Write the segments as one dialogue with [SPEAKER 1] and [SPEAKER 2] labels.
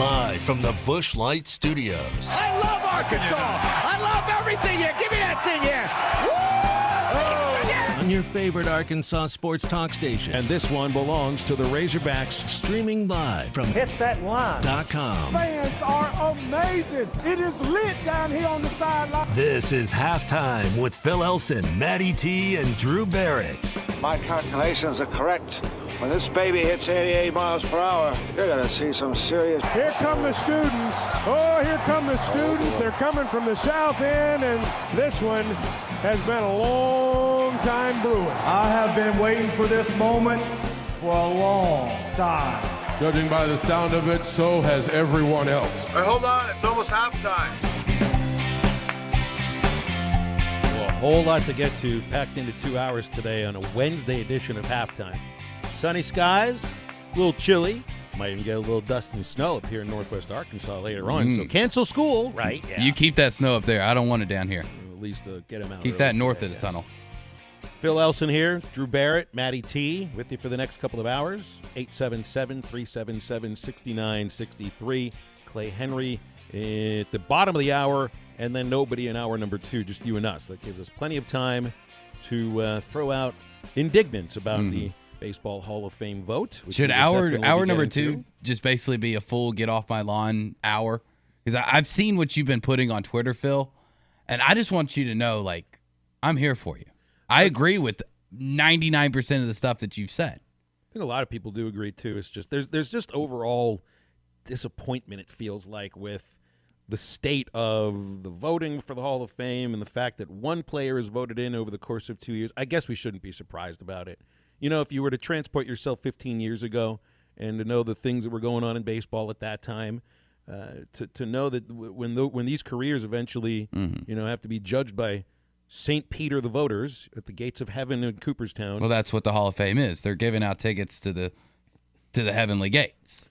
[SPEAKER 1] Live from the Busch Light Studios.
[SPEAKER 2] I love Arkansas. I love everything here. Give me that thing here. Woo!
[SPEAKER 1] On your favorite Arkansas sports talk station.
[SPEAKER 3] And this one belongs to the Razorbacks.
[SPEAKER 1] Streaming live from
[SPEAKER 2] HitThatLine.com.
[SPEAKER 4] Fans are amazing. It is lit down here on the sideline.
[SPEAKER 1] This is Halftime with Phil Elson, Matty T, and Drew Barrett.
[SPEAKER 5] My calculations are correct. When this baby hits 88 miles per hour, you're going to see some serious...
[SPEAKER 4] Here come the students. Oh, here come the students. They're coming from the south end, and this one has been a long time brewing.
[SPEAKER 6] I have been waiting for this moment for a long time.
[SPEAKER 7] Judging by the sound of it, so has everyone else.
[SPEAKER 5] Hey, hold on. It's almost halftime.
[SPEAKER 8] Well, a whole lot to get to, packed into 2 hours today on a Wednesday edition of Halftime. Sunny skies, a little chilly. Might even get a little dust and snow up here in northwest Arkansas later on. So cancel school, right? Yeah.
[SPEAKER 9] You keep that snow up there. I don't want it down here.
[SPEAKER 8] At least get them out.
[SPEAKER 9] Keep that north of the tunnel.
[SPEAKER 8] Phil Elson here, Drew Barrett, Matty T, with you for the next couple of hours. 877-377-6963. Clay Henry at the bottom of the hour, and then nobody in hour number 2, just you and us. That gives us plenty of time to throw out indignance about the Baseball Hall of Fame vote.
[SPEAKER 9] Should hour number 2 just basically be a full get off my lawn hour? Because I've seen what you've been putting on Twitter, Phil, and I just want you to know, like, I'm here for you. I agree with 99% of the stuff that you've said.
[SPEAKER 8] I think a lot of people do agree, too. It's just there's just overall disappointment, it feels like, with the state of the voting for the Hall of Fame and the fact that one player is voted in over the course of 2 years. I guess we shouldn't be surprised about it. You know, if you were to transport yourself 15 years ago and to know the things that were going on in baseball at that time, to know that when these careers eventually, have to be judged by St. Peter the voters at the gates of heaven in Cooperstown.
[SPEAKER 9] Well, that's what the Hall of Fame is. They're giving out tickets to the heavenly gates.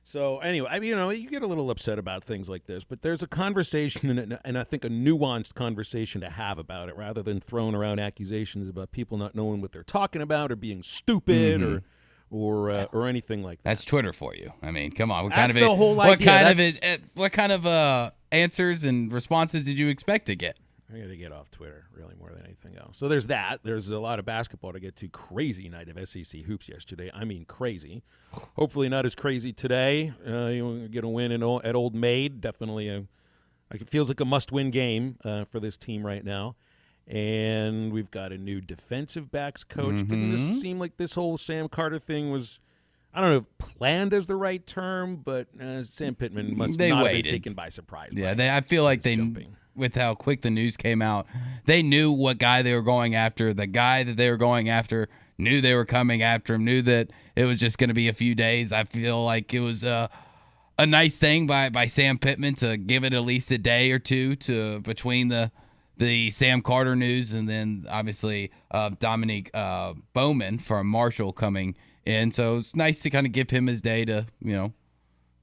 [SPEAKER 8] So anyway, you get a little upset about things like this, but there's a conversation and I think a nuanced conversation to have about it rather than throwing around accusations about people not knowing what they're talking about or being stupid or anything like that.
[SPEAKER 9] That's Twitter for you. I mean, come on.
[SPEAKER 8] That's the whole idea.
[SPEAKER 9] What kind of answers and responses did you expect to get?
[SPEAKER 8] I got to get off Twitter, really, more than anything else. So there's that. There's a lot of basketball to get to. Crazy night of SEC hoops yesterday. I mean, crazy. Hopefully not as crazy today. You get a win at Old Maid. Definitely it feels like a must-win game for this team right now. And we've got a new defensive backs coach. Didn't this seem like this whole Sam Carter thing was, I don't know if planned is the right term, but Sam Pittman must not have been taken by surprise.
[SPEAKER 9] Yeah, I feel like they
[SPEAKER 8] jumping.
[SPEAKER 9] With how quick the news came out, they knew what guy they were going after. The guy that they were going after knew they were coming after him, knew that it was just going to be a few days. I feel like it was a nice thing by Sam Pittman to give it at least a day or two between the Sam Carter news and then obviously Dominique Bowman from Marshall coming in. So it's nice to kind of give him his day to,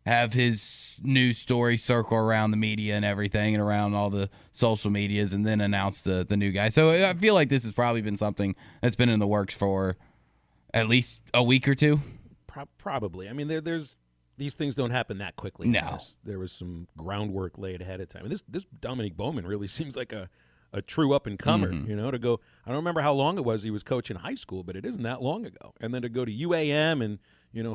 [SPEAKER 9] have his news story circle around the media and everything and around all the social medias and then announce the new guy. So I feel like this has probably been something that's been in the works for at least a week or two.
[SPEAKER 8] Probably. I mean, there's these things don't happen that quickly.
[SPEAKER 9] No.
[SPEAKER 8] There was some groundwork laid ahead of time. And this Dominique Bowman really seems like a true up-and-comer, to go. I don't remember how long it was he was coaching high school, but it isn't that long ago. And then to go to UAM and,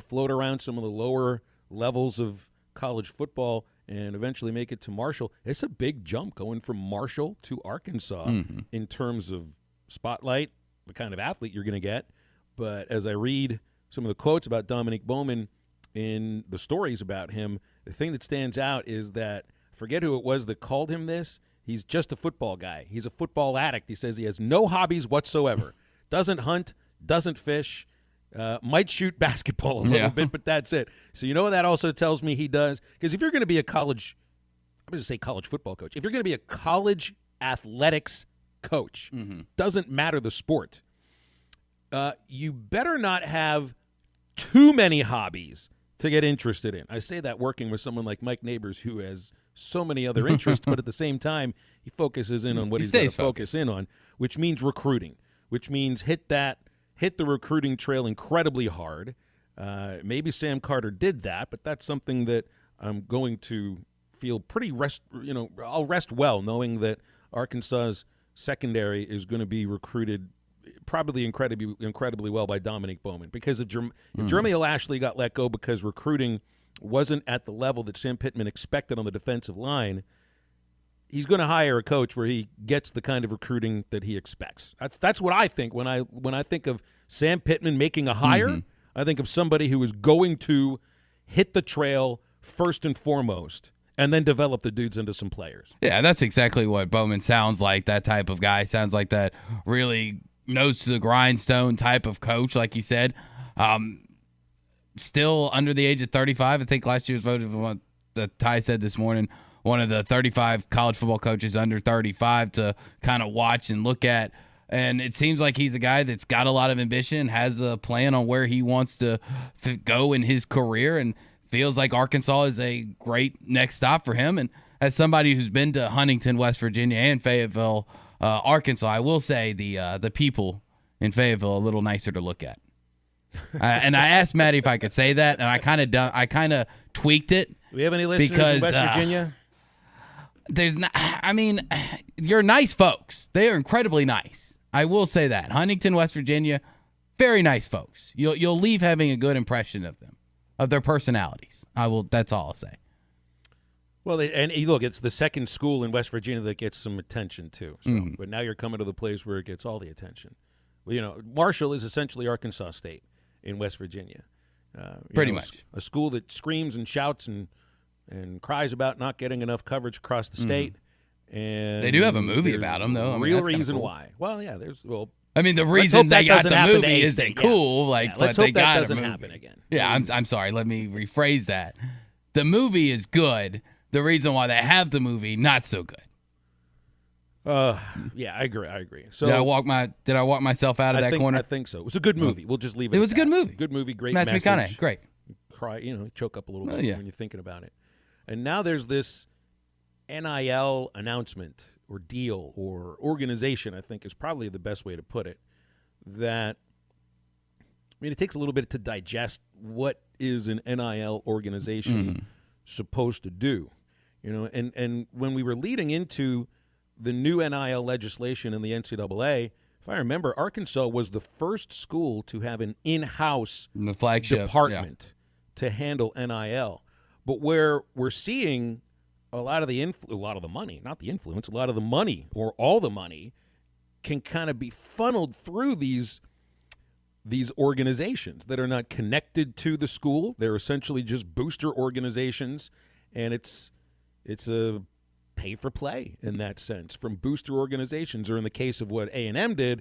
[SPEAKER 8] float around some of the lower levels of college football and eventually make it to Marshall. It's a big jump going from Marshall to Arkansas in terms of spotlight, the kind of athlete you're going to get. But as I read some of the quotes about Dominique Bowman in the stories about him, the thing that stands out is that, forget who it was that called him this, he's just a football guy. He's a football addict. He says he has no hobbies whatsoever. Doesn't hunt, doesn't fish, might shoot basketball a little bit, but that's it. So you know what that also tells me he does? Because if you're going to be a college football coach, if you're going to be a college athletics coach, doesn't matter the sport, you better not have too many hobbies to get interested in. I say that working with someone like Mike Neighbors who has so many other interests, but at the same time, he focuses in on what he's got to focus in on, which means recruiting, which means hit the recruiting trail incredibly hard. Maybe Sam Carter did that, but that's something that I'm going to feel pretty I'll rest well knowing that Arkansas's secondary is going to be recruited probably incredibly well by Dominique Bowman, because if Jeremy Lashley got let go because recruiting wasn't at the level that Sam Pittman expected on the defensive line, he's going to hire a coach where he gets the kind of recruiting that he expects. That's what I think when I think of Sam Pittman making a hire. I think of somebody who is going to hit the trail first and foremost, and then develop the dudes into some players.
[SPEAKER 9] Yeah, that's exactly what Bowman sounds like. That type of guy sounds like that really nose to the grindstone type of coach, like you said. Still under the age of 35. I think last year was voted, what the Ty said this morning, one of the 35 college football coaches under 35 to kind of watch and look at. And it seems like he's a guy that's got a lot of ambition, has a plan on where he wants to go in his career, and feels like Arkansas is a great next stop for him. And as somebody who's been to Huntington, West Virginia, and Fayetteville, Arkansas, I will say the people in Fayetteville are a little nicer to look at. And I asked Maddie if I could say that, and I kind of tweaked it.
[SPEAKER 8] Do we have any listeners in West Virginia?
[SPEAKER 9] There's not. I mean, you're nice folks. They are incredibly nice. I will say that. Huntington, West Virginia, very nice folks. You'll leave having a good impression of them, of their personalities. That's all I'll say.
[SPEAKER 8] Well, and look, it's the second school in West Virginia that gets some attention too. So, but now you're coming to the place where it gets all the attention. Well, Marshall is essentially Arkansas State in West Virginia.
[SPEAKER 9] Pretty much
[SPEAKER 8] a school that screams and shouts and cries about not getting enough coverage across the state. And
[SPEAKER 9] they do have a movie about them, though.
[SPEAKER 8] Real reason why. Well, yeah,
[SPEAKER 9] I mean, the reason they got the movie isn't cool.
[SPEAKER 8] Let's
[SPEAKER 9] but
[SPEAKER 8] hope
[SPEAKER 9] they
[SPEAKER 8] that
[SPEAKER 9] got
[SPEAKER 8] doesn't
[SPEAKER 9] a movie.
[SPEAKER 8] happen again.
[SPEAKER 9] Yeah, I'm sorry. Let me rephrase that. The movie is good. The reason why they have the movie, not so good.
[SPEAKER 8] Yeah, I agree. So
[SPEAKER 9] did I walk myself out of that corner?
[SPEAKER 8] I think so. It was a good movie. We'll just leave it.
[SPEAKER 9] It was a good movie.
[SPEAKER 8] Good movie. Great
[SPEAKER 9] Matthew
[SPEAKER 8] message.
[SPEAKER 9] McConaughey, great.
[SPEAKER 8] Cry, choke up a little bit when you're thinking about it. And now there's this NIL announcement or deal or organization, I think is probably the best way to put it, that, it takes a little bit to digest what is an NIL organization supposed to do. And when we were leading into the new NIL legislation in the NCAA, if I remember, Arkansas was the first school to have an in-house department to handle NIL. But where we're seeing a lot of the money, not the influence, a lot of the money or all the money can kind of be funneled through these organizations that are not connected to the school. They're essentially just booster organizations, and it's a pay for play in that sense from booster organizations, or in the case of what A&M did,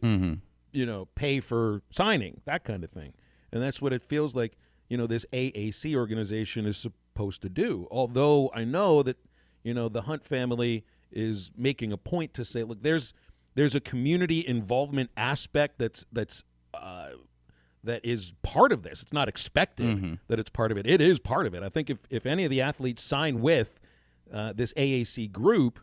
[SPEAKER 8] pay for signing, that kind of thing. And that's what it feels like, this AAC organization is supposed to do. Although I know that, the Hunt family is making a point to say, look, there's a community involvement aspect that is part of this. It's not expected that it's part of it. It is part of it. I think if any of the athletes sign with this AAC group,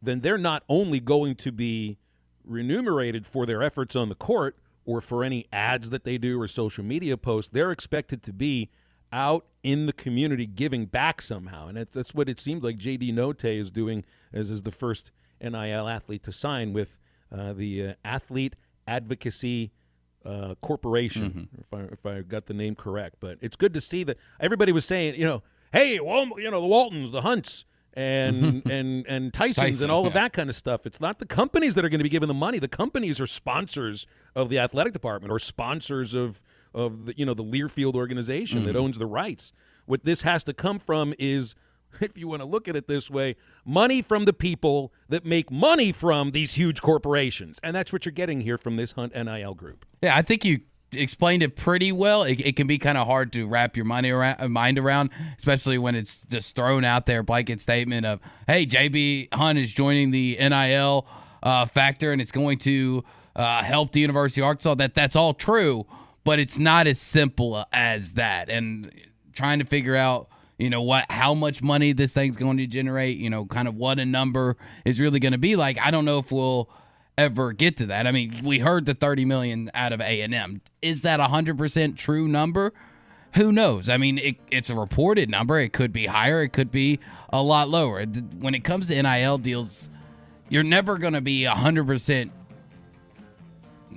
[SPEAKER 8] then they're not only going to be remunerated for their efforts on the court or for any ads that they do or social media posts. They're expected to be out in the community giving back somehow. And that's what it seems like J.D. Note is doing, as is the first NIL athlete to sign with the Athlete Advocacy Corporation, if I got the name correct. But it's good to see that everybody was saying, hey, well, the Waltons, the Hunts, and Tyson's and all of that kind of stuff. It's not the companies that are going to be giving the money. The companies are sponsors of the athletic department or sponsors of the the Learfield organization that owns the rights. What this has to come from is, if you want to look at it this way, money from the people that make money from these huge corporations. And that's what you're getting here from this Hunt NIL group.
[SPEAKER 9] Yeah, I think you explained it pretty well. It can be kind of hard to wrap your mind around, especially when it's just thrown out there, blanket statement of, hey, JB Hunt is joining the NIL factor, and it's going to help the University of Arkansas. That's all true, but it's not as simple as that. And trying to figure out, how much money this thing's going to generate, kind of what a number is really going to be like. I don't know if we'll ever get to that. I mean, we heard the $30 million out of A&M. Is that 100% true number? who knows? I mean, it's a reported number. It could be higher. It could be a lot lower. When it comes to NIL deals, you're never going to be 100%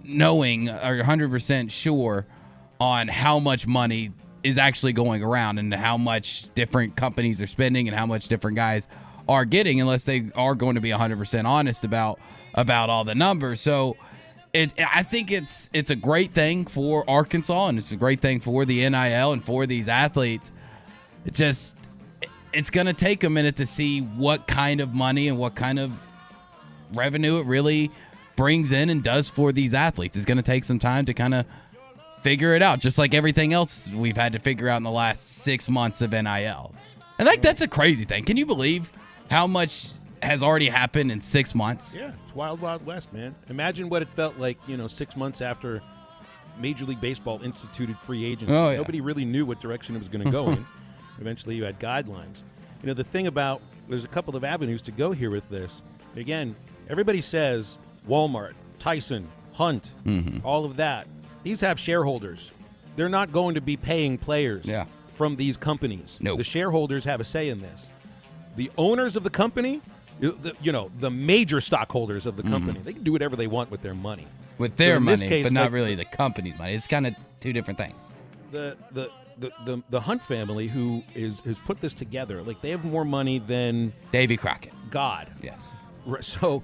[SPEAKER 9] knowing or 100% sure on how much money is actually going around and how much different companies are spending and how much different guys are getting, unless they are going to be 100% honest about all the numbers. So I think it's a great thing for Arkansas, and it's a great thing for the NIL and for these athletes. It's going to take a minute to see what kind of money and what kind of revenue it really brings in and does for these athletes. It's going to take some time to kind of figure it out, just like everything else we've had to figure out in the last 6 months of NIL. And that's a crazy thing. Can you believe how much has already happened in 6 months?
[SPEAKER 8] Yeah, it's wild, wild west, man. Imagine what it felt like, 6 months after Major League Baseball instituted free agency.
[SPEAKER 9] Oh, yeah.
[SPEAKER 8] Nobody really knew what direction it was going to go in. Eventually, you had guidelines. The thing about, there's a couple of avenues to go here with this. Again, everybody says Walmart, Tyson, Hunt, all of that. These have shareholders. They're not going to be paying players from these companies.
[SPEAKER 9] Nope.
[SPEAKER 8] The shareholders have a say in this. The owners of the company, the major stockholders of the company, they can do whatever they want with their money.
[SPEAKER 9] With their money,
[SPEAKER 8] case,
[SPEAKER 9] but not really the company's money. It's kind of two different things.
[SPEAKER 8] The Hunt family, who has put this together, they have more money than
[SPEAKER 9] Davy Crockett.
[SPEAKER 8] God.
[SPEAKER 9] Yes.
[SPEAKER 8] So,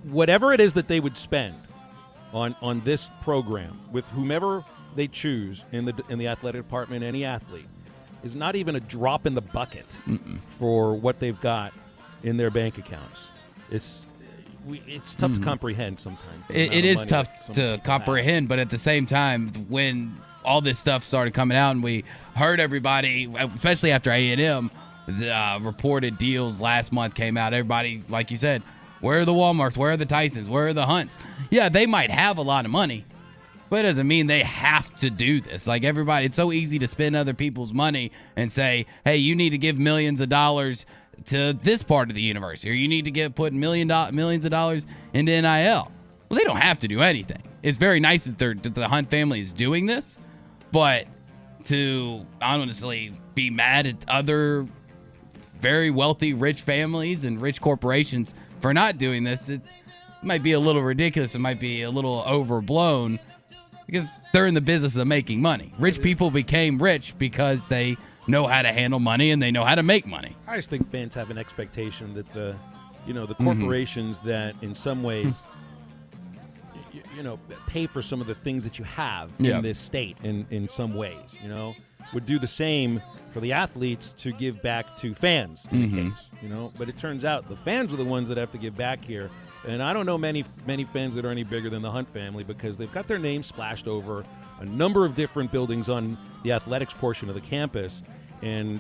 [SPEAKER 8] whatever it is that they would spend on this program with whomever they choose in the athletic department, any athlete, is not even a drop in the bucket for what they've got in their bank accounts. It's tough to comprehend sometimes.
[SPEAKER 9] It is tough to comprehend, but at the same time, when all this stuff started coming out and we heard everybody, especially after A&M, the reported deals last month came out, everybody, like you said, where are the Walmarts? Where are the Tysons? Where are the Hunts? Yeah, they might have a lot of money, but it doesn't mean they have to do this. Everybody, it's so easy to spend other people's money and say, hey, you need to give millions of dollars to this part of the university, or you need to put millions of dollars into NIL. Well, they don't have to do anything. It's very nice that the Hunt family is doing this, but to honestly be mad at other very wealthy, rich families and rich corporations for not doing this, it might be a little ridiculous. It might be a little overblown because they're in the business of making money. Rich people became rich because they know how to handle money and they know how to make money.
[SPEAKER 8] I just think fans have an expectation that the corporations that in some ways pay for some of the things that you have in this state in some ways, would do the same for the athletes to give back to fans in the case, but it turns out the fans are the ones that have to give back here. And I don't know many fans that are any bigger than the Hunt family because they've got their names splashed over a number of different buildings on the athletics portion of the campus. And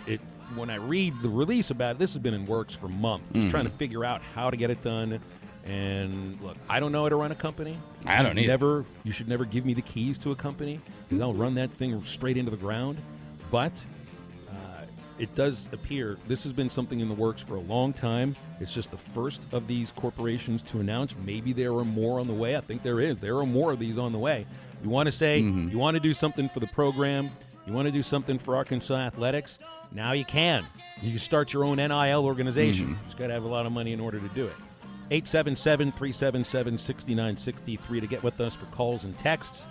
[SPEAKER 8] when I read the release about it, this has been in works for months. Just trying to figure out how to get it done. And look, I don't know how to run a company.
[SPEAKER 9] I don't either.
[SPEAKER 8] You should never give me the keys to a company because I'll run that thing straight into the ground. But it does appear this has been something in the works for a long time. It's just the first of these corporations to announce. Maybe there are more on the way. I think there is. There are more of these on the way. You want to say you want to do something for the program, you want to do something for Arkansas athletics, now you can. You can start your own NIL organization. You just got to have a lot of money in order to do it. 877-377-6963 to get with us for calls and texts.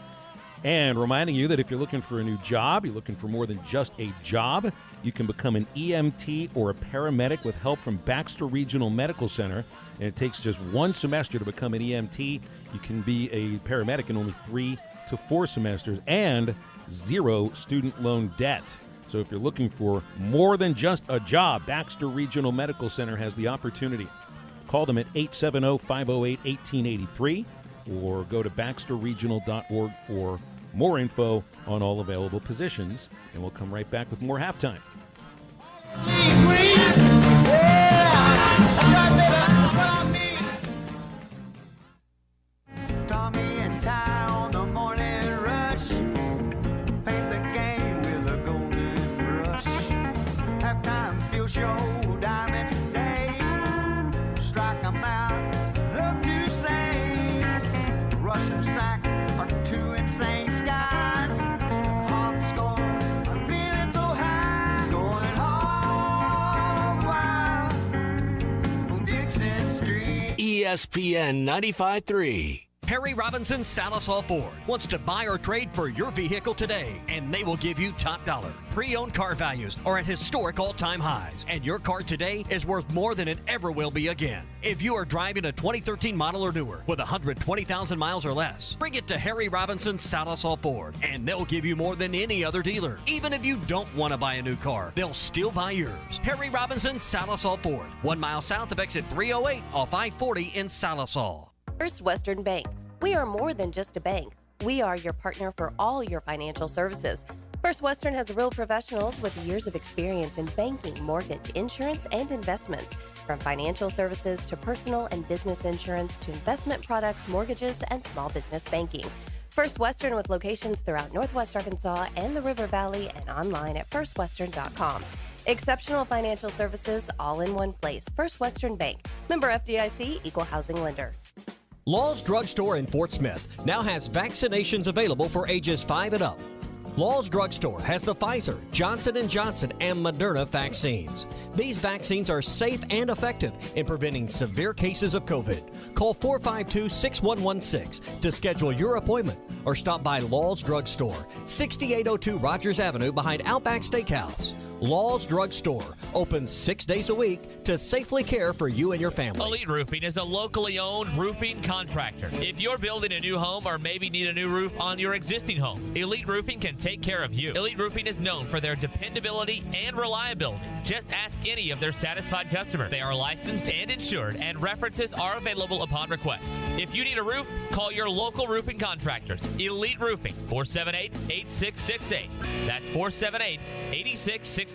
[SPEAKER 8] And reminding you that if you're looking for a new job, you're looking for more than just a job, you can become an EMT or a paramedic with help from Baxter Regional Medical Center. And it takes just 1 semester to become an EMT. You can be a paramedic in only 3 to 4 semesters and 0 student loan debt. So if you're looking for more than just a job, Baxter Regional Medical Center has the opportunity. Call them at 870-508-1883 or go to baxterregional.org for more info on all available positions. And we'll come right back with more halftime.
[SPEAKER 10] Tommy and Ty on the morning rush. Paint the game with a golden brush. Halftime field show, diamonds today. Strike 'em out, love to say. Russian sack are 2 insane skies. Hard score,
[SPEAKER 1] ESPN 95.3.
[SPEAKER 11] Harry Robinson Salisal Ford wants to buy or trade for your vehicle today, and they will give you top dollar. Pre-owned car values are at historic all-time highs, and your car today is worth more than it ever will be again. If you are driving a 2013 model or newer with 120,000 miles or less, bring it to Harry Robinson Salisal Ford, and they'll give you more than any other dealer. Even if you don't want to buy a new car, they'll still buy yours. Harry Robinson Salisal Ford, 1 mile south of exit 308 off I-40 in Salisal.
[SPEAKER 12] First Western Bank. We are more than just a bank. We are your partner for all your financial services. First Western has real professionals with years of experience in banking, mortgage, insurance, and investments. From financial services to personal and business insurance to investment products, mortgages, and small business banking. First Western with locations throughout Northwest Arkansas and the River Valley and online at firstwestern.com. Exceptional financial services all in one place. First Western Bank. Member FDIC, Equal Housing Lender.
[SPEAKER 11] Law's Drug Store in Fort Smith now has vaccinations available for ages 5 and up. Law's Drug Store has the Pfizer, Johnson & Johnson, and Moderna vaccines. These vaccines are safe and effective in preventing severe cases of COVID. Call 452-6116 to schedule your appointment or stop by Law's Drug Store, 6802 Rogers Avenue behind Outback Steakhouse. Law's Drug Store opens 6 days a week to safely care for you and your family.
[SPEAKER 13] Elite Roofing is a locally owned roofing contractor. If you're building a new home or maybe need a new roof on your existing home, Elite Roofing can take care of you. Elite Roofing is known for their dependability and reliability. Just ask any of their satisfied customers. They are licensed and insured, and references are available upon request. If you need a roof, call your local roofing contractors. Elite Roofing, 478-8668. That's 478-8668.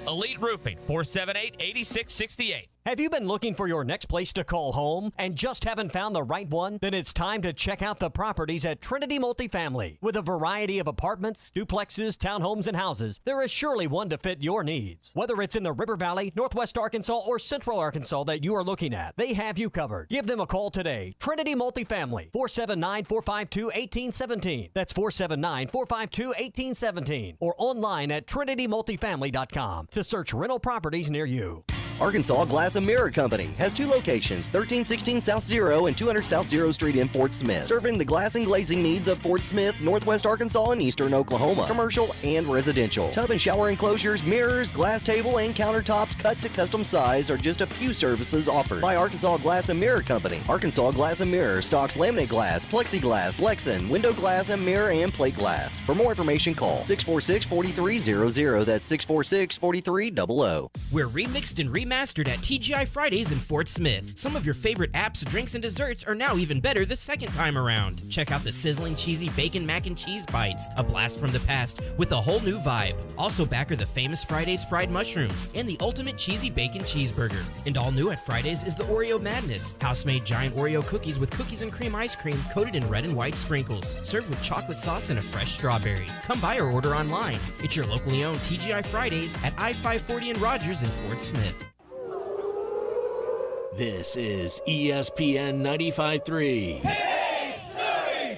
[SPEAKER 13] Elite Roofing, 478-8668.
[SPEAKER 11] Have you been looking for your next place to call home and just haven't found the right one? Then it's time to check out the properties at Trinity Multifamily. With a variety of apartments, duplexes, townhomes, and houses, there is surely one to fit your needs. Whether it's in the River Valley, Northwest Arkansas, or Central Arkansas that you are looking at, they have you covered. Give them a call today. Trinity Multifamily, 479-452-1817. That's 479-452-1817. Or online at trinitymultifamily.com to search rental properties near you.
[SPEAKER 14] Arkansas Glass and Mirror Company has 2 locations, 1316 South Zero and 200 South Zero Street in Fort Smith, serving the glass and glazing needs of Fort Smith, Northwest Arkansas, and Eastern Oklahoma, commercial and residential. Tub and shower enclosures, mirrors, glass table, and countertops cut to custom size are just a few services offered by Arkansas Glass and Mirror Company. Arkansas Glass and Mirror stocks laminate glass, plexiglass, Lexan, window glass, and mirror and plate glass. For more information, call 646-4300. That's 646-4300.
[SPEAKER 15] We're remixed and remastered at TGI Fridays in Fort Smith. Some of your favorite apps, drinks, and desserts are now even better the second time around. Check out the sizzling cheesy bacon mac and cheese bites, a blast from the past with a whole new vibe. Also back are the famous Fridays fried mushrooms and the ultimate cheesy bacon cheeseburger. And all new at Fridays is the Oreo Madness, house-made giant Oreo cookies with cookies and cream ice cream coated in red and white sprinkles, served with chocolate sauce and a fresh strawberry. Come by or order online. It's your locally owned TGI Fridays at I-540 and Rogers in Fort Smith.
[SPEAKER 1] This is ESPN 95.3.
[SPEAKER 2] Hey, Surrey!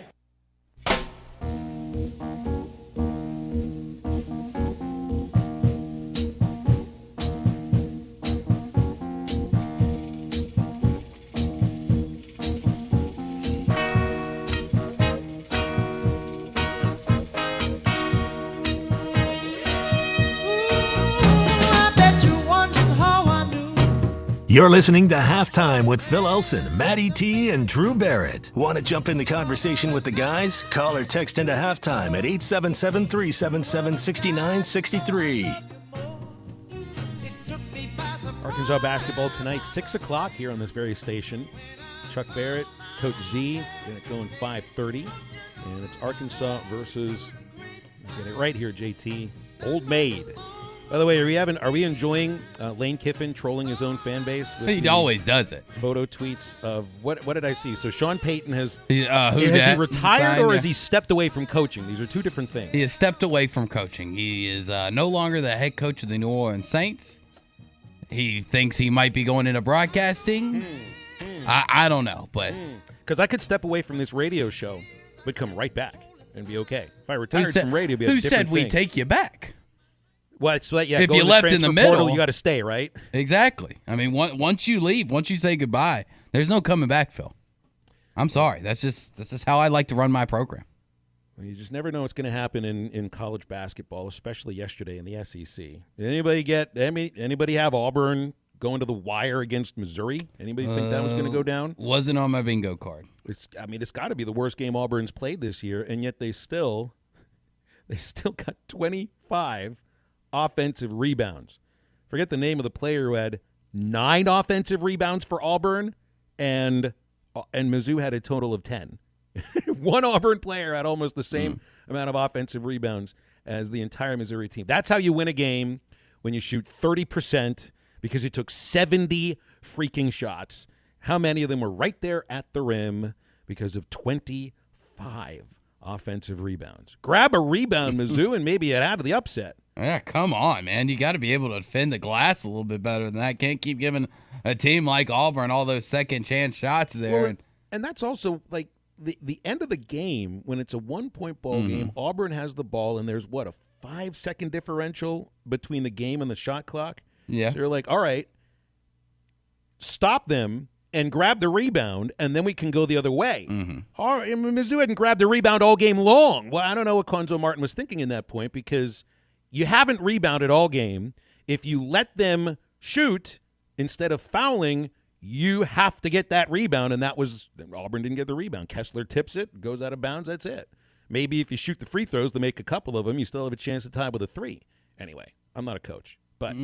[SPEAKER 1] You're listening to Halftime with Phil Elson, Matty T, and Drew Barrett. Want to jump in the conversation with the guys? Call or text into Halftime at 877-377-6963.
[SPEAKER 8] Arkansas basketball tonight, 6 o'clock here on this very station. Chuck Barrett, Coach Z, going to go in 5:30. And it's Arkansas versus, get it right here, JT, Old Maid. By the way, are we enjoying Lane Kiffin trolling his own fan base?
[SPEAKER 9] He always does it.
[SPEAKER 8] Photo tweets of what did I see? So Sean Payton has he retired or has he stepped away from coaching? These are two different things.
[SPEAKER 9] He has stepped away from coaching. He is no longer the head coach of the New Orleans Saints. He thinks he might be going into broadcasting. I don't know, but
[SPEAKER 8] because I could step away from this radio show, but come right back and be okay. If I retired from radio, it'd be a different thing.
[SPEAKER 9] Who said we'd take you back?
[SPEAKER 8] Well, it's like,
[SPEAKER 9] if you left in the middle,
[SPEAKER 8] you got to stay, right?
[SPEAKER 9] Exactly. I mean, once you leave, once you say goodbye, There's no coming back, Phil. I'm sorry. That's just how I like to run my program.
[SPEAKER 8] Well, you just never know what's going to happen in college basketball, especially yesterday in the SEC. Did anybody have Auburn going to the wire against Missouri? Anybody think that was going to go down?
[SPEAKER 9] Wasn't on my bingo card.
[SPEAKER 8] It's got to be the worst game Auburn's played this year, and yet they still got 25 offensive rebounds. Forget the name of the player who had 9 offensive rebounds for Auburn, and Mizzou had a total of 10. One Auburn player had almost the same amount of offensive rebounds as the entire Missouri team. That's how you win a game, when you shoot 30% because you took 70 freaking shots. How many of them were right there at the rim because of 25 offensive rebounds? Grab a rebound, Mizzou, and maybe get out of the upset.
[SPEAKER 9] Yeah, come on, man. You got to be able to defend the glass a little bit better than that. Can't keep giving a team like Auburn all those second-chance shots there.
[SPEAKER 8] Well, and that's also, like, the end of the game, when it's a 1-point ball game, Auburn has the ball, and there's, a 5-second differential between the game and the shot clock?
[SPEAKER 9] Yeah.
[SPEAKER 8] So you're like, all right, stop them and grab the rebound, and then we can go the other way. All right, Mizzou hadn't grabbed the rebound all game long. Well, I don't know what Konzo Martin was thinking in that point, because you haven't rebounded all game. If you let them shoot instead of fouling, you have to get that rebound, and Auburn didn't get the rebound. Kessler tips it, goes out of bounds, that's it. Maybe if you shoot the free throws to make a couple of them, you still have a chance to tie with a 3. Anyway, I'm not a coach, but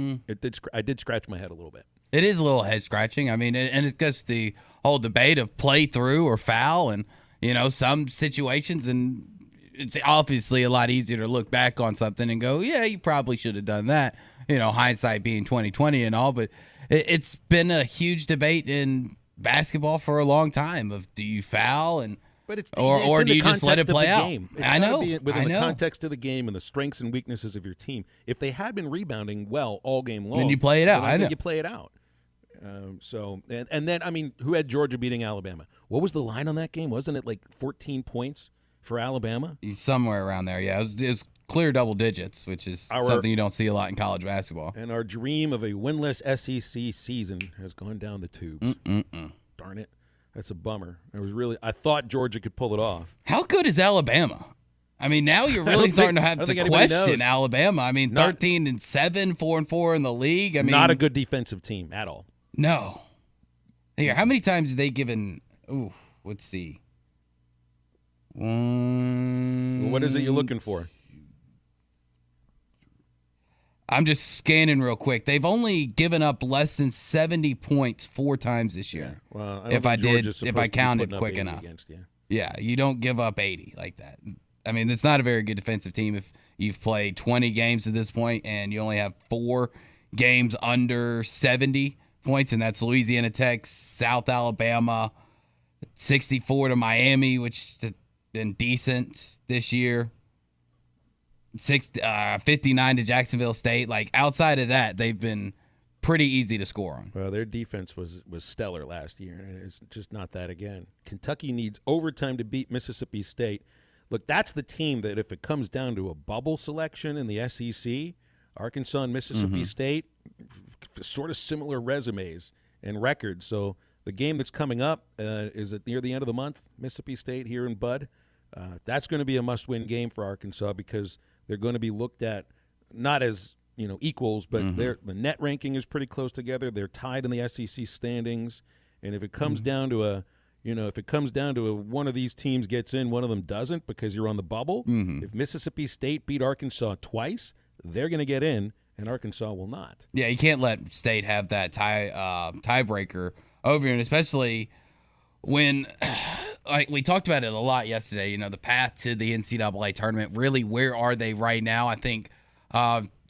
[SPEAKER 8] I did scratch my head a little bit.
[SPEAKER 9] It is a little head-scratching. I mean, and it's just the whole debate of play through or foul, and, some situations, and it's obviously a lot easier to look back on something and go, yeah, you probably should have done that, hindsight being 20/20 and all, but it's been a huge debate in basketball for a long time of, do you foul or do you just let it play out?
[SPEAKER 8] I know. Within the context of the game and the strengths and weaknesses of your team. If they had been rebounding well all game long,
[SPEAKER 9] then you play it out.
[SPEAKER 8] I know. You play it out. And then, I mean, who had Georgia beating Alabama? What was the line on that game? Wasn't it like 14 points for Alabama?
[SPEAKER 9] Somewhere around there, yeah. It was clear double digits, which is something you don't see a lot in college basketball.
[SPEAKER 8] And our dream of a winless SEC season has gone down the tubes. Darn it. That's a bummer. I thought Georgia could pull it off.
[SPEAKER 9] How good is Alabama? I mean, now you're really starting to have to question Alabama. I mean, 13-7, 4-4 in the league. I mean,
[SPEAKER 8] not a good defensive team at all.
[SPEAKER 9] No. Here, how many times have they given? Ooh, let's see.
[SPEAKER 8] What is it you're looking for?
[SPEAKER 9] I'm just scanning real quick. They've only given up less than 70 points 4 times this year.
[SPEAKER 8] Yeah. Well,
[SPEAKER 9] if I counted quick enough. Yeah, you don't give up 80 like that. I mean, it's not a very good defensive team if you've played 20 games at this point and you only have 4 games under 70 points, and that's Louisiana Tech, South Alabama, 64 to Miami, which has been decent this year. 59 to Jacksonville State. Like, outside of that, they've been pretty easy to score on.
[SPEAKER 8] Well, their defense was stellar last year, and it's just not that again. Kentucky needs overtime to beat Mississippi State. Look, that's the team that if it comes down to a bubble selection in the SEC, Arkansas and Mississippi State, sort of similar resumes and records. So the game that's coming up is near the end of the month, Mississippi State here in Bud. That's going to be a must-win game for Arkansas because they're going to be looked at not as equals, but the net ranking is pretty close together. They're tied in the SEC standings, and if it comes down to one of these teams gets in, one of them doesn't because you're on the bubble. If Mississippi State beat Arkansas twice, they're going to get in, and Arkansas will not.
[SPEAKER 9] Yeah, you can't let State have that tiebreaker over you, and especially when. Like we talked about it a lot yesterday, the path to the NCAA tournament, really, where are they right now? I think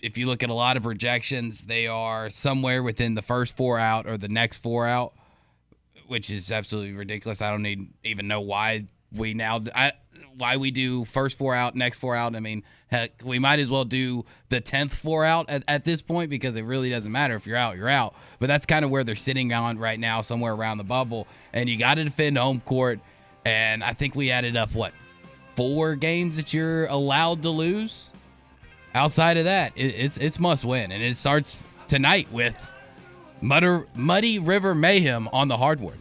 [SPEAKER 9] if you look at a lot of projections, they are somewhere within the first 4 out or the next 4 out, which is absolutely ridiculous. I don't even know why we do first 4 out, next 4 out. I mean, heck, we might as well do the 10th 4 out at this point because it really doesn't matter. If you're out, you're out. But that's kind of where they're sitting on right now, somewhere around the bubble. And you got to defend home court. And I think we added up, 4 games that you're allowed to lose? Outside of that, it's must win. And it starts tonight with Muddy River Mayhem on the hardwood.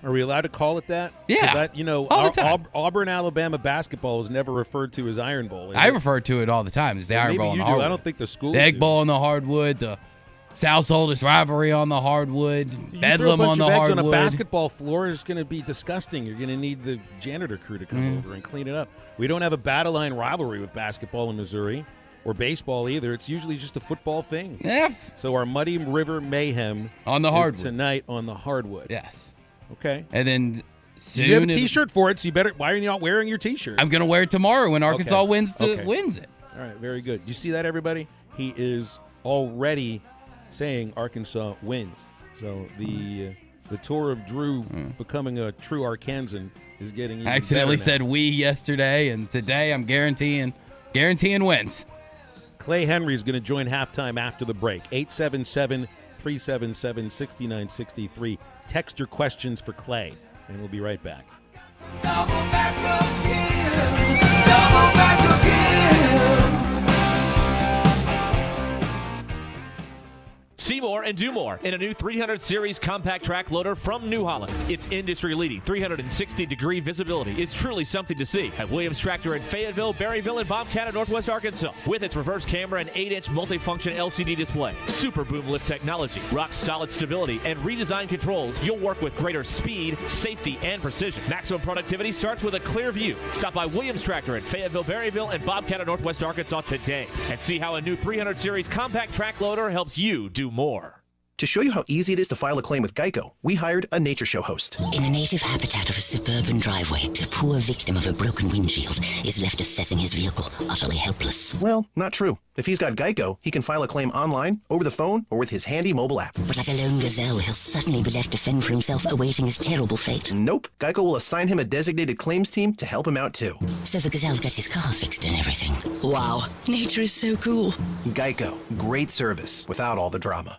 [SPEAKER 8] Are we allowed to call it that?
[SPEAKER 9] Yeah.
[SPEAKER 8] That,
[SPEAKER 9] all the time.
[SPEAKER 8] Auburn, Alabama basketball is never referred to as Iron Bowl.
[SPEAKER 9] I refer to it all the time as the Iron Bowl on the hardwood.
[SPEAKER 8] I don't think the school.
[SPEAKER 9] The Egg Bowl on the hardwood, the South's oldest rivalry on the hardwood, Bedlam on the hardwood.
[SPEAKER 8] On a basketball floor is going to be disgusting. You're going to need the janitor crew to come over and clean it up. We don't have a battle line rivalry with basketball in Missouri or baseball either. It's usually just a football thing.
[SPEAKER 9] Yeah.
[SPEAKER 8] So our Muddy River Mayhem
[SPEAKER 9] on the hardwood
[SPEAKER 8] tonight on the hardwood.
[SPEAKER 9] Yes.
[SPEAKER 8] Okay.
[SPEAKER 9] And then soon
[SPEAKER 8] you have a T-shirt for it, so you better. Why are you not wearing your T-shirt?
[SPEAKER 9] I'm going to wear it tomorrow when Arkansas wins it.
[SPEAKER 8] All right, very good. You see that, everybody? He is already saying Arkansas wins. So the tour of Drew becoming a true Arkansan is getting even
[SPEAKER 9] I accidentally
[SPEAKER 8] better now.
[SPEAKER 9] said we yesterday, and today I'm guaranteeing wins.
[SPEAKER 8] Clay Henry is going to join halftime after the break. 877-377-6963. Text your questions for Clay, and we'll be right back.
[SPEAKER 10] Double back again. Double back again.
[SPEAKER 13] See more and do more in a new 300 Series compact track loader from New Holland. Its industry-leading 360-degree visibility is truly something to see at Williams Tractor in Fayetteville, Berryville, and Bobcat in Northwest Arkansas. With its reverse camera and 8-inch multifunction LCD display, super boom lift technology, rock-solid stability, and redesigned controls, you'll work with greater speed, safety, and precision. Maximum productivity starts with a clear view. Stop by Williams Tractor in Fayetteville, Berryville, and Bobcat in Northwest Arkansas today and see how a new 300 Series compact track loader helps you do more.
[SPEAKER 16] To show you how easy it is to file a claim with Geico, we hired a nature show host.
[SPEAKER 17] In the native habitat of a suburban driveway, the poor victim of a broken windshield is left assessing his vehicle, utterly helpless.
[SPEAKER 16] Well, not true. If he's got Geico, he can file a claim online, over the phone, or with his handy mobile app.
[SPEAKER 17] But like a lone gazelle, he'll suddenly be left to fend for himself, awaiting his terrible fate.
[SPEAKER 16] Nope. Geico will assign him a designated claims team to help him out, too.
[SPEAKER 17] So the gazelle gets his car fixed and everything. Wow. Nature is so cool.
[SPEAKER 16] Geico. Great service without all the drama.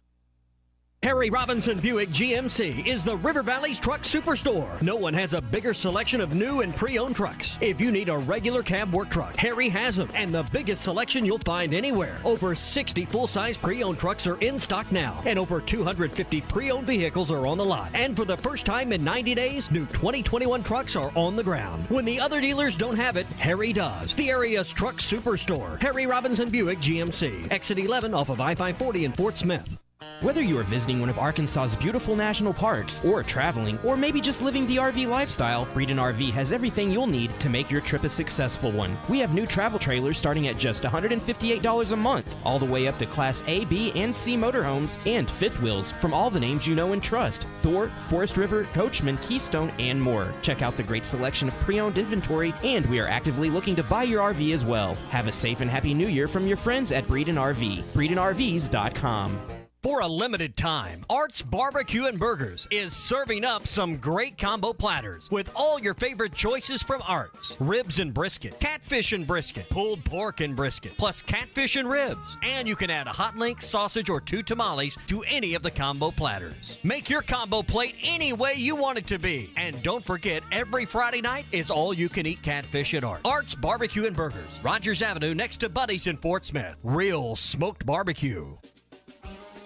[SPEAKER 11] Harry Robinson Buick GMC is the River Valley's truck superstore. No one has a bigger selection of new and pre-owned trucks. If you need a regular cab work truck, Harry has them, and the biggest selection you'll find anywhere. Over 60 full-size pre-owned trucks are in stock now, and over 250 pre-owned vehicles are on the lot. And for the first time in 90 days, new 2021 trucks are on the ground. When the other dealers don't have it, Harry does. The area's truck superstore, Harry Robinson Buick GMC, exit 11 off of I-540 in Fort Smith.
[SPEAKER 15] Whether you are visiting one of Arkansas's beautiful national parks, or traveling, or maybe just living the RV lifestyle, Breeden RV has everything you'll need to make your trip a successful one. We have new travel trailers starting at just $158 a month, all the way up to Class A, B, and C motorhomes, and fifth wheels from all the names you know and trust: Thor, Forest River, Coachman, Keystone, and more. Check out the great selection of pre-owned inventory, and we are actively looking to buy your RV as well. Have a safe and happy new year from your friends at Breeden RV. BreedenRVs.com.
[SPEAKER 11] For a limited time, Art's Barbecue and Burgers is serving up some great combo platters with all your favorite choices from Art's. Ribs and brisket, catfish and brisket, pulled pork and brisket, plus catfish and ribs. And you can add a hot link, sausage, or 2 tamales to any of the combo platters. Make your combo plate any way you want it to be. And don't forget, every Friday night is all-you-can-eat catfish at Art's. Art's Barbecue and Burgers, Rogers Avenue next to Buddy's in Fort Smith. Real smoked barbecue.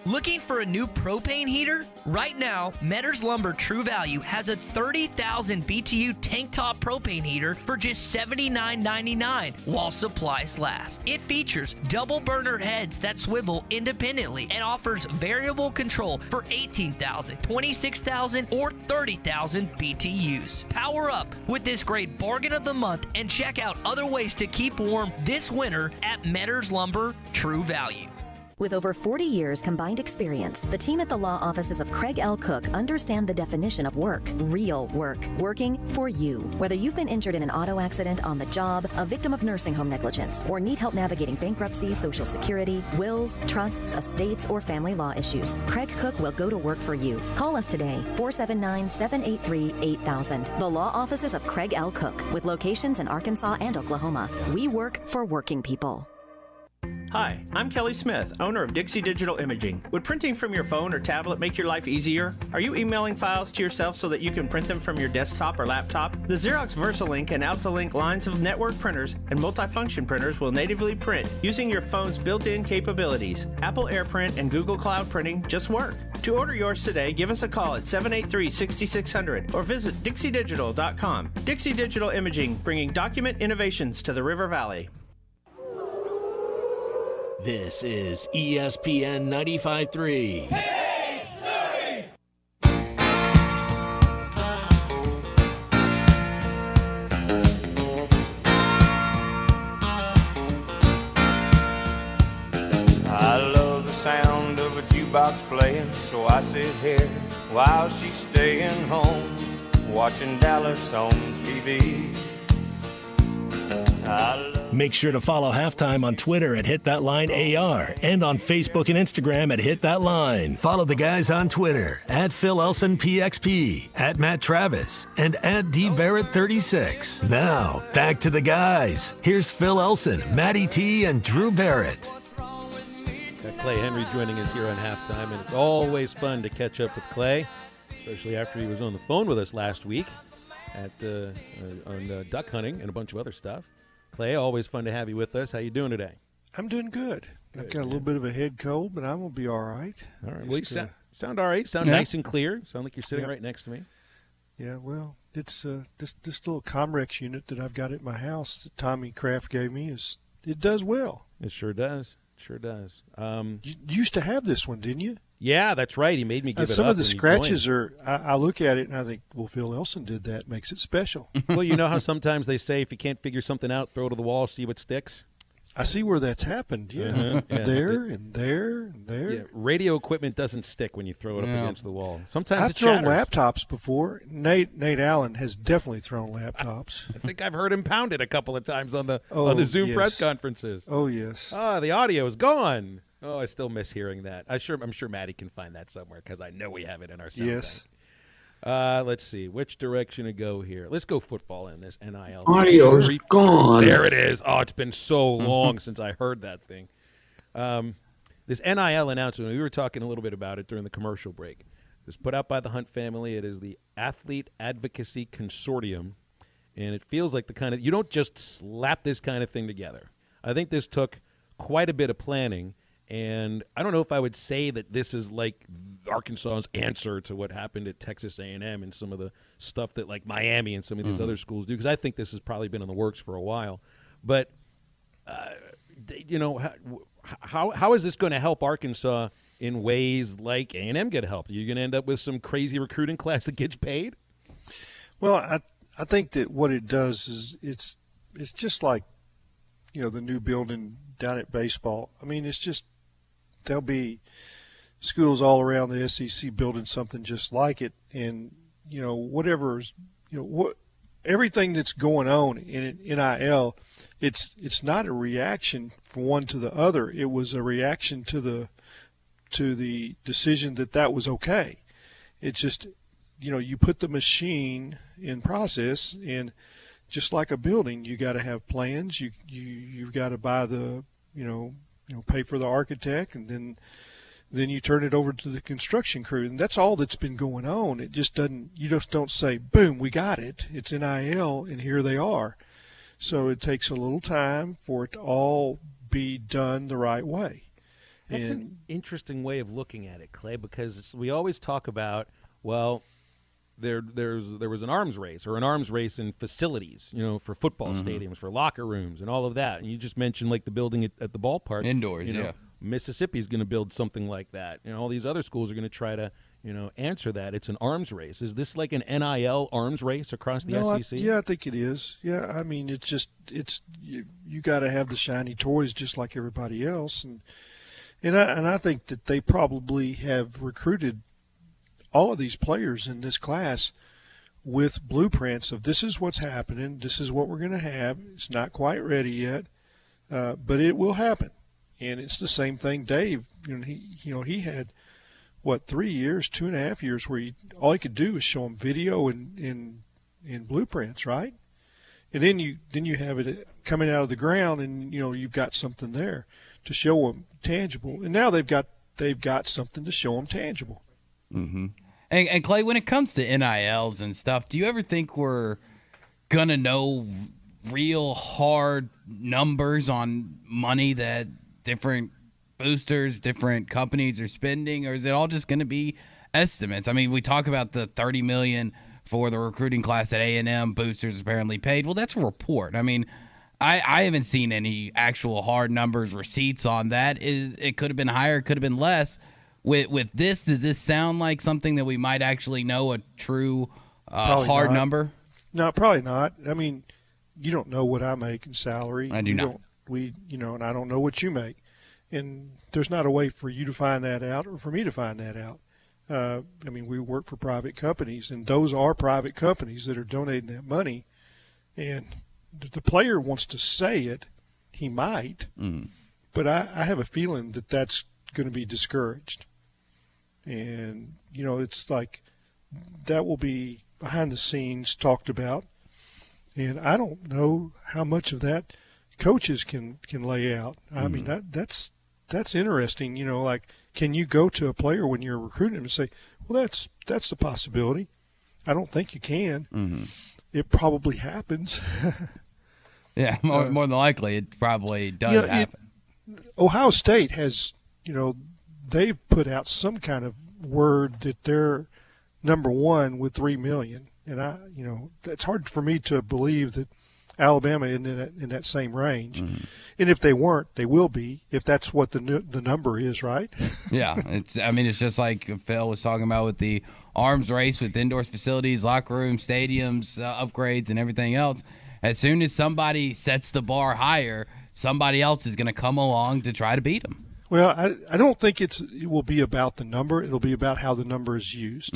[SPEAKER 18] Looking for a new propane heater? Right now, Metters Lumber True Value has a 30,000 BTU tank top propane heater for just $79.99 while supplies last. It features double burner heads that swivel independently and offers variable control for 18,000, 26,000, or 30,000 BTUs. Power up with this great bargain of the month and check out other ways to keep warm this winter at Metters Lumber True Value.
[SPEAKER 19] With over 40 years combined experience, the team at the law offices of Craig L. Cook understand the definition of work. Real work. Working for you. Whether you've been injured in an auto accident, on the job, a victim of nursing home negligence, or need help navigating bankruptcy, Social Security, wills, trusts, estates, or family law issues, Craig Cook will go to work for you. Call us today, 479-783-8000. The law offices of Craig L. Cook, with locations in Arkansas and Oklahoma. We work for working people.
[SPEAKER 20] Hi, I'm Kelly Smith, owner of Dixie Digital Imaging. Would printing from your phone or tablet make your life easier? Are you emailing files to yourself so that you can print them from your desktop or laptop? The Xerox VersaLink and AltaLink lines of network printers and multifunction printers will natively print using your phone's built-in capabilities. Apple AirPrint and Google Cloud Printing just work. To order yours today, give us a call at 783-6600 or visit dixiedigital.com. Dixie Digital Imaging, bringing document innovations to the River Valley.
[SPEAKER 1] This is ESPN 95.3.
[SPEAKER 21] I love the sound of a jukebox playing, so I sit here while she's staying home, watching Dallas on TV.
[SPEAKER 1] Make sure to follow Halftime on Twitter at HitThatLineAR and on Facebook and Instagram at HitThatLine. Follow the guys on Twitter at PhilElsonPXP, at Matt Travis, and at DBarrett36. Now, back to the guys. Here's Phil Elson, Matty T, and Drew Barrett.
[SPEAKER 8] Got Clay Henry joining us here on Halftime, and it's always fun to catch up with Clay, especially after he was on the phone with us last week at on duck hunting and a bunch of other stuff. Clay, always fun to have you with us. How you doing today?
[SPEAKER 22] I'm doing good. I've got a little bit of a head cold, but I'm going to be all right.
[SPEAKER 8] All right. Well, you sound all right. Sound nice and clear. Sound like you're sitting right next to me.
[SPEAKER 22] Yeah, well, it's this little Comrex unit that I've got at my house that Tommy Kraft gave me. It does well.
[SPEAKER 8] It sure does. Sure does.
[SPEAKER 22] You used to have this one, didn't you?
[SPEAKER 8] Yeah, that's right. He made me give it up.
[SPEAKER 22] Some of the scratches are, I look at it and I think, well, Phil Elson did that. Makes it special.
[SPEAKER 8] Well, you know how sometimes they say if you can't figure something out, throw it to the wall, see what sticks?
[SPEAKER 22] I see where that's happened, yeah.
[SPEAKER 8] Yeah.
[SPEAKER 22] There and there and there.
[SPEAKER 8] Yeah, radio equipment doesn't stick when you throw it up against the wall. Sometimes
[SPEAKER 22] I've thrown laptops before. Nate Allen has definitely thrown laptops.
[SPEAKER 8] I think I've heard him pound it a couple of times on the Zoom press conferences.
[SPEAKER 22] Oh, yes.
[SPEAKER 8] The audio is gone. Oh, I still miss hearing that. I'm sure Maddie can find that somewhere because I know we have it in our sound bank. Let's see. Which direction to go here? Let's go football in this NIL.
[SPEAKER 23] Audio's gone.
[SPEAKER 8] There it is. Oh, it's been so long since I heard that thing. This NIL announcement, we were talking a little bit about it during the commercial break. It was put out by the Hunt family. It is the Athlete Advocacy Consortium, and it feels like the kind of – you don't just slap this kind of thing together. I think this took quite a bit of planning. And I don't know if I would say that this is like Arkansas's answer to what happened at Texas A&M and some of the stuff that like Miami and some of these other schools do, because I think this has probably been in the works for a while. But, how is this going to help Arkansas in ways like A&M get help? Are you going to end up with some crazy recruiting class that gets paid?
[SPEAKER 22] Well, I think that what it does is it's just like, the new building down at baseball. I mean, it's just – there'll be schools all around the SEC building something just like it, and everything that's going on in NIL, it's not a reaction from one to the other. It was a reaction to the decision that was okay. It's just you put the machine in process, and just like a building, you got to have plans. You've got to buy the pay for the architect, and then you turn it over to the construction crew, and that's all that's been going on. It just doesn't. You just don't say, "Boom, we got it. It's NIL, and here they are." So it takes a little time for it to all be done the right way.
[SPEAKER 8] That's an interesting way of looking at it, Clay, because we always talk about, well, there was an arms race or an arms race in facilities, for football stadiums, for locker rooms and all of that. And you just mentioned like the building at the ballpark.
[SPEAKER 9] Indoors,
[SPEAKER 8] Mississippi's going to build something like that. All these other schools are going to try to, answer that. It's an arms race. Is this like an NIL arms race across the SEC?
[SPEAKER 22] I think it is. Yeah, I mean, you got to have the shiny toys just like everybody else. And I think that they probably have recruited all of these players in this class with blueprints of this is what's happening, this is what we're going to have. It's not quite ready yet, but it will happen. And it's the same thing, Dave. He had 3 years, 2.5 years, where all he could do was show them video and blueprints, right? And then you have it coming out of the ground, and you've got something there to show them tangible. And now they've got something to show them tangible.
[SPEAKER 9] Mm-hmm. And Clay, when it comes to NILs and stuff, do you ever think we're gonna know real hard numbers on money that different boosters different companies are spending, or is it all just going to be estimates? I mean, we talk about the $30 million for the recruiting class at A&M, boosters apparently paid. Well, that's a report. I mean, I haven't seen any actual hard numbers, receipts on that. It could have been higher, it could have been less. With this, does this sound like something that we might actually know a true hard number?
[SPEAKER 22] No, probably not. I mean, you don't know what I make in salary.
[SPEAKER 9] I do not.
[SPEAKER 22] And I don't know what you make. And there's not a way for you to find that out or for me to find that out. I mean, we work for private companies, and those are private companies that are donating that money. And if the player wants to say it, he might. But I have a feeling that that's going to be discouraged. And, it's like that will be behind the scenes talked about. And I don't know how much of that coaches can lay out. I mean, that's interesting. Like, can you go to a player when you're recruiting him and say, well, that's the possibility. I don't think you can. It probably happens.
[SPEAKER 9] Yeah, more than likely, it probably does happen.
[SPEAKER 22] Ohio State has, they've put out some kind of word that they're number one with $3 million, and it's hard for me to believe that Alabama isn't in that same range. And if they weren't, they will be if that's what the number is, right?
[SPEAKER 9] Yeah, it's just like Phil was talking about with the arms race with indoor facilities, locker rooms, stadiums, upgrades, and everything else. As soon as somebody sets the bar higher, somebody else is going to come along to try to beat them.
[SPEAKER 22] Well, I don't think it will be about the number. It'll be about how the number is used.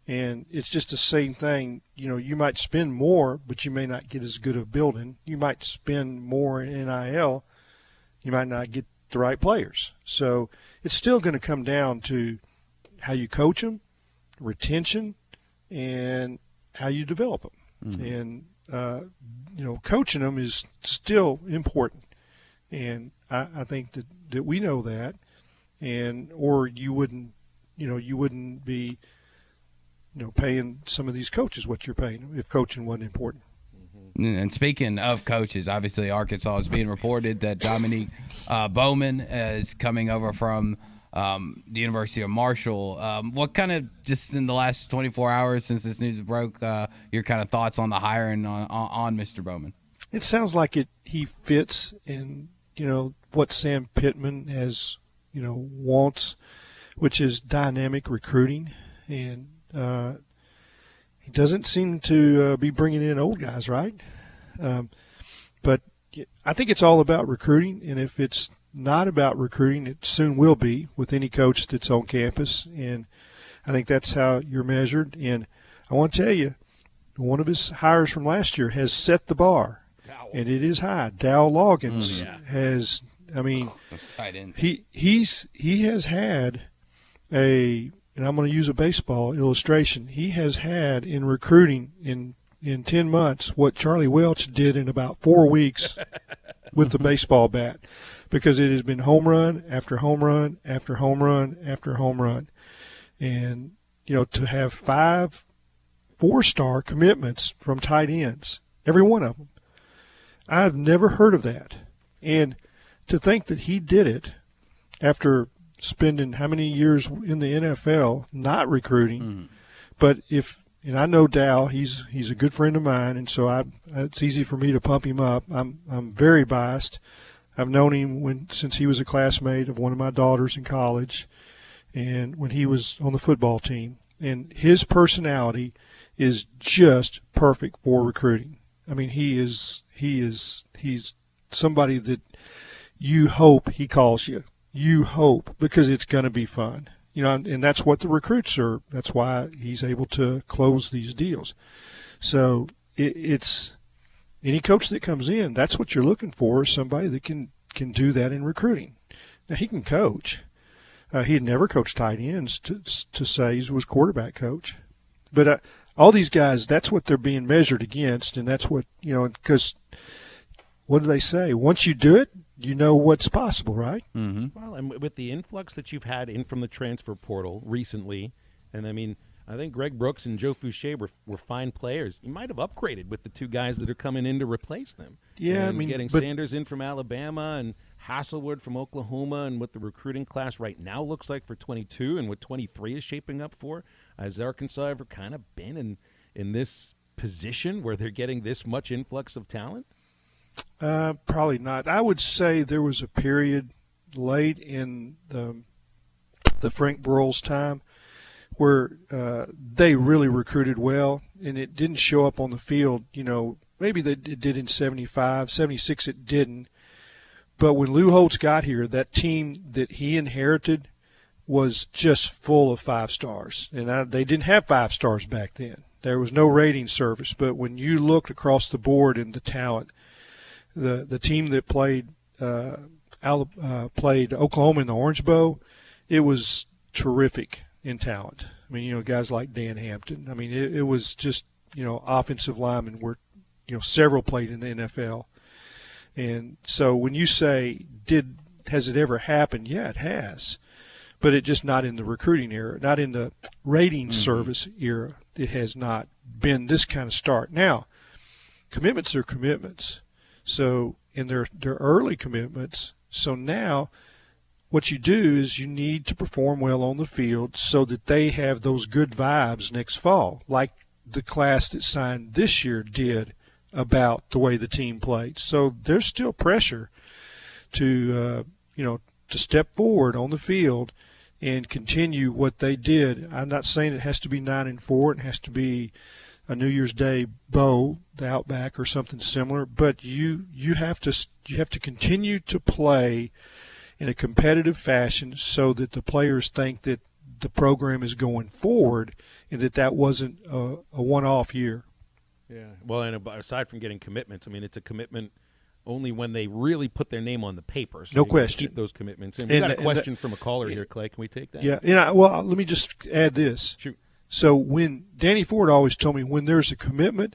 [SPEAKER 22] And it's just the same thing. You might spend more, but you may not get as good a building. You might spend more in NIL. You might not get the right players. So it's still going to come down to how you coach them, retention, and how you develop them. And, coaching them is still important. And I think that we know that, or you wouldn't be, paying some of these coaches what you're paying them if coaching wasn't important.
[SPEAKER 9] And speaking of coaches, obviously Arkansas is being reported that Dominique Bowman is coming over from the University of Marshall. What kind of, just in the last 24 hours since this news broke, your kind of thoughts on the hiring on Mr. Bowman?
[SPEAKER 22] It sounds like he fits in, what Sam Pittman wants, which is dynamic recruiting. And he doesn't seem to be bringing in old guys, right? But I think it's all about recruiting. And if it's not about recruiting, it soon will be with any coach that's on campus. And I think that's how you're measured. And I want to tell you, one of his hires from last year has set the bar. And it is high. Dow Loggins has, he has had and I'm going to use a baseball illustration. He has had in recruiting in 10 months what Charlie Welch did in about 4 weeks with the baseball bat, because it has been home run after home run after home run after home run. And, to have 5 4-star commitments from tight ends, every one of them. I've never heard of that. And to think that he did it after spending how many years in the NFL not recruiting. But and I know Dow, he's a good friend of mine, and so it's easy for me to pump him up. I'm very biased. I've known him since he was a classmate of one of my daughters in college, and when he was on the football team. And his personality is just perfect for recruiting. I mean, he's somebody that you hope he calls you. You hope, because it's going to be fun. And that's what the recruits are. That's why he's able to close these deals. So it's any coach that comes in, that's what you're looking for, is somebody that can do that in recruiting. Now, he can coach. He had never coached tight ends to say he was quarterback coach. But all these guys, that's what they're being measured against, and that's what, because what do they say? Once you do it, you know what's possible, right?
[SPEAKER 8] Well, and with the influx that you've had in from the transfer portal recently, and I think Greg Brooks and Joe Fouché were fine players. You might have upgraded with the 2 guys that are coming in to replace them.
[SPEAKER 22] Yeah,
[SPEAKER 8] and getting Sanders in from Alabama and Hasselwood from Oklahoma and what the recruiting class right now looks like for 22 and what 23 is shaping up for? Has Arkansas ever kind of been in this position where they're getting this much influx of talent?
[SPEAKER 22] Probably not. I would say there was a period late in the Frank Broyles time where they really recruited well, and it didn't show up on the field. Maybe it did in 75, 76 it didn't. But when Lou Holtz got here, that team that he inherited was just full of 5 stars. And they didn't have 5 stars back then. There was no rating service. But when you looked across the board in the talent, the team that played Oklahoma in the Orange Bowl, it was terrific in talent. I mean, guys like Dan Hampton. I mean, it was just, offensive linemen were, several played in the NFL. And so when you say, has it ever happened? Yeah, it has. But it just not in the recruiting era, not in the rating service era. It has not been this kind of start. Now, commitments are commitments. So in their early commitments, so now what you do is you need to perform well on the field so that they have those good vibes next fall, like the class that signed this year did about the way the team played. So there's still pressure to step forward on the field and continue what they did. I'm not saying it has to be 9-4. It has to be a New Year's Day bowl, the Outback, or something similar. But you have to continue to play in a competitive fashion so that the players think that the program is going forward and that wasn't a one-off year.
[SPEAKER 8] Yeah. Well, and aside from getting commitments, I mean, it's a commitment only when they really put their name on the paper. So
[SPEAKER 22] no question.
[SPEAKER 8] Those commitments. And we got a question from a caller here, Clay. Can we take that?
[SPEAKER 22] Yeah. Well, let me just add this.
[SPEAKER 8] Shoot.
[SPEAKER 22] So when Danny Ford always told me when there's a commitment,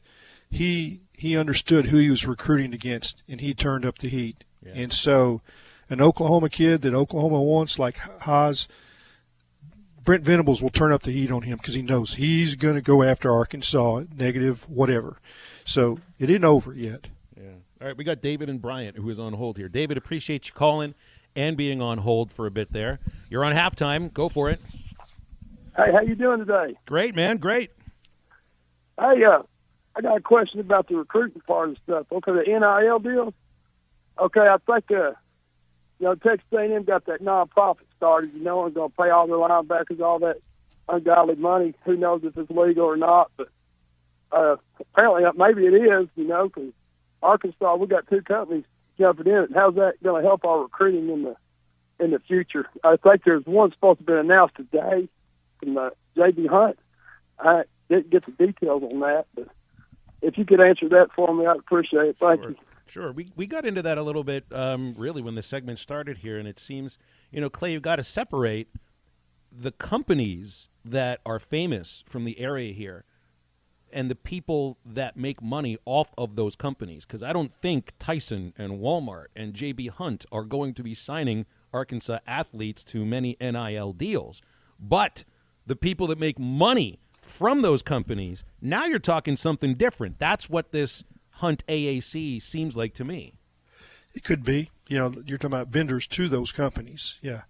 [SPEAKER 22] he understood who he was recruiting against, and he turned up the heat. Yeah. And so an Oklahoma kid that Oklahoma wants, like Haas, Brent Venables will turn up the heat on him because he knows he's going to go after Arkansas, negative, whatever. So it isn't over yet.
[SPEAKER 8] Yeah. All right, we got David and Bryant, who is on hold here. David, appreciate you calling and being on hold for a bit there. You're on halftime. Go for it.
[SPEAKER 3] Hey, how you doing today?
[SPEAKER 8] Great, man. Great.
[SPEAKER 3] Hey, I got a question about the recruiting part of stuff. Okay, the NIL deal. Okay, I think Texas A&M got that nonprofit started, and going to pay all their linebackers all that ungodly money. Who knows if it's legal or not? But apparently, maybe it is. Because Arkansas, we got 2 companies jumping in. How's that going to help our recruiting in the future? I think there's one supposed to be announced today from J.B. Hunt. I didn't get the details on that, but if you could answer that for me, I'd appreciate it. Thank you.
[SPEAKER 8] Sure. We got into that a little bit, really, when the segment started here, and it seems, Clay, you've got to separate the companies that are famous from the area here and the people that make money off of those companies, because I don't think Tyson and Walmart and J.B. Hunt are going to be signing Arkansas athletes to many NIL deals. But the people that make money from those companies, now you're talking something different. That's what this Hunt AAC seems like to me.
[SPEAKER 22] It could be. You're talking about vendors to those companies. Yeah.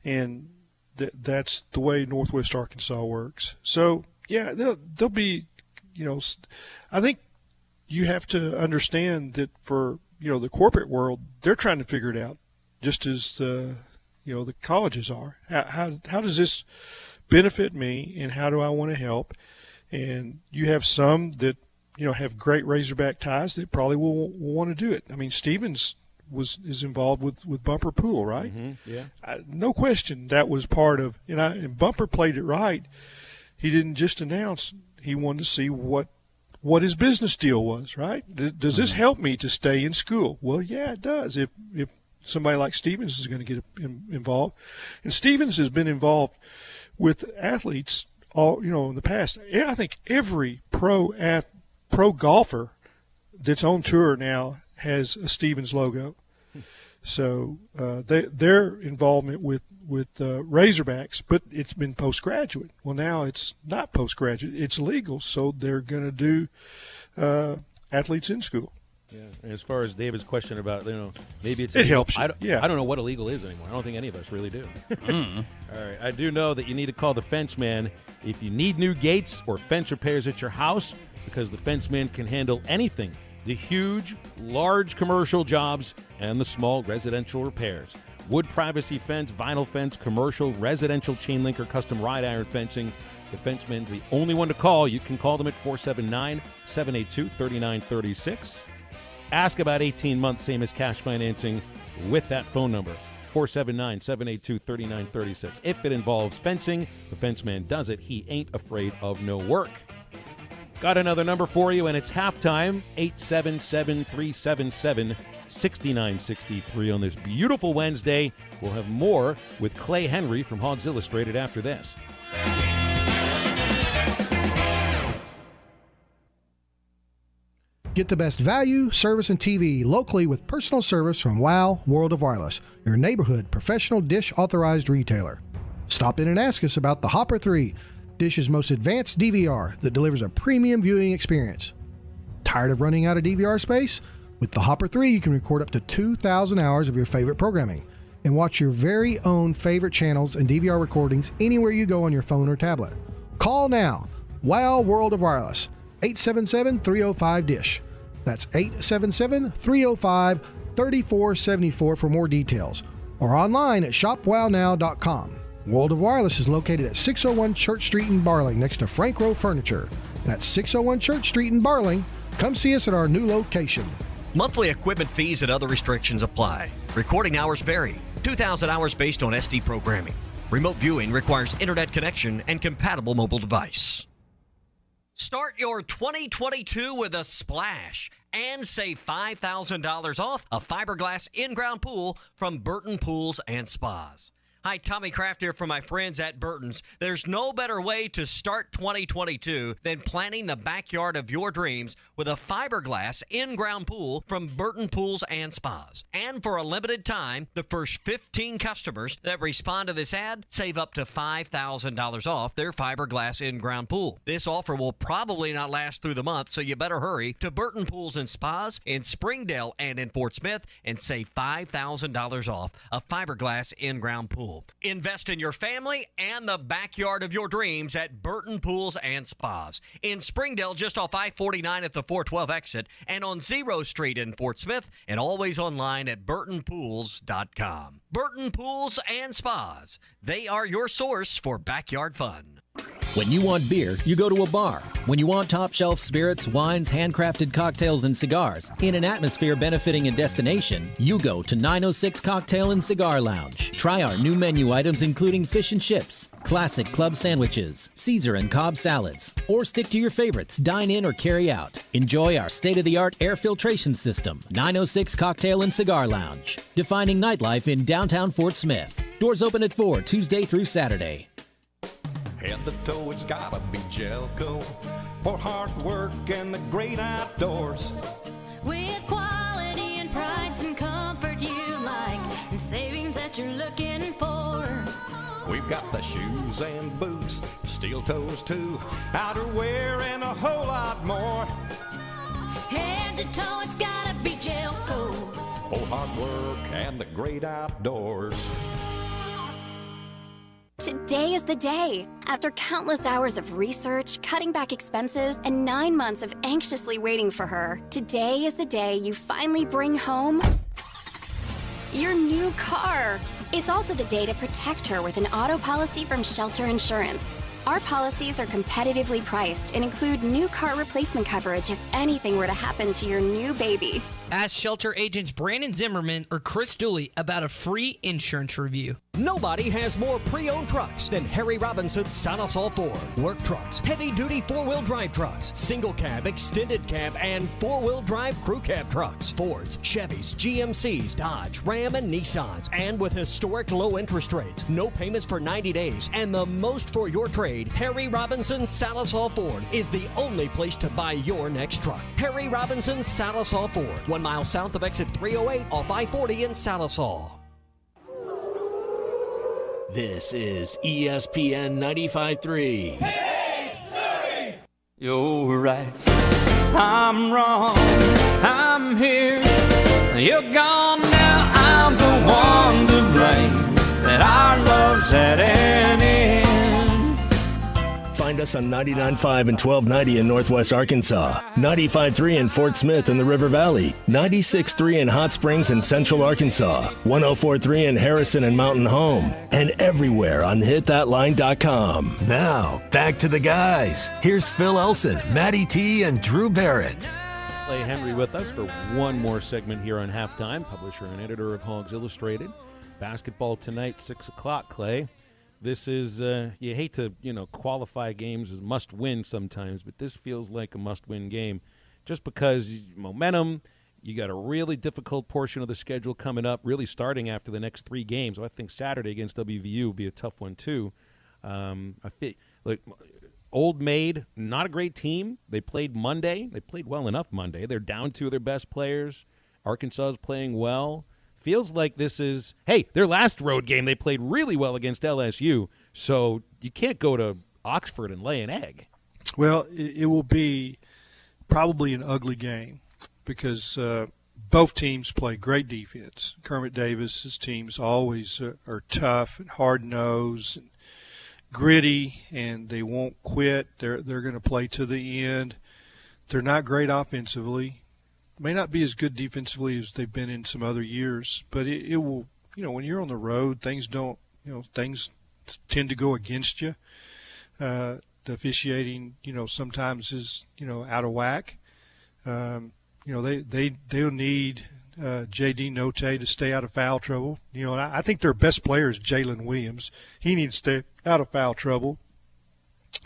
[SPEAKER 22] And that's the way Northwest Arkansas works. So, yeah, there'll be, I think you have to understand that for, the corporate world, they're trying to figure it out just as, the colleges are. How does this benefit me, and how do I want to help? And you have some that, have great Razorback ties that probably will want to do it. I mean, Stevens is involved with Bumper Pool, right?
[SPEAKER 8] Mm-hmm. Yeah.
[SPEAKER 22] No question that was part of, and Bumper played it right. He didn't just announce. He wanted to see what his business deal was, right? Does this help me to stay in school? Well, yeah, it does. If somebody like Stevens is going to get involved, and Stevens has been involved with athletes all in the past. Yeah, I think every pro golfer that's on tour now has a Stevens logo. So their involvement with Razorbacks, but it's been postgraduate. Well, now it's not postgraduate; it's legal, so they're going to do athletes in school.
[SPEAKER 8] Yeah. And as far as David's question about, maybe it's
[SPEAKER 22] it
[SPEAKER 8] illegal.
[SPEAKER 22] helps you.
[SPEAKER 8] I don't know what illegal is anymore. I don't think any of us really do. All right. I do know that you need to call the fence man if you need new gates or fence repairs at your house, because the fence man can handle anything. The huge, large commercial jobs and the small residential repairs. Wood privacy fence, vinyl fence, commercial, residential chain link, or custom ride iron fencing. The Fenceman's the only one to call. You can call them at 479-782-3936. Ask about 18 months, same as cash financing, with that phone number, 479-782-3936. If it involves fencing, the Fenceman does it. He ain't afraid of no work. Got another number for you, and it's halftime, 877-377-6963 on this beautiful Wednesday. We'll have more with Clay Henry from Hogs Illustrated after this.
[SPEAKER 4] Get the best value, service, and TV locally with personal service from WOW World of Wireless, your neighborhood professional Dish authorized retailer. Stop in and ask us about the Hopper 3, Dish's most advanced DVR that delivers a premium viewing experience. Tired of running out of DVR space? With the Hopper 3, you can record up to 2,000 hours of your favorite programming and watch your very own favorite channels and DVR recordings anywhere you go on your phone or tablet. Call now. WOW World of Wireless. 877-305-DISH. That's 877-305-3474 for more details. Or online at shopwownow.com. World of Wireless is located at 601 Church Street in Barling next to Frank Rowe Furniture. That's 601 Church Street in Barling. Come see us at our new location.
[SPEAKER 11] Monthly equipment fees and other restrictions apply. Recording hours vary. 2,000 hours based on SD programming. Remote viewing requires internet connection and compatible mobile device. Start your 2022 with a splash and save $5,000 off a fiberglass in-ground pool from Burton Pools and Spas. Hi, Tommy Kraft here from my friends at Burton's. There's no better way to start 2022 than planning the backyard of your dreams with a fiberglass in-ground pool from Burton Pools and Spas. And for a limited time, the first 15 customers that respond to this ad save up to $5,000 off their fiberglass in-ground pool. This offer will probably not last through the month, so you better hurry to Burton Pools and Spas in Springdale and in Fort Smith and save $5,000 off a fiberglass in-ground pool. Invest in your family and the backyard of your dreams at Burton Pools and Spas. In Springdale, just off I-49 at the 412 exit, and on Zero Street in Fort Smith, and always online at burtonpools.com. Burton Pools and Spas. They are your source for backyard fun.
[SPEAKER 6] When you want beer, you go to a bar. When you want top shelf spirits, wines, handcrafted cocktails, and cigars, in an atmosphere benefiting a destination, you go to 906 Cocktail and Cigar Lounge. Try our new menu items including fish and chips, classic club sandwiches, Caesar and Cobb salads, or stick to your favorites, dine in or carry out. Enjoy our state-of-the-art air filtration system. 906 Cocktail and Cigar Lounge, defining nightlife in downtown Fort Smith. Doors open at 4 Tuesday through Saturday.
[SPEAKER 23] Head to toe, it's gotta be Jelco for hard work and the great outdoors.
[SPEAKER 24] With quality and price and comfort you like, and savings that you're looking for.
[SPEAKER 23] We've got the shoes and boots, steel toes too, outerwear and a whole lot more.
[SPEAKER 24] Head to toe, it's gotta be Jelco
[SPEAKER 23] for hard work and the great outdoors.
[SPEAKER 25] Today is the day. After countless hours of research, cutting back expenses, and 9 months of anxiously waiting for her, today is the day you finally bring home your new car. It's also the day to protect her with an auto policy from Shelter Insurance. Our policies are competitively priced and include new car replacement coverage if anything were to happen to your new baby.
[SPEAKER 18] Ask Shelter agents Brandon Zimmerman or Chris Dooley about a free insurance review.
[SPEAKER 11] Nobody has more pre-owned trucks than Harry Robinson's Salasol Ford. Work trucks, heavy-duty four-wheel drive trucks, single cab, extended cab, and four-wheel drive crew cab trucks. Fords, Chevys, GMCs, Dodge, Ram, and Nissans. And with historic low interest rates, no payments for 90 days, and the most for your trade, Harry Robinson's Salasol Ford is the only place to buy your next truck. Harry Robinson's Salasol Ford, 1 mile south of exit 308 off I-40 in Salasol.
[SPEAKER 1] This is ESPN 95.3.
[SPEAKER 26] You're right.
[SPEAKER 21] I'm wrong, I'm here, you're gone now, I'm the one to blame, that our love's at an end.
[SPEAKER 1] Find us on 99.5 and 1290 in Northwest Arkansas, 95.3 in Fort Smith in the River Valley, 96.3 in Hot Springs in Central Arkansas, 104.3 in Harrison and Mountain Home, and everywhere on hitthatline.com. Now, back to the guys. Here's Phil Elson, Matty T, and Drew Barrett.
[SPEAKER 8] Clay Henry with us for one more segment here on Halftime, publisher and editor of Hogs Illustrated. Basketball tonight, 6 o'clock, Clay. This is, you hate to, qualify games as must-win sometimes, but this feels like a must-win game just because momentum, you got a really difficult portion of the schedule coming up, really starting after the next 3 games. So I think Saturday against WVU will be a tough one, too. Old Maid, not a great team. They played Monday. They played well enough Monday. They're down 2 of their best players. Arkansas is playing well. Feels like this is, their last road game, they played really well against LSU, so you can't go to Oxford and lay an egg.
[SPEAKER 22] Well, it will be probably an ugly game because both teams play great defense. Kermit Davis's teams always are tough and hard-nosed and gritty, and they won't quit. They're going to play to the end. They're not great offensively. May not be as good defensively as they've been in some other years, but it will, when you're on the road, things don't, things tend to go against you. The officiating, sometimes is, out of whack. They'll need J.D. Note to stay out of foul trouble. And I think their best player is Jalen Williams. He needs to stay out of foul trouble.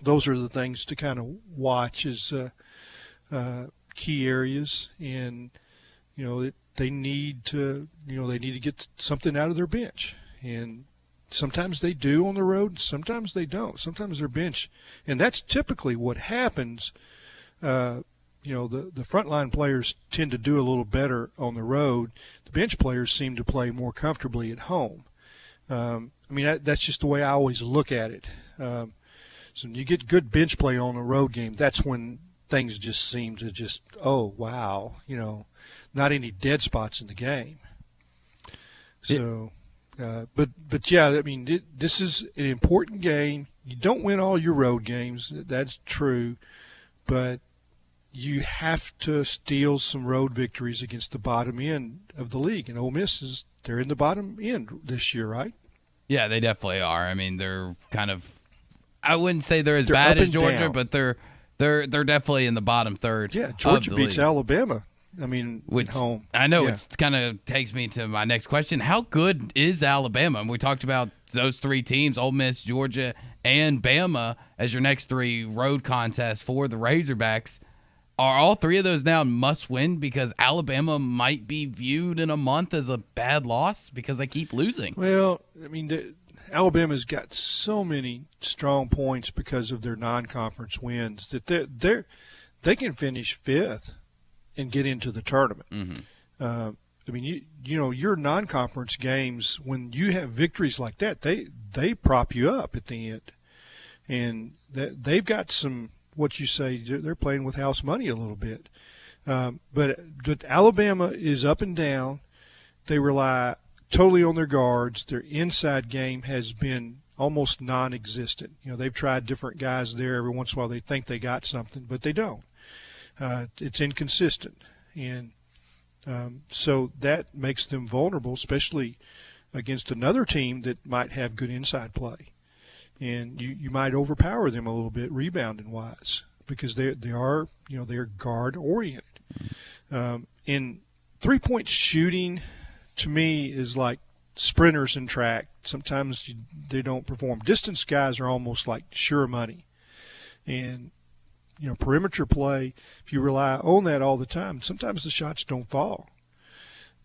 [SPEAKER 22] Those are the things to kind of watch as key areas, and they need to get something out of their bench, and sometimes they do on the road, sometimes they don't. Sometimes their bench, and that's typically what happens. The frontline players tend to do a little better on the road. The bench players seem to play more comfortably at home. That's just the way I always look at it. So when you get good bench play on a road game, that's when things just seem to oh, wow, not any dead spots in the game. So, this is an important game. You don't win all your road games, that's true, but you have to steal some road victories against the bottom end of the league. And Ole Miss they're in the bottom end this year, right?
[SPEAKER 9] Yeah, they definitely are. They're kind of, I wouldn't say they're as bad as Georgia, down. But they're definitely in the bottom third.
[SPEAKER 22] Yeah, Georgia beats Alabama.
[SPEAKER 9] Which
[SPEAKER 22] at home.
[SPEAKER 9] I know it kind of takes me to my next question. How good is Alabama? And we talked about those 3 teams, Ole Miss, Georgia, and Bama, as your next 3 road contests for the Razorbacks. Are all 3 of those now must-win because Alabama might be viewed in a month as a bad loss because they keep losing?
[SPEAKER 22] Well, Alabama's got so many strong points because of their non-conference wins that they can finish 5th and get into the tournament. Mm-hmm. Your non-conference games, when you have victories like that, they prop you up at the end, and they've got some, what you say, they're playing with house money a little bit. But Alabama is up and down. They rely totally on their guards. Their inside game has been almost non-existent. They've tried different guys there. Every once in a while they think they got something, but they don't. It's inconsistent. And so that makes them vulnerable, especially against another team that might have good inside play. And you might overpower them a little bit rebounding-wise because they are guard-oriented. And three-point shooting – to me is like sprinters in track. Sometimes they don't perform. Distance guys are almost like sure money. And, perimeter play, if you rely on that all the time, sometimes the shots don't fall.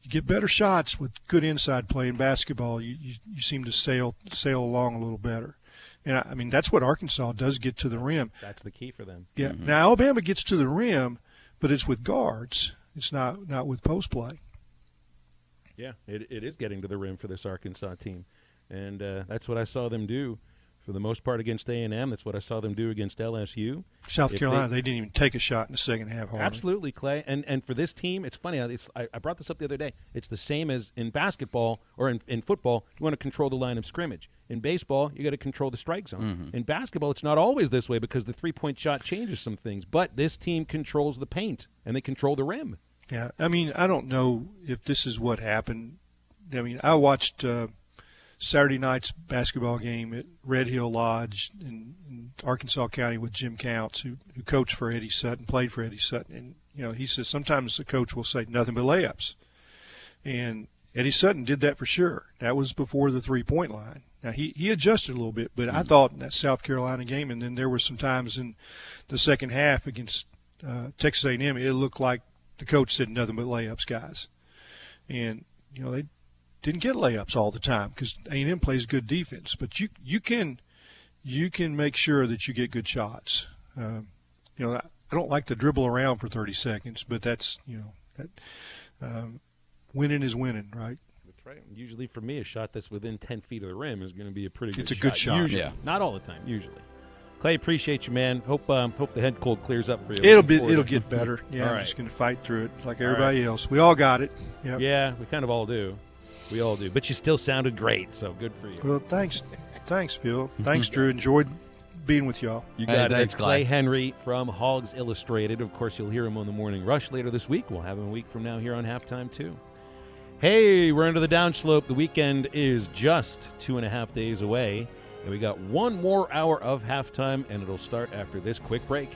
[SPEAKER 22] You get better shots with good inside play in basketball. You seem to sail along a little better. And, that's what Arkansas does, get to the rim.
[SPEAKER 8] That's the key for them.
[SPEAKER 22] Yeah. Mm-hmm. Now, Alabama gets to the rim, but it's with guards. It's not with post play.
[SPEAKER 8] Yeah, it is getting to the rim for this Arkansas team, and that's what I saw them do for the most part against A&M. That's what I saw them do against LSU.
[SPEAKER 22] South Carolina, they didn't even take a shot in the second half. Hardly.
[SPEAKER 8] Absolutely, Clay. And for this team, it's funny. I brought this up the other day. It's the same as in basketball or in football. You want to control the line of scrimmage. In baseball, you got to control the strike zone. In basketball, it's not always this way because the three-point shot changes some things. But this team controls the paint, and they control the rim.
[SPEAKER 22] Yeah, I mean, I don't know if this is what happened. I mean, I watched Saturday night's basketball game at Red Hill Lodge in Arkansas County with Jim Counts, who coached for Eddie Sutton, played for Eddie Sutton. And, he says sometimes the coach will say nothing but layups. And Eddie Sutton did that for sure. That was before the three-point line. Now, he adjusted a little bit, but I thought in that South Carolina game, and then there were some times in the second half against Texas A&M, it looked like the coach said nothing but layups, guys. And, they didn't get layups all the time because A&M plays good defense. But you can make sure that you get good shots. I don't like to dribble around for 30 seconds, but that's, winning is winning, right?
[SPEAKER 8] That's right. Usually for me, a shot that's within 10 feet of the rim is going to be a pretty good shot.
[SPEAKER 22] It's a good shot.
[SPEAKER 8] Usually. Yeah. Not all the time, usually. Clay, appreciate you, man. Hope the head cold clears up for you.
[SPEAKER 22] It'll get better. Yeah,
[SPEAKER 8] all
[SPEAKER 22] I'm just going to fight through it like everybody else. We all got it. Yep.
[SPEAKER 8] Yeah, we kind of all do. We all do. But you still sounded great, so good for you.
[SPEAKER 22] Well, thanks, Phil. Thanks, Drew. Enjoyed being with y'all.
[SPEAKER 8] You got it. That's Clay Henry from Hogs Illustrated. Of course, you'll hear him on the Morning Rush later this week. We'll have him a week from now here on Halftime, too. Hey, we're into the downslope. The weekend is just 2.5 days away. And we got one more hour of halftime, and it'll start after this quick break.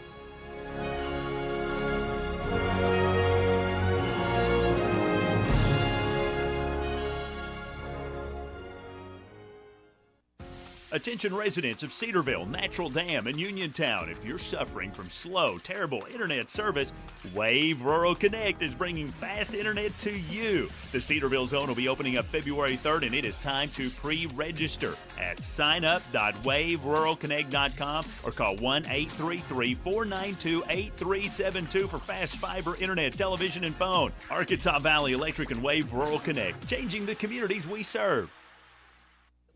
[SPEAKER 2] Attention residents of Cedarville, Natural Dam, and Uniontown. If you're suffering from slow, terrible internet service, Wave Rural Connect is bringing fast internet to you. The Cedarville zone will be opening up February 3rd, and it is time to pre-register at signup.waveruralconnect.com or call 1-833-492-8372 for fast fiber internet, television, and phone. Arkansas Valley Electric and Wave Rural Connect, changing the communities we serve.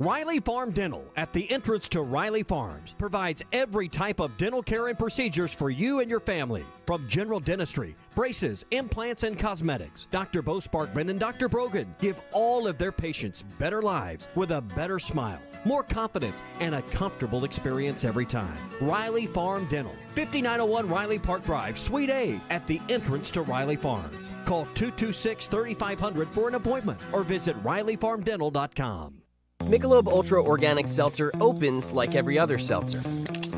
[SPEAKER 11] Riley Farm Dental, at the entrance to Riley Farms, provides every type of dental care and procedures for you and your family. From general dentistry, braces, implants, and cosmetics, Dr. Bo Sparkman and Dr. Brogan give all of their patients better lives with a better smile, more confidence, and a comfortable experience every time. Riley Farm Dental, 5901 Riley Park Drive, Suite A, at the entrance to Riley Farms. Call 226-3500 for an appointment or visit RileyFarmDental.com.
[SPEAKER 5] Michelob Ultra Organic Seltzer opens like every other seltzer,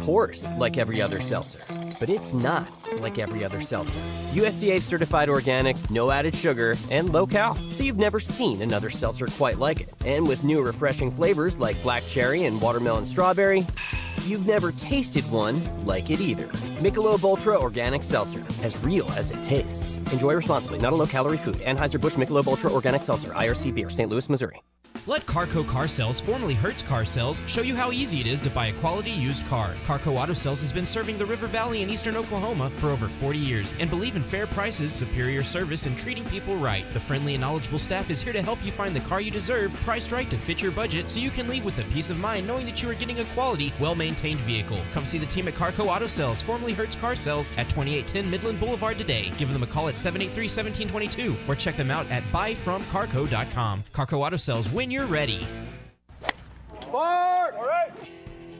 [SPEAKER 5] pours like every other seltzer, but it's not like every other seltzer. USDA certified organic, no added sugar, and low cal, so you've never seen another seltzer quite like it. And with new refreshing flavors like black cherry and watermelon strawberry, you've never tasted one like it either. Michelob Ultra Organic Seltzer, as real as it tastes. Enjoy responsibly, not a low-calorie food. Anheuser-Busch Michelob Ultra Organic Seltzer, IRC Beer, St. Louis, Missouri.
[SPEAKER 15] Let Carco Car Sales, formerly Hertz Car Sales, show you how easy it is to buy a quality used car. Carco Auto Sales has been serving the River Valley in eastern Oklahoma for over 40 years and believe in fair prices, superior service, and treating people right. The friendly and knowledgeable staff is here to help you find the car you deserve, priced right to fit your budget, so you can leave with a peace of mind knowing that you are getting a quality, well-maintained vehicle. Come see the team at Carco Auto Sales, formerly Hertz Car Sales, at 2810 Midland Boulevard today. Give them a call at 783-1722 or check them out at buyfromcarco.com. Carco Auto Sales, when you're ready.
[SPEAKER 7] Forward! All right.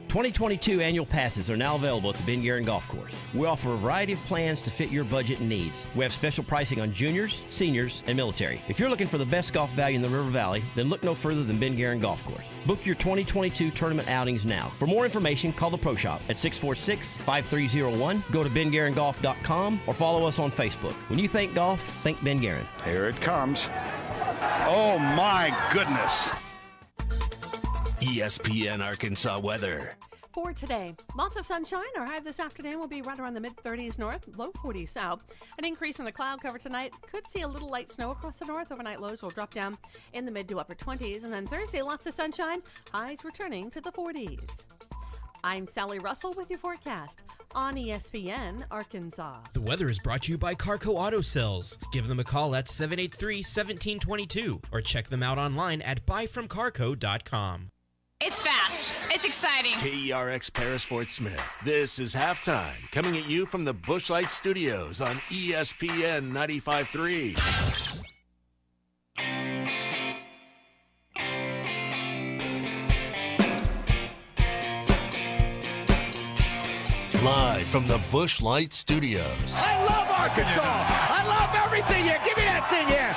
[SPEAKER 12] 2022 annual passes are now available at the Ben Guerin Golf Course. We offer a variety of plans to fit your budget and needs. We have special pricing on juniors, seniors, and military. If you're looking for the best golf value in the River Valley, then look no further than Ben Guerin Golf Course. Book your 2022 tournament outings now. For more information, call the Pro Shop at 646-5301, go to benguerinGolf.com, or follow us on Facebook. When you think golf, think Ben Guerin.
[SPEAKER 7] Here it comes. Oh, my goodness.
[SPEAKER 1] ESPN Arkansas weather.
[SPEAKER 14] For today, lots of sunshine. Our high this afternoon will be right around the mid-30s north, low 40s south. An increase in the cloud cover tonight. Could see a little light snow across the north. Overnight lows will drop down in the mid to upper 20s. And then Thursday, lots of sunshine. Highs returning to the 40s. I'm Sally Russell with your forecast on ESPN Arkansas.
[SPEAKER 15] The weather is brought to you by Carco Auto Sales. Give them a call at 783-1722 or check them out online at buyfromcarco.com.
[SPEAKER 10] It's fast. It's exciting.
[SPEAKER 1] KERX Paris Fort Smith. This is Halftime, coming at you from the Busch Light Studios on ESPN 95.3. Live from the Busch Light Studios.
[SPEAKER 7] I love Arkansas. I love everything here. Give me that thing here.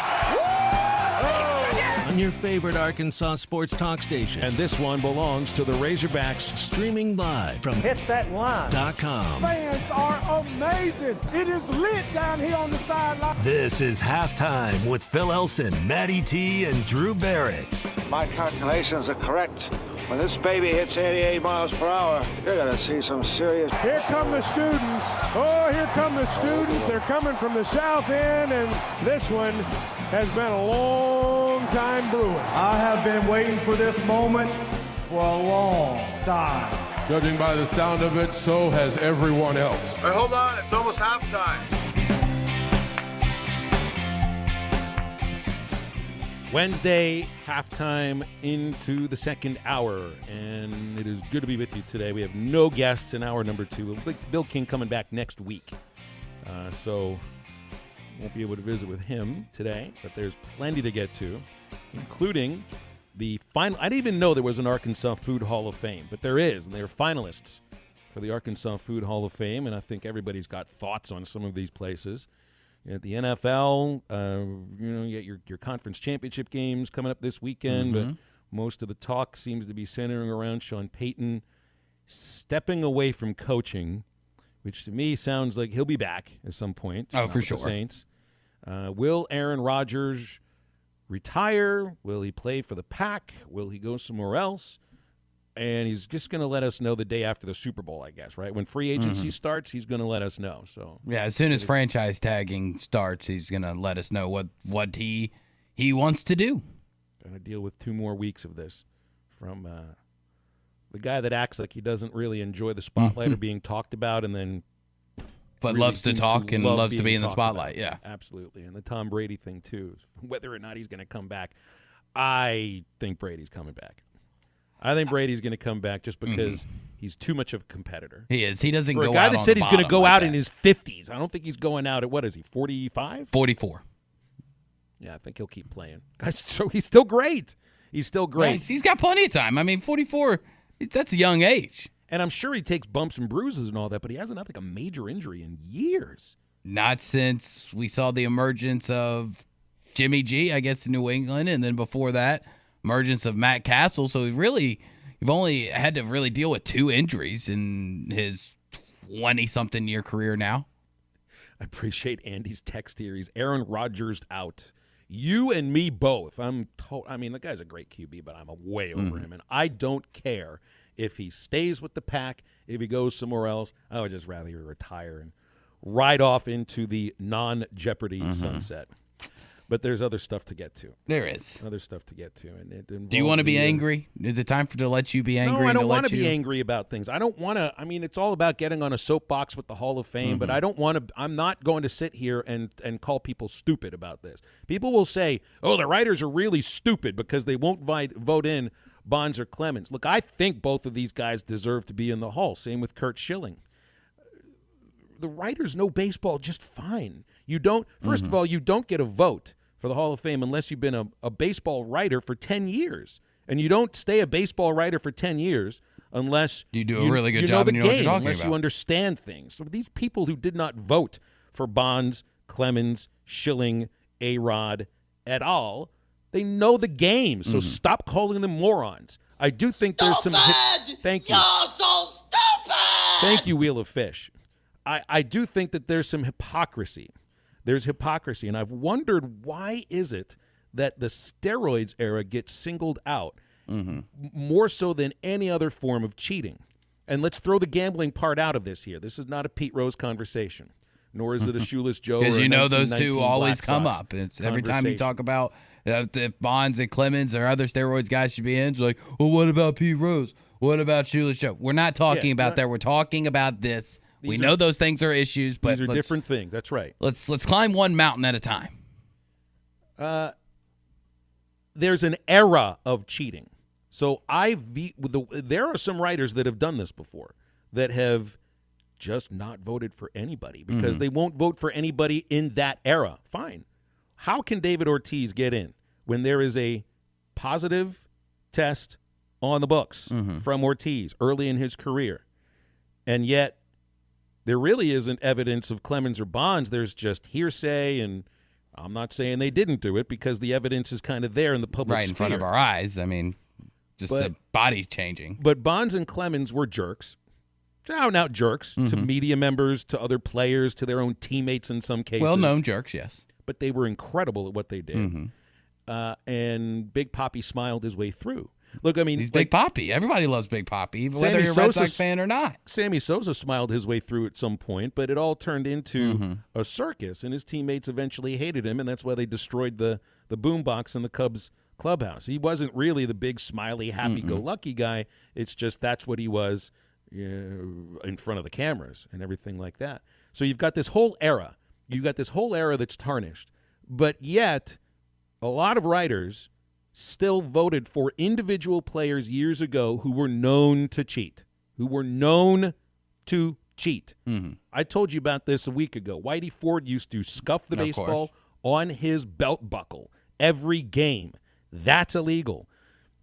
[SPEAKER 1] On your favorite Arkansas sports talk station.
[SPEAKER 13] And this one belongs to the Razorbacks.
[SPEAKER 1] Streaming live from
[SPEAKER 7] HitThatLine.com. Fans are amazing. It is lit down here on the sideline.
[SPEAKER 1] This is Halftime with Phil Elson, Matty T, and Drew Barrett.
[SPEAKER 16] My calculations are correct. When this baby hits 88 miles per hour, you're going to see some serious...
[SPEAKER 7] Here come the students. Oh, here come the students. They're coming from the south end, and this one has been a long time brewing.
[SPEAKER 17] I have been waiting for this moment for a long time.
[SPEAKER 19] Judging by the sound of it, so has everyone else.
[SPEAKER 16] Hey, hold on. It's almost halftime.
[SPEAKER 8] Wednesday, halftime into the second hour, and it is good to be with you today. We have no guests in hour number 2. Bill King coming back next week, so won't be able to visit with him today, but there's plenty to get to, including the final. I didn't even know there was an Arkansas Food Hall of Fame, but there is, and they're finalists for the Arkansas Food Hall of Fame, and I think everybody's got thoughts on some of these places. At the NFL, you get your conference championship games coming up this weekend, but most of the talk seems to be centering around Sean Payton stepping away from coaching, which to me sounds like he'll be back at some point.
[SPEAKER 9] Oh, for sure.
[SPEAKER 8] The Saints. Will Aaron Rodgers retire? Will he play for the Pack? Will he go somewhere else? And he's just going to let us know the day after the Super Bowl, I guess, right? When free agency starts, he's going to let us know. So
[SPEAKER 9] yeah, as soon as franchise tagging starts, he's going to let us know what he wants to do.
[SPEAKER 8] Going to deal with 2 more weeks of this from the guy that acts like he doesn't really enjoy the spotlight or being talked about, and then
[SPEAKER 9] but really loves to talk and loves to be in the spotlight. Yeah,
[SPEAKER 8] absolutely. And the Tom Brady thing too, whether or not he's going to come back. I think Brady's coming back. I think Brady's going to come back just because he's too much of a competitor.
[SPEAKER 9] He is. He doesn't go out.
[SPEAKER 8] For a guy that said he's going to go out in his 50s, I don't think he's going out at, what is he, 45?
[SPEAKER 9] 44.
[SPEAKER 8] Yeah, I think he'll keep playing. So he's still great. He's still great.
[SPEAKER 9] Yeah, he's got plenty of time. I mean, 44, that's a young age.
[SPEAKER 8] And I'm sure he takes bumps and bruises and all that, but he hasn't had like a major injury in years.
[SPEAKER 9] Not since we saw the emergence of Jimmy G, I guess, in New England, and then before that, emergence of Matt Castle. So you've only had to really deal with 2 injuries in his 20-something year career now.
[SPEAKER 8] I appreciate Andy's text here. He's Aaron Rodgers out. You and me both. I mean, the guy's a great QB, but I'm way over him, and I don't care if he stays with the Pack, if he goes somewhere else. I would just rather he retire and ride off into the non-Jeopardy sunset. But there's other stuff to get to.
[SPEAKER 9] There is.
[SPEAKER 8] Other stuff to get to. And
[SPEAKER 9] do you want to be angry? Is it time to let you be angry?
[SPEAKER 8] No, I don't want to be angry about things. I don't want to. I mean, it's all about getting on a soapbox with the Hall of Fame, but I don't want to. I'm not going to sit here and call people stupid about this. People will say, oh, the writers are really stupid because they won't vote in Bonds or Clemens. Look, I think both of these guys deserve to be in the Hall. Same with Curt Schilling. The writers know baseball just fine. You don't. First of all, you don't get a vote for the Hall of Fame unless you've been a baseball writer for 10 years. And you don't stay a baseball writer for 10 years unless
[SPEAKER 9] you do a really good job and you know what you're talking
[SPEAKER 8] unless
[SPEAKER 9] about.
[SPEAKER 8] You understand things. So these people who did not vote for Bonds, Clemens, Schilling, A-Rod at all, they know the game. So stop calling them morons. I do think there's some... Thank you.
[SPEAKER 7] You're so stupid!
[SPEAKER 8] Thank you, Wheel of Fish. I do think that there's some hypocrisy. There's hypocrisy, and I've wondered why is it that the steroids era gets singled out more so than any other form of cheating. And let's throw the gambling part out of this here. This is not a Pete Rose conversation, nor is it a Shoeless Joe.
[SPEAKER 9] Because
[SPEAKER 8] you
[SPEAKER 9] know those two always come up. It's every time you talk about if Bonds and Clemens or other steroids guys should be in, it's like, well, what about Pete Rose? What about Shoeless Joe? We're not talking about that. We're talking about this. We know those things are issues, but
[SPEAKER 8] these are different things. That's right.
[SPEAKER 9] Let's climb one mountain at a time.
[SPEAKER 8] There's an era of cheating. So there are some writers that have done this before that have just not voted for anybody because they won't vote for anybody in that era. Fine. How can David Ortiz get in when there is a positive test on the books from Ortiz early in his career, and yet there really isn't evidence of Clemens or Bonds? There's just hearsay, and I'm not saying they didn't do it because the evidence is kind of there in the public
[SPEAKER 9] right in front of our eyes. I mean, just the body changing.
[SPEAKER 8] But Bonds and Clemens were jerks. Out jerks to media members, to other players, to their own teammates in some cases.
[SPEAKER 9] Well-known jerks, yes.
[SPEAKER 8] But they were incredible at what they did. And Big Papi smiled his way through. Look, I mean,
[SPEAKER 9] he's Big Papi. Everybody loves Big Papi, whether you're a Red Sox fan or not.
[SPEAKER 8] Sammy Sosa smiled his way through at some point, but it all turned into a circus, and his teammates eventually hated him, and that's why they destroyed the boombox in the Cubs clubhouse. He wasn't really the big, smiley, happy-go-lucky guy. It's just that's what he was in front of the cameras and everything like that. So you've got this whole era. You've got this whole era that's tarnished, but yet a lot of writers still voted for individual players years ago who were known to cheat, I told you about this a week ago. Whitey Ford used to scuff the baseball on his belt buckle every game. That's illegal.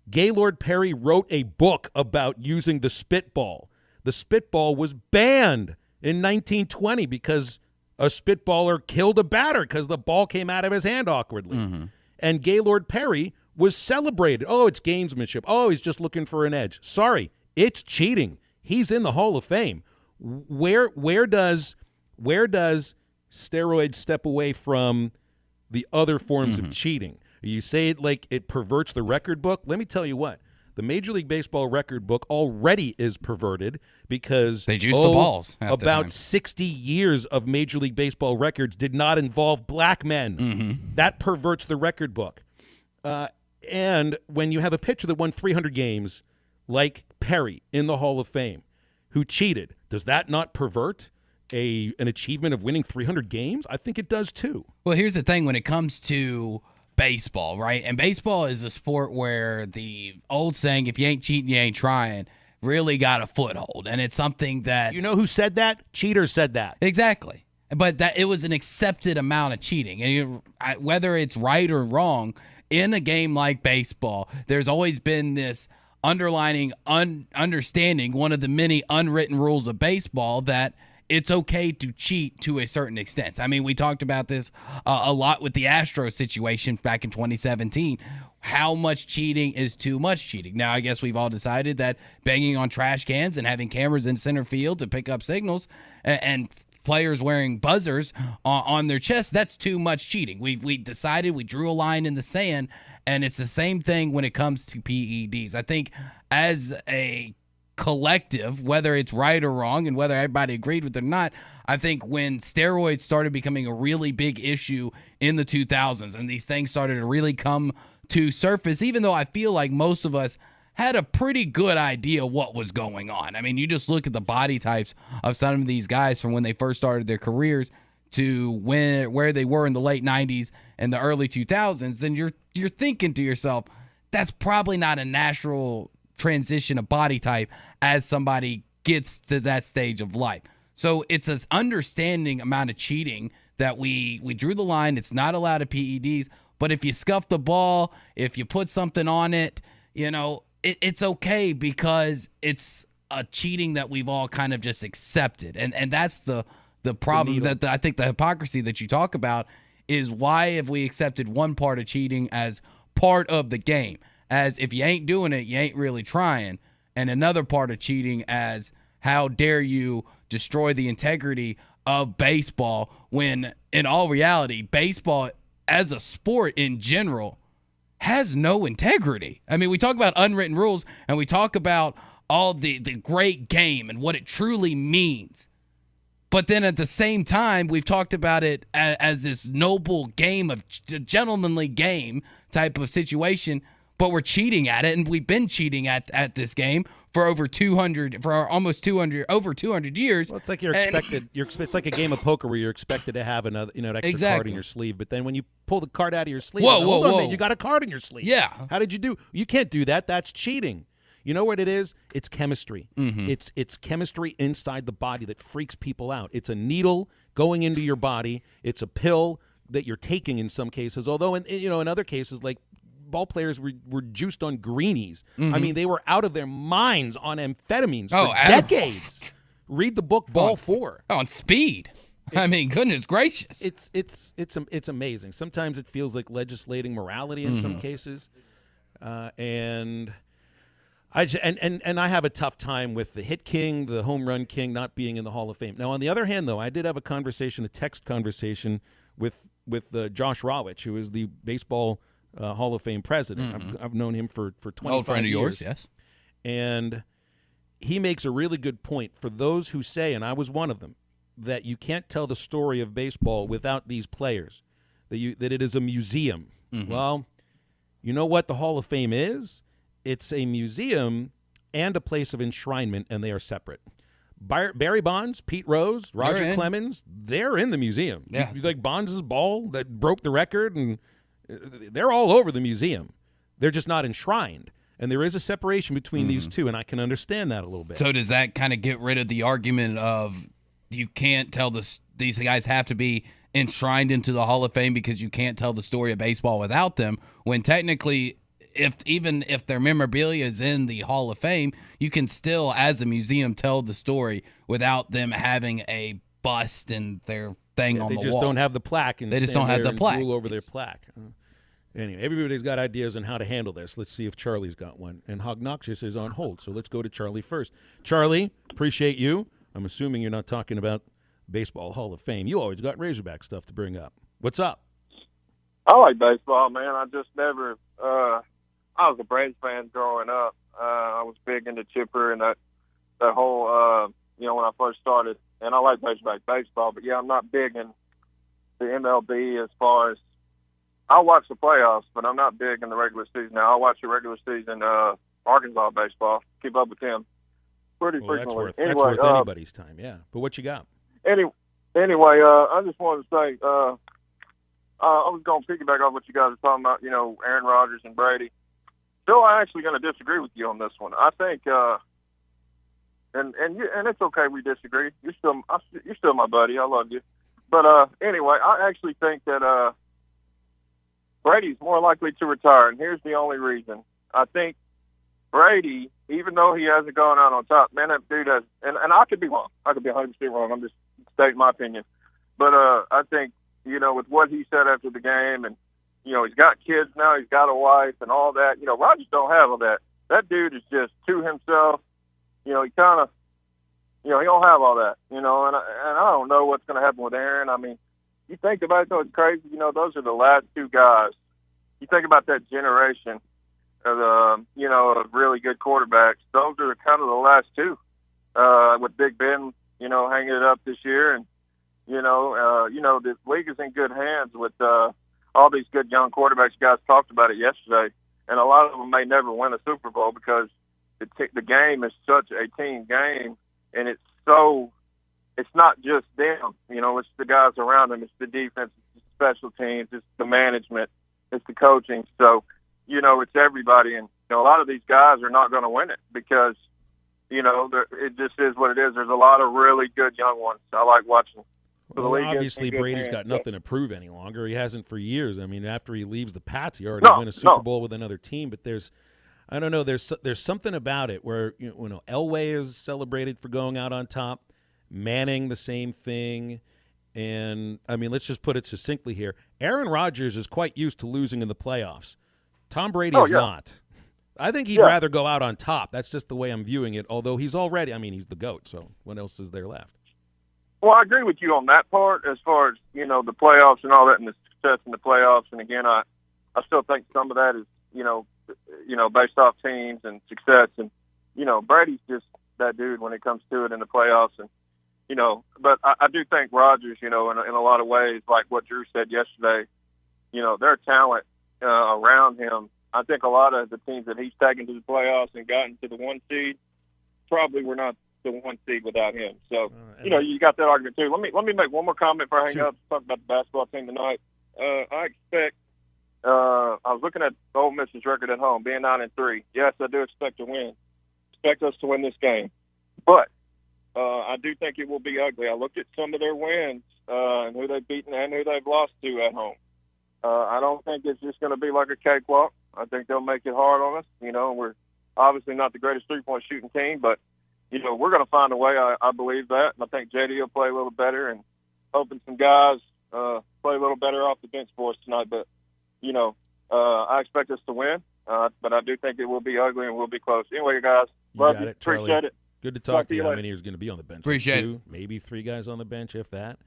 [SPEAKER 8] Gaylord Perry wrote a book about using the spitball. The spitball was banned in 1920 because a spitballer killed a batter because the ball came out of his hand awkwardly. And Gaylord Perry was celebrated. Oh, it's gamesmanship. Oh, he's just looking for an edge. Sorry, it's cheating. He's in the Hall of Fame. Where does steroids step away from the other forms of cheating? You say it like it perverts the record book. Let me tell you what. The Major League Baseball record book already is perverted because
[SPEAKER 9] they juice the balls.
[SPEAKER 8] About 60 years of Major League Baseball records did not involve black men. That perverts the record book. And when you have a pitcher that won 300 games, like Perry in the Hall of Fame, who cheated, does that not pervert an achievement of winning 300 games? I think it does too.
[SPEAKER 9] Well, here's the thing when it comes to baseball, right? And baseball is a sport where the old saying, if you ain't cheating, you ain't trying, really got a foothold. And it's something that...
[SPEAKER 8] You know who said that? Cheaters said that.
[SPEAKER 9] Exactly. But that it was an accepted amount of cheating. And whether it's right or wrong, in a game like baseball, there's always been this underlining understanding, one of the many unwritten rules of baseball, that it's okay to cheat to a certain extent. I mean, we talked about this a lot with the Astros situation back in 2017. How much cheating is too much cheating? Now, I guess we've all decided that banging on trash cans and having cameras in center field to pick up signals and players wearing buzzers on their chest, that's too much cheating. We decided, we drew a line in the sand, and it's the same thing when it comes to PEDs. I think as a collective, whether it's right or wrong and whether everybody agreed with it or not, I think when steroids started becoming a really big issue in the 2000s and these things started to really come to surface, even though I feel like most of us had a pretty good idea what was going on. I mean, you just look at the body types of some of these guys from when they first started their careers to where they were in the late 90s and the early 2000s, and you're thinking to yourself, that's probably not a natural transition of body type as somebody gets to that stage of life. So it's an understanding amount of cheating that we drew the line. It's not allowed at PEDs, but if you scuff the ball, if you put something on it, you know, it's okay because it's a cheating that we've all kind of just accepted. And that's the problem that I think the hypocrisy that you talk about is why have we accepted one part of cheating as part of the game? As if you ain't doing it, you ain't really trying. And another part of cheating as how dare you destroy the integrity of baseball when in all reality, baseball as a sport in general has no integrity. I mean, we talk about unwritten rules and we talk about all the great game and what it truly means. But then at the same time, we've talked about it as this noble game of gentlemanly game type of situation. but we're cheating at it, and we've been cheating at this game for over 200 years.
[SPEAKER 8] Well, it's like you're expected. It's like a game of poker where you're expected to have another, an extra card in your sleeve. But then when you pull the card out of your sleeve, hold on, man, you got a card in your sleeve.
[SPEAKER 9] Yeah.
[SPEAKER 8] How did you do? You can't do that. That's cheating. You know what it is? It's chemistry.
[SPEAKER 9] Mm-hmm.
[SPEAKER 8] It's chemistry inside the body that freaks people out. It's a needle going into your body. It's a pill that you're taking in some cases. Although in other cases, like ball players were juiced on greenies.
[SPEAKER 9] Mm-hmm.
[SPEAKER 8] I mean, they were out of their minds on amphetamines for decades. Read the book Ball 4.
[SPEAKER 9] On speed. I mean, goodness gracious.
[SPEAKER 8] It's amazing. Sometimes it feels like legislating morality in some cases, and I have a tough time with the hit king, the home run king, not being in the Hall of Fame. Now, on the other hand, though, I did have a text conversation with Josh Rawitch, who is the baseball Hall of Fame president. I've known him for 25 years.
[SPEAKER 9] Old friend of yours, yes.
[SPEAKER 8] And he makes a really good point for those who say, and I was one of them, that you can't tell the story of baseball without these players, that it is a museum. Well, you know what the Hall of Fame is? It's a museum and a place of enshrinement, and they are separate. Barry Bonds, Pete Rose, Roger Clemens, they're in the museum.
[SPEAKER 9] Yeah.
[SPEAKER 8] You like Bonds' ball that broke the record, and they're all over the museum. They're just not enshrined. And there is a separation between these two, and I can understand that a little bit.
[SPEAKER 9] So does that kind of get rid of the argument of you can't tell these guys have to be enshrined into the Hall of Fame because you can't tell the story of baseball without them, when technically even if their memorabilia is in the Hall of Fame, you can still, as a museum, tell the story without them having a bust and their thing on the wall.
[SPEAKER 8] They just don't have the plaque, and
[SPEAKER 9] they just don't have the plaque.
[SPEAKER 8] Drool over their plaque. Anyway, everybody's got ideas on how to handle this. Let's see if Charlie's got one. And Hognoxious is on hold, so let's go to Charlie first. Charlie, appreciate you. I'm assuming you're not talking about Baseball Hall of Fame. You always got Razorback stuff to bring up. What's up?
[SPEAKER 3] I like baseball, man. I just never I was a Braves fan growing up. I was big into Chipper and that whole, when I first started. And I like Razorback baseball, but, yeah, I'm not big in the MLB as far as I'll watch the playoffs, but I'm not big in the regular season. Now, I'll watch the regular season Arkansas baseball, keep up with them pretty frequently.
[SPEAKER 8] That's worth anybody's time, yeah. But what you got?
[SPEAKER 3] Anyway, I just wanted to say I was going to piggyback off what you guys are talking about, Aaron Rodgers and Brady. Bill, I'm actually going to disagree with you on this one. I think, and it's okay we disagree. You're still my buddy. I love you. But anyway, I actually think that Brady's more likely to retire, and here's the only reason. I think Brady, even though he hasn't gone out on top, man, that dude has, and I could be wrong. I could be 100% wrong. I'm just stating my opinion. But I think, with what he said after the game, and, he's got kids now, he's got a wife and all that. Rodgers don't have all that. That dude is just to himself. He kind of, he don't have all that, and I don't know what's going to happen with Aaron. I mean, you think about it, though, it's crazy. Those are the last two guys. You think about that generation of, of really good quarterbacks. Those are kind of the last two, with Big Ben, hanging it up this year. And, the league is in good hands with all these good young quarterbacks. You guys talked about it yesterday. And a lot of them may never win a Super Bowl because the game is such a team game, and it's not just them. It's the guys around them. It's the defense, it's the special teams, it's the management, it's the coaching. So, it's everybody. And, a lot of these guys are not going to win it because, it just is what it is. There's a lot of really good young ones. I like watching.
[SPEAKER 8] Well, obviously, Brady's got nothing to prove any longer. He hasn't for years. I mean, after he leaves the Pats, he already won a Super Bowl with another team. But I don't know. There's something about it where Elway is celebrated for going out on top, Manning the same thing, and I mean, let's just put it succinctly here: Aaron Rodgers is quite used to losing in the playoffs. Tom Brady is not. I think he'd rather go out on top. That's just the way I'm viewing it. Although he's already, he's the GOAT. So what else is there left?
[SPEAKER 3] Well, I agree with you on that part as far as, the playoffs and all that and the success in the playoffs. And again, I still think some of that is, based off teams and success. And, Brady's just that dude when it comes to it in the playoffs. And, but I do think Rodgers, in a lot of ways, like what Drew said yesterday, their talent around him I think a lot of the teams that he's taken to the playoffs and gotten to the 1 seed probably were not the 1 seed without him. So, you got that argument too. Let me make one more comment before I hang up. Talk about the basketball team tonight. I expect. I was looking at Ole Miss's record at home, being 9-3. Yes, I do expect to win. Expect us to win this game, but I do think it will be ugly. I looked at some of their wins and who they've beaten and who they've lost to at home. I don't think it's just going to be like a cakewalk. I think they'll make it hard on us. We're obviously not the greatest three-point shooting team, but, we're going to find a way. I believe that. And I think JD will play a little better and hoping some guys play a little better off the bench for us tonight. But, I expect us to win, but I do think it will be ugly and we'll be close. Anyway, guys, love you. Appreciate it.
[SPEAKER 8] Good to talk to you. How many is going to be on the bench?
[SPEAKER 9] Appreciate
[SPEAKER 8] 2, maybe 3 guys on the bench, if that.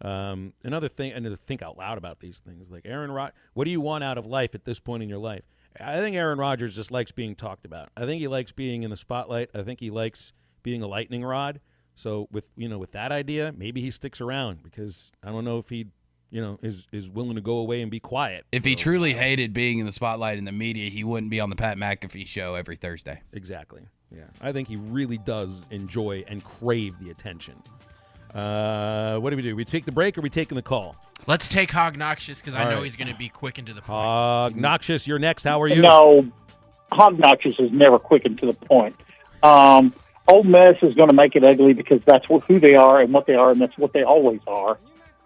[SPEAKER 8] Another thing, and to think out loud about these things, like Aaron Rodgers, what do you want out of life at this point in your life? I think Aaron Rodgers just likes being talked about. I think he likes being in the spotlight. I think he likes being a lightning rod. So with that idea, maybe he sticks around because I don't know if he is willing to go away and be quiet.
[SPEAKER 9] If he truly hated being in the spotlight in the media, he wouldn't be on the Pat McAfee show every Thursday.
[SPEAKER 8] Exactly. Yeah, I think he really does enjoy and crave the attention. What do? We take the break or are we taking the call?
[SPEAKER 4] Let's take Hognoxious because I know he's going to be quick and to the point.
[SPEAKER 8] Hognoxious, you're next. How are you?
[SPEAKER 6] No, Hognoxious is never quick and to the point. Ole Miss is going to make it ugly because that's who they are and what they are, and that's what they always are.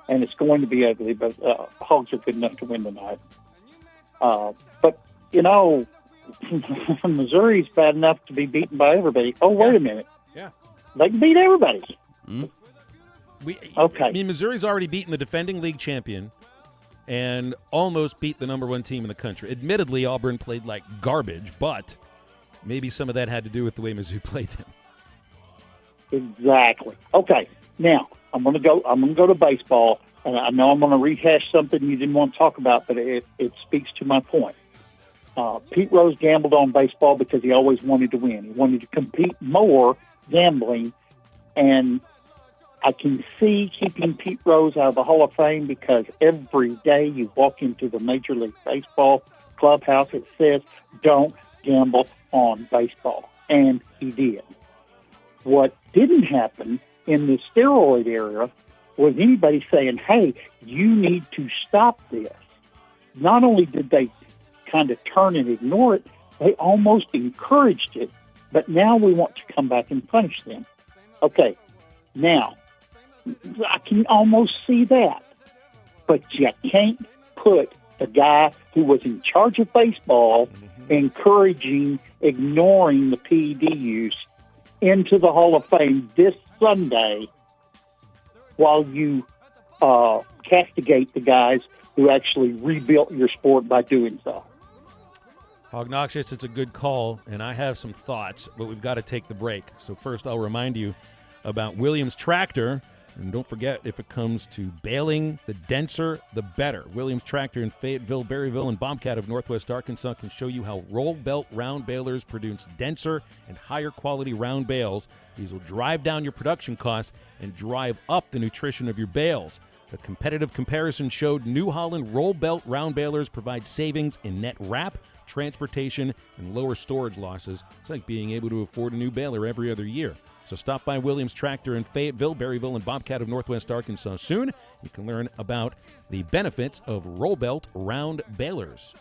[SPEAKER 6] And it's going to be ugly, but Hogs are good enough to win tonight. But, Missouri's bad enough to be beaten by everybody. Oh, wait a minute.
[SPEAKER 8] Yeah.
[SPEAKER 6] They can beat everybody.
[SPEAKER 8] Okay. I mean, Missouri's already beaten the defending league champion and almost beat the number 1 team in the country. Admittedly, Auburn played like garbage, but maybe some of that had to do with the way Mizzou played them.
[SPEAKER 6] Exactly. Okay. Now, I'm going to go to baseball, and I know I'm going to rehash something you didn't want to talk about, but it speaks to my point. Pete Rose gambled on baseball because he always wanted to win. He wanted to compete more gambling, and I can see keeping Pete Rose out of the Hall of Fame because every day you walk into the Major League Baseball clubhouse, it says, don't gamble on baseball. And he did. What didn't happen in the steroid era was anybody saying, hey, you need to stop this. Not only did they kind of turn and ignore it, they almost encouraged it. But now we want to come back and punish them. Okay, now, I can almost see that. But you can't put the guy who was in charge of baseball encouraging, ignoring the PED use into the Hall of Fame this Sunday while you castigate the guys who actually rebuilt your sport by doing so.
[SPEAKER 8] Hognoxious, it's a good call, and I have some thoughts, but we've got to take the break. So first I'll remind you about Williams Tractor. And don't forget, if it comes to baling, the denser, the better. Williams Tractor in Fayetteville, Berryville, and Bobcat of Northwest Arkansas can show you how roll belt round balers produce denser and higher quality round bales. These will drive down your production costs and drive up the nutrition of your bales. A competitive comparison showed New Holland roll belt round balers provide savings in net wrap, transportation, and lower storage losses. It's like being able to afford a new baler every other year. So stop by Williams Tractor in Fayetteville, Berryville, and Bobcat of Northwest Arkansas soon. You can learn about the benefits of roll belt round balers.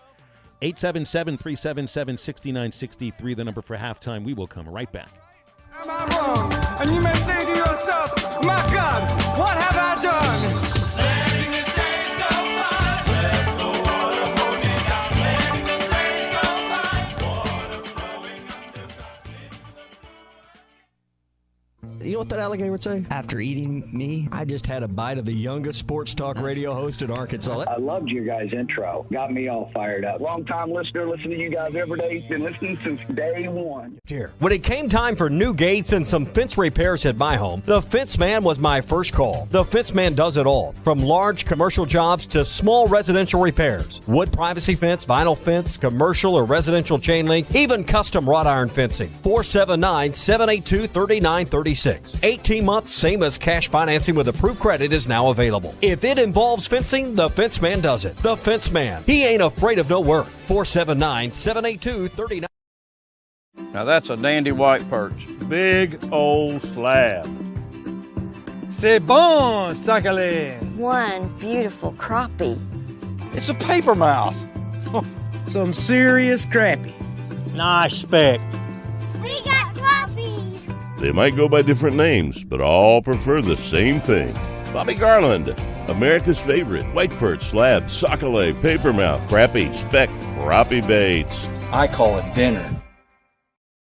[SPEAKER 8] 877-377-6963, the number for halftime. We will come right back.
[SPEAKER 20] Am I wrong? And you may say to yourself, my God, what have I done? Letting the days go by. Let the water hold me down. Letting the days go by. Water flowing under the.
[SPEAKER 11] You know what that alligator would say? After eating me, I just had a bite of the youngest sports talk radio host in Arkansas.
[SPEAKER 23] I loved your guys' intro. Got me all fired up. Long-time listener, listen to you guys every day. Been listening since day one.
[SPEAKER 11] Here. When it came time for new gates and some fence repairs at my home, the Fence Man was my first call. The Fence Man does it all, from large commercial jobs to small residential repairs. Wood privacy fence, vinyl fence, commercial or residential chain link, even custom wrought iron fencing. 479-782-3936. 18-month same-as-cash financing with approved credit is now available. If it involves fencing, the Fence Man does it. The Fence Man. He ain't afraid of no work. 479-782-39.
[SPEAKER 18] Now that's a dandy white perch.
[SPEAKER 7] Big old slab. C'est bon, sacalé.
[SPEAKER 21] One beautiful crappie.
[SPEAKER 18] It's a paper mouse.
[SPEAKER 22] Some serious crappie. Nice speck.
[SPEAKER 21] We got crappies.
[SPEAKER 24] They might go by different names, but all prefer the same thing. Bobby Garland, America's favorite white perch, slab, sockeye, papermouth, crappie, speck, crappie baits.
[SPEAKER 22] I call it dinner.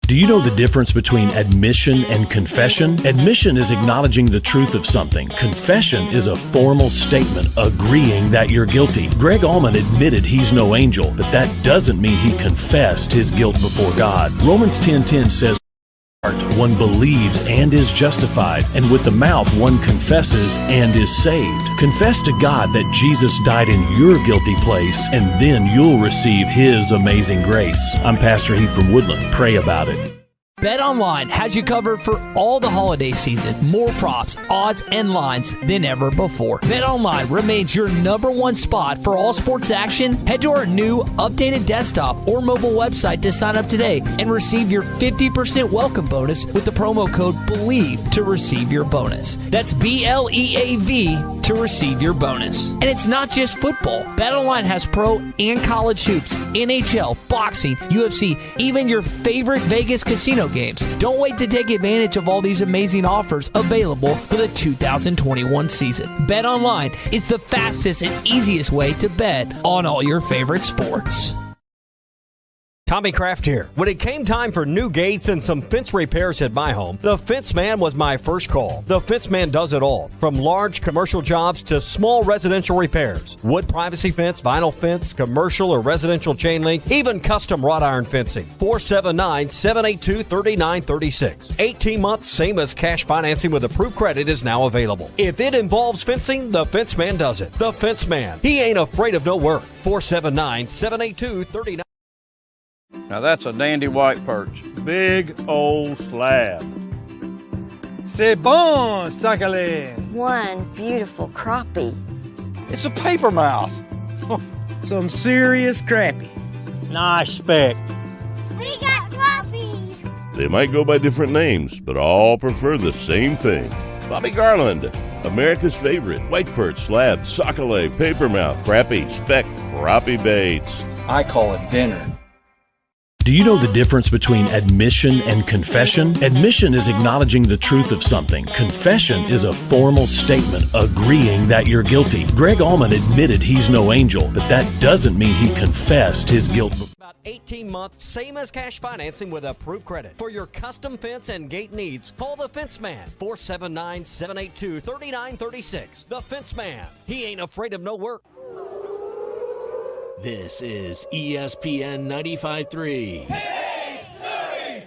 [SPEAKER 1] Do you know the difference between admission and confession? Admission is acknowledging the truth of something. Confession is a formal statement agreeing that you're guilty. Greg Allman admitted he's no angel, but that doesn't mean he confessed his guilt before God. Romans 10:10 says, one believes and is justified, and with the mouth one confesses and is saved. Confess to God that Jesus died in your guilty place, and then you'll receive His amazing grace. I'm Pastor Heath from Woodland. Pray about it.
[SPEAKER 25] BetOnline has you covered for all the holiday season. More props, odds, and lines than ever before. BetOnline remains your #1 spot for all sports action. Head to our new updated desktop or mobile website to sign up today and receive your 50% welcome bonus with the promo code BELIEVE to receive your bonus. That's BLEAV to receive your bonus. And it's not just football. BetOnline has pro and college hoops, NHL, boxing, UFC, even your favorite Vegas casino games. Don't wait to take advantage of all these amazing offers available for the 2021 season. BetOnline is the fastest and easiest way to bet on all your favorite sports.
[SPEAKER 11] Tommy Kraft here. When it came time for new gates and some fence repairs at my home, the Fence Man was my first call. The Fence Man does it all, from large commercial jobs to small residential repairs. Wood privacy fence, vinyl fence, commercial or residential chain link, even custom wrought iron fencing. 479-782-3936. 18-month same-as-cash financing with approved credit is now available. If it involves fencing, the Fence Man does it. The Fence Man. He ain't afraid of no work. 479-782-3936.
[SPEAKER 18] Now that's a dandy white perch.
[SPEAKER 7] Big old slab. C'est bon, sacalé.
[SPEAKER 21] One beautiful crappie.
[SPEAKER 18] It's a paper mouse.
[SPEAKER 22] Some serious crappie. Nice speck.
[SPEAKER 21] We got crappies.
[SPEAKER 24] They might go by different names, but all prefer the same thing. Bobby Garland, America's favorite white perch, slab, sockeye, papermouth, crappie, speck, crappie baits.
[SPEAKER 22] I call it dinner.
[SPEAKER 1] Do you know the difference between admission and confession? Admission is acknowledging the truth of something. Confession is a formal statement agreeing that you're guilty. Greg Allman admitted he's no angel, but that doesn't mean he confessed his guilt.
[SPEAKER 11] About 18-month same-as-cash financing with approved credit. For your custom fence and gate needs, call the Fence Man. 479-782-3936. The Fence Man. He ain't afraid of no work.
[SPEAKER 1] This is ESPN 95.3.
[SPEAKER 20] Hey,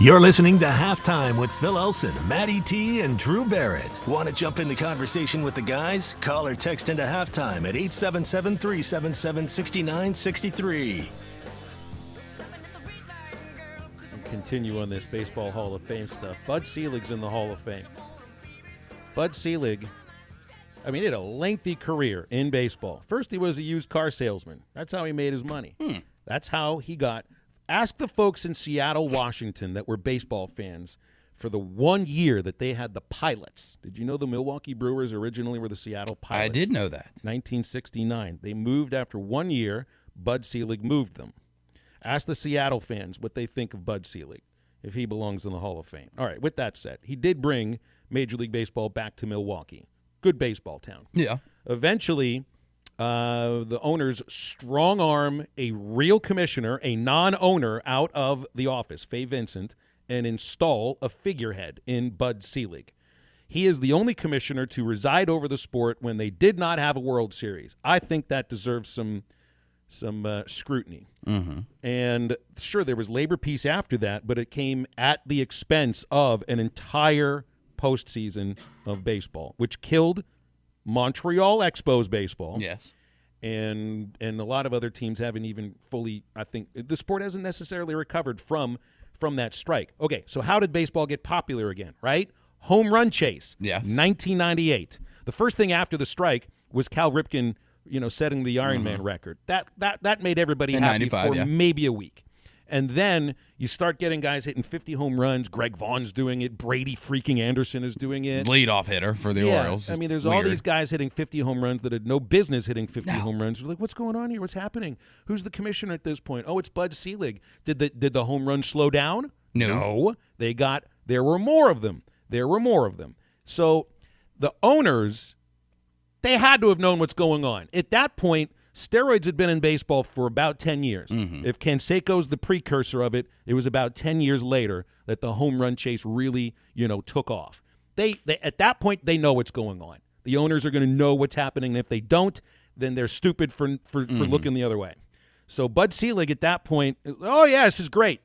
[SPEAKER 1] You're listening to Halftime with Phil Elson, Matty T, and Drew Barrett. Want to jump in the conversation with the guys? Call or text into Halftime at 877-377-6963.
[SPEAKER 8] Continue on this Baseball Hall of Fame stuff. Bud Selig's in the Hall of Fame. Bud Selig, he had a lengthy career in baseball. First, he was a used car salesman. That's how he made his money. That's how he got... Ask the folks in Seattle, Washington that were baseball fans for the 1 year that they had the Pilots. Did you know the Milwaukee Brewers originally were the Seattle Pilots?
[SPEAKER 9] I did know that.
[SPEAKER 8] 1969. They moved after 1 year. Bud Selig moved them. Ask the Seattle fans what they think of Bud Selig, if he belongs in the Hall of Fame. All right, with that said, he did bring Major League Baseball back to Milwaukee. Good baseball town.
[SPEAKER 9] Yeah.
[SPEAKER 8] Eventually... the owners strong-arm a real commissioner, a non-owner, out of the office, Fay Vincent, and install a figurehead in Bud Selig. He is the only commissioner to reside over the sport when they did not have a World Series. I think that deserves some scrutiny.
[SPEAKER 9] Mm-hmm.
[SPEAKER 8] And sure, there was labor peace after that, but it came at the expense of an entire postseason of baseball, which killed Montreal Expos baseball.
[SPEAKER 9] Yes.
[SPEAKER 8] And a lot of other teams haven't even fully, I think, the sport hasn't necessarily recovered from that strike. Okay, so how did baseball get popular again, right? Home run chase.
[SPEAKER 9] Yes.
[SPEAKER 8] 1998. The first thing after the strike was Cal Ripken, setting the Ironman record. That made everybody happy for maybe a week. And then you start getting guys hitting 50 home runs. Greg Vaughn's doing it. Brady freaking Anderson is doing it.
[SPEAKER 9] Leadoff hitter for the Orioles.
[SPEAKER 8] I mean, there's all these guys hitting 50 home runs that had no business hitting 50 home runs. We're like, what's going on here? What's happening? Who's the commissioner at this point? Oh, it's Bud Selig. Did the home run slow down?
[SPEAKER 9] No.
[SPEAKER 8] There were more of them. So the owners, they had to have known what's going on. At that point, steroids had been in baseball for about 10 years.
[SPEAKER 9] Mm-hmm.
[SPEAKER 8] If Canseco's the precursor of it, it was about 10 years later that the home run chase really, took off. They at that point, they know what's going on. The owners are going to know what's happening, and if they don't, then they're stupid for looking the other way. So Bud Selig at that point, oh, yeah, this is great.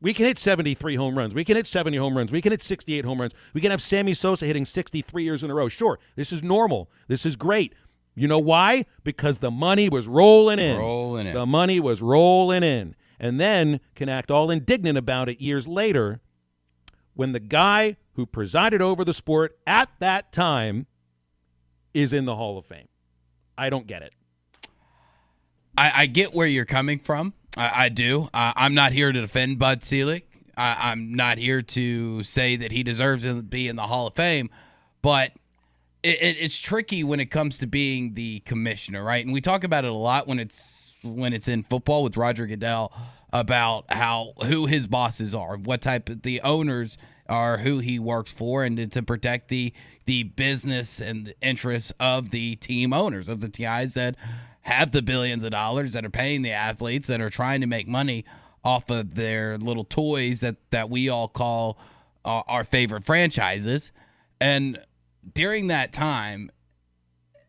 [SPEAKER 8] We can hit 73 home runs. We can hit 70 home runs. We can hit 68 home runs. We can have Sammy Sosa hitting 63 years in a row. Sure, this is normal. This is great. You know why? Because the money was rolling in. The money was rolling in. And then can act all indignant about it years later when the guy who presided over the sport at that time is in the Hall of Fame. I don't get it.
[SPEAKER 9] I get where you're coming from. I do. I'm not here to defend Bud Selig. I'm not here to say that he deserves to be in the Hall of Fame, but it's tricky when it comes to being the commissioner, right? And we talk about it a lot when it's in football with Roger Goodell about who his bosses are, what type of the owners are, who he works for, and to protect the business and the interests of the team owners, of the guys that have the billions of dollars, that are paying the athletes, that are trying to make money off of their little toys that we all call our favorite franchises. And during that time,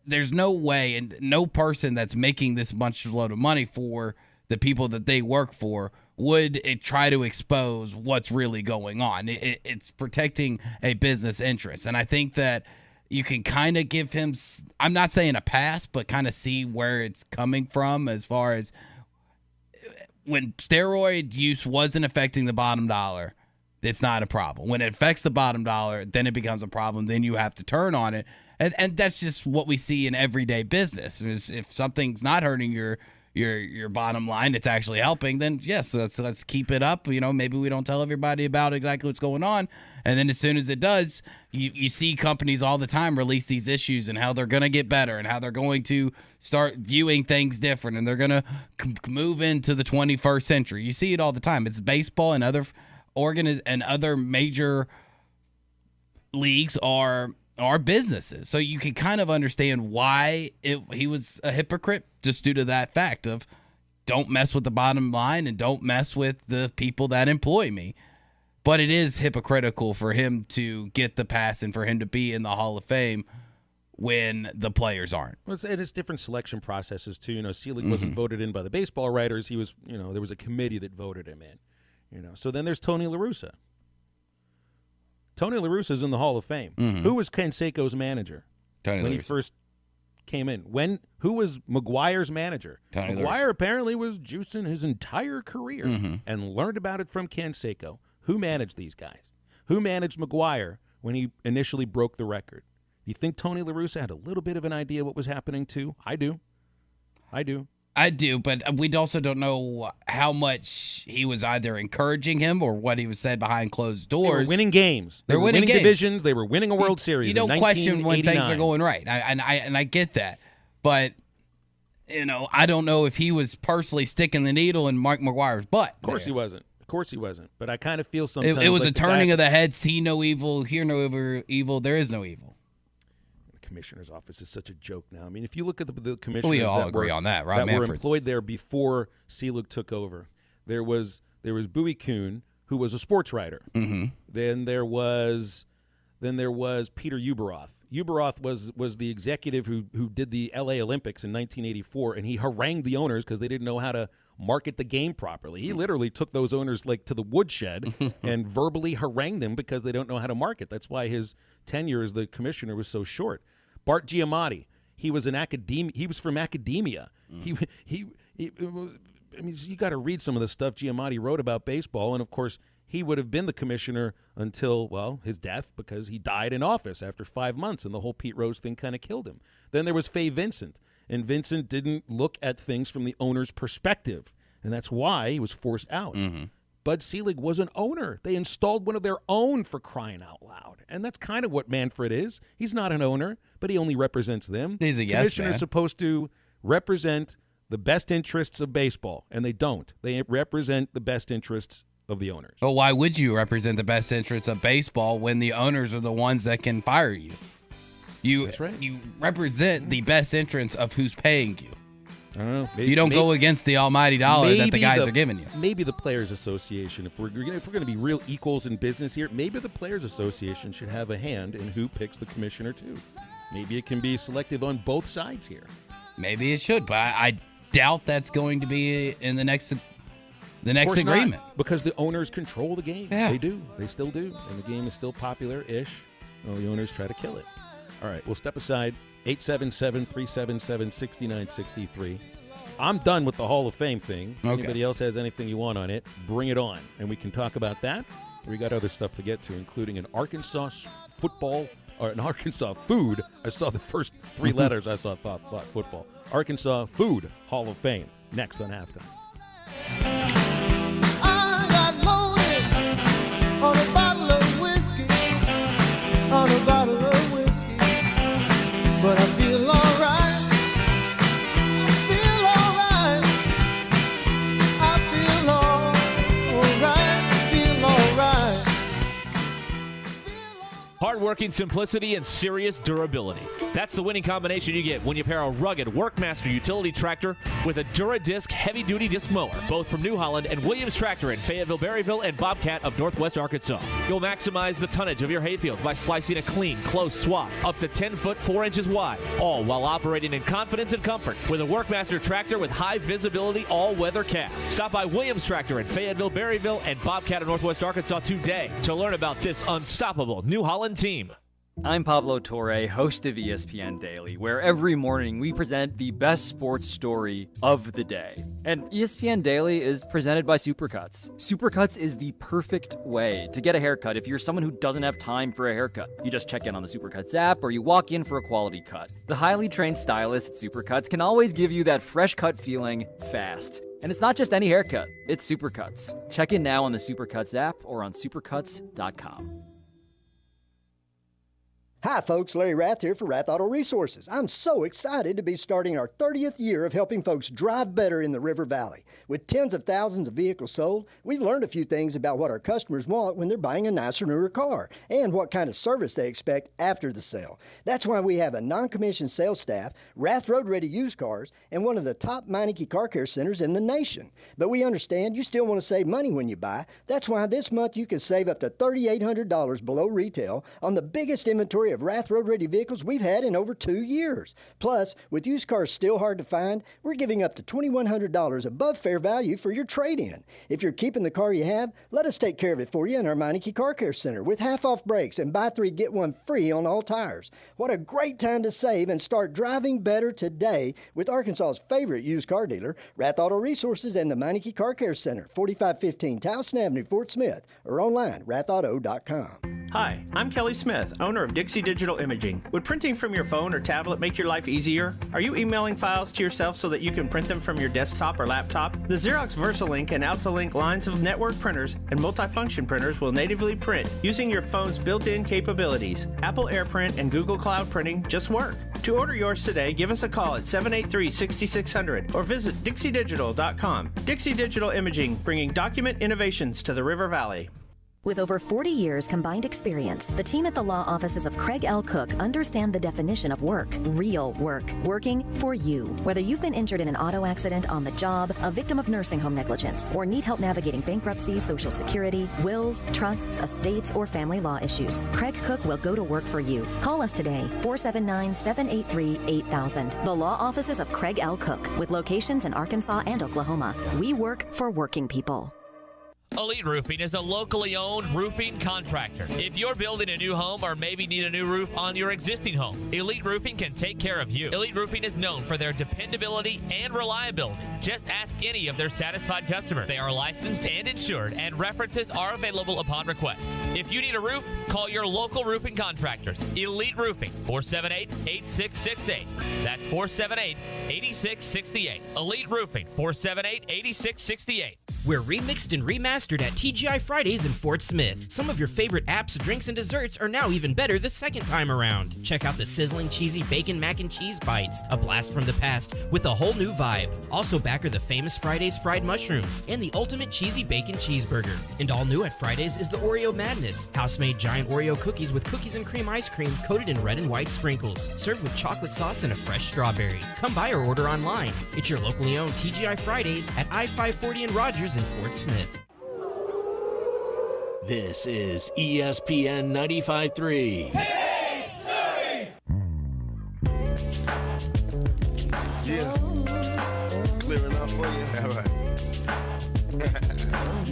[SPEAKER 9] there's no way, and no person that's making this much load of money for the people that they work for would try to expose what's really going on. It's protecting a business interest. And I think that you can kind of give him, I'm not saying a pass, but kind of see where it's coming from as far as when steroid use wasn't affecting the bottom dollar, it's not a problem. When it affects the bottom dollar, then it becomes a problem. Then you have to turn on it. And that's just what we see in everyday business. If something's not hurting your bottom line, it's actually helping, then yes, let's keep it up. Maybe we don't tell everybody about exactly what's going on. And then as soon as it does, you see companies all the time release these issues and how they're going to get better and how they're going to start viewing things different and they're going to move into the 21st century. You see it all the time. It's baseball and other other major leagues are businesses. So you can kind of understand why he was a hypocrite, just due to that fact of don't mess with the bottom line and don't mess with the people that employ me. But it is hypocritical for him to get the pass and for him to be in the Hall of Fame when the players aren't.
[SPEAKER 8] Well, it's different selection processes too. Selig wasn't voted in by the baseball writers. He was, there was a committee that voted him in. So then there's Tony La Russa. Tony La Russa's in the Hall of Fame. Who was Canseco's manager when he first came in? Who was McGuire's manager? McGuire apparently was juicing his entire career and learned about it from Canseco. Who managed these guys? Who managed McGuire when he initially broke the record? Do you think Tony La Russa had a little bit of an idea what was happening too? I do,
[SPEAKER 9] but we also don't know how much he was either encouraging him or what he was said behind closed doors.
[SPEAKER 8] They were winning games. They were winning divisions. They were winning a World Series.
[SPEAKER 9] You don't question when things are going right, and I get that. But I don't know if he was personally sticking the needle in Mike McGuire's butt.
[SPEAKER 8] Of course he wasn't. But I kind of feel sometimes
[SPEAKER 9] it was a turning of the head. See no evil, hear no evil. There is no evil.
[SPEAKER 8] Commissioner's office is such a joke now. I mean, if you look at the commissioners
[SPEAKER 9] we all agree on that, right?
[SPEAKER 8] That were employed there before Selig took over. There was Bowie Kuhn, who was a sports writer.
[SPEAKER 9] Mm-hmm.
[SPEAKER 8] Then there was Then there was Peter Ueberroth. Ueberroth was the executive who did the L.A. Olympics in 1984, and he harangued the owners because they didn't know how to market the game properly. He literally took those owners like to the woodshed and verbally harangued them because they don't know how to market. That's why his tenure as the commissioner was so short. Bart Giamatti, he was an academia. He was from academia. I mean, you got to read some of the stuff Giamatti wrote about baseball, and of course, he would have been the commissioner until, well, his death, because he died in office after 5 months, and the whole Pete Rose thing kind of killed him. Then there was Fay Vincent, and Vincent didn't look at things from the owner's perspective, and that's why he was forced out. Bud Selig was an owner. They installed one of their own, for crying out loud. And that's kind of what Manfred is. He's not an owner, but he only represents them.
[SPEAKER 9] He's a yes
[SPEAKER 8] Commissioner's
[SPEAKER 9] man.
[SPEAKER 8] supposed to represent the best interests of baseball, and they don't. They represent the best interests of the owners.
[SPEAKER 9] But why would you represent the best interests of baseball when the owners are the ones that can fire you?
[SPEAKER 8] That's right.
[SPEAKER 9] You represent the best interests of who's paying you.
[SPEAKER 8] I don't know. Maybe,
[SPEAKER 9] you don't go against the almighty dollar that the guys are giving you.
[SPEAKER 8] Maybe the Players Association, if we're going to be real equals in business here, maybe the Players Association should have a hand in who picks the commissioner too. Maybe it can be selective on both sides here.
[SPEAKER 9] Maybe it should, but I doubt that's going to be in the next agreement.
[SPEAKER 8] Not, because the owners control the game.
[SPEAKER 9] Yeah.
[SPEAKER 8] They do. They still do. And the game is still popular-ish. Well, the owners try to kill it. All right, we'll step aside. 877-377-6963. I'm done with the Hall of Fame thing.
[SPEAKER 9] Okay.
[SPEAKER 8] Anybody else has anything you want on it, bring it on. And we can talk about that. We got other stuff to get to, including an Arkansas football or an Arkansas food. I saw the first three letters I saw thought football. Arkansas Food Hall of Fame. Next on Halftime.
[SPEAKER 20] I got loaded on a bottle of whiskey, on a bottle of whiskey, but I feel alright. I feel alright. I feel alright.
[SPEAKER 2] Hardworking simplicity and serious durability. That's the winning combination you get when you pair a rugged Workmaster utility tractor with a Dura-Disc heavy-duty disc mower, both from New Holland and Williams Tractor in Fayetteville, Berryville, and Bobcat of Northwest Arkansas. You'll maximize the tonnage of your hayfield by slicing a clean, close swath up to 10 foot 4 inches wide, all while operating in confidence and comfort with a Workmaster tractor with high visibility all-weather cab. Stop by Williams Tractor in Fayetteville, Berryville, and Bobcat of Northwest Arkansas today to learn about this unstoppable New Holland team.
[SPEAKER 5] I'm Pablo Torre, host of ESPN Daily, where every morning we present the best sports story of the day. And ESPN Daily is presented by Supercuts. Supercuts is the perfect way to get a haircut if you're someone who doesn't have time for a haircut. You just check in on the Supercuts app or you walk in for a quality cut. The highly trained stylists at Supercuts can always give you that fresh cut feeling fast. And it's not just any haircut, it's Supercuts. Check in now on the Supercuts app or on supercuts.com.
[SPEAKER 12] Hi folks, Larry Rath here for Rath Auto Resources. I'm so excited to be starting our 30th year of helping folks drive better in the River Valley. With tens of thousands of vehicles sold, we've learned a few things about what our customers want when they're buying a nicer, newer car, and what kind of service they expect after the sale. That's why we have a non-commissioned sales staff, Rath Road Ready Used Cars, and one of the top Meineke car care centers in the nation. But we understand you still want to save money when you buy. That's why this month you can save up to $3,800 below retail on the biggest inventory of Rath Road Ready vehicles we've had in over 2 years. Plus, with used cars still hard to find, we're giving up to $2,100 above fair value for your trade-in. If you're keeping the car you have, let us take care of it for you in our Meineke Car Care Center with half-off brakes and buy 3, get 1 free on all tires. What a great time to save and start driving better today with Arkansas's favorite used car dealer, Rath Auto Resources and the Meineke Car Care Center, 4515 Towson Avenue, Fort Smith, or online, rathauto.com.
[SPEAKER 14] Hi, I'm Kelly Smith, owner of Dixie Digital Imaging. Would printing from your phone or tablet make your life easier? Are you emailing files to yourself so that you can print them from your desktop or laptop? The Xerox VersaLink and AltaLink lines of network printers and multifunction printers will natively print using your phone's built-in capabilities. Apple AirPrint and Google Cloud Printing just work. To order yours today, give us a call at 783-6600 or visit dixiedigital.com. Dixie Digital Imaging, bringing document innovations to the River Valley.
[SPEAKER 10] With over 40 years combined experience, the team at the law offices of Craig L. Cook understand the definition of work, real work, working for you. Whether you've been injured in an auto accident, on the job, a victim of nursing home negligence, or need help navigating bankruptcy, Social Security, wills, trusts, estates, or family law issues, Craig Cook will go to work for you. Call us today, 479-783-8000. The law offices of Craig L. Cook, with locations in Arkansas and Oklahoma. We work for working people.
[SPEAKER 2] Elite Roofing is a locally owned roofing contractor. If you're building a new home or maybe need a new roof on your existing home, Elite Roofing can take care of you. Elite Roofing is known for their dependability and reliability. Just ask any of their satisfied customers. They are licensed and insured, and references are available upon request. If you need a roof, call your local roofing contractors. Elite Roofing, 478-8668. That's 478-8668. Elite Roofing, 478-8668.
[SPEAKER 4] We're remixed and remastered at TGI Fridays in Fort Smith. Some of your favorite apps, drinks, and desserts are now even better the second time around. Check out the sizzling cheesy bacon mac and cheese bites, a blast from the past with a whole new vibe. Also back are the famous Fridays fried mushrooms and the ultimate cheesy bacon cheeseburger. And all new at Fridays is the Oreo Madness, house-made giant Oreo cookies with cookies and cream ice cream coated in red and white sprinkles, served with chocolate sauce and a fresh strawberry. Come by or order online. It's your locally owned TGI Fridays at I-540 and Rogers in Fort Smith.
[SPEAKER 1] This is ESPN 95.3.
[SPEAKER 13] Yeah. Clear enough for you? All right.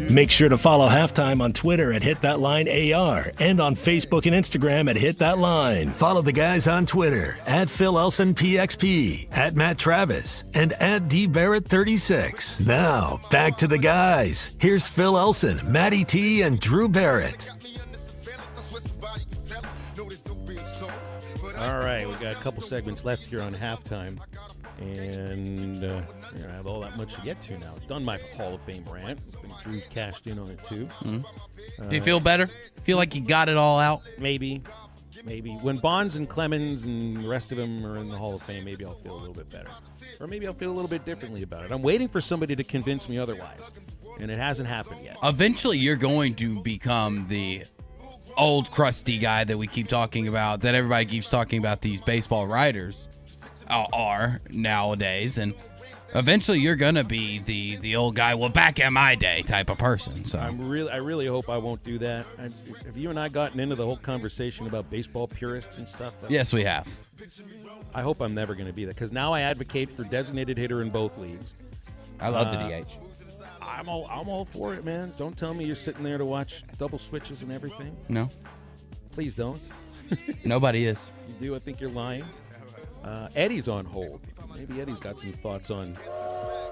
[SPEAKER 1] Make sure to follow Halftime on Twitter at HitThatLineAR and on Facebook and Instagram at HitThatLine. Follow the guys on Twitter at PhilElsonPXP, at Matt Travis, and at DBarrett36. Now, back to the guys. Here's Phil Elson, Matty T, and Drew Barrett.
[SPEAKER 8] All right, we got a couple segments left here on Halftime. And I don't have all that much to get to now. Done my Hall of Fame rant. Drew cashed in on it, too.
[SPEAKER 9] Do you feel better? Feel like you got it all out?
[SPEAKER 8] Maybe. When Bonds and Clemens and the rest of them are in the Hall of Fame, maybe I'll feel a little bit better. Or maybe I'll feel a little bit differently about it. I'm waiting for somebody to convince me otherwise, and it hasn't happened yet.
[SPEAKER 9] Eventually, you're going to become the old crusty guy that we keep talking about, that everybody keeps talking about these baseball writers are nowadays, and eventually you're gonna be the old guy, well, back in my day type of person. So I
[SPEAKER 8] really hope I won't do that. Have you and I gotten into the whole conversation about baseball purists and stuff?
[SPEAKER 9] Yes, we have.
[SPEAKER 8] I hope I'm never going to be that, because now I advocate for designated hitter in both leagues.
[SPEAKER 9] I love the DH.
[SPEAKER 8] I'm all for it, man. Don't tell me you're sitting there to watch double switches and everything.
[SPEAKER 9] No.
[SPEAKER 8] Please don't.
[SPEAKER 9] Nobody is.
[SPEAKER 8] You do? I think you're lying. Eddie's on hold. Maybe Eddie's got some thoughts on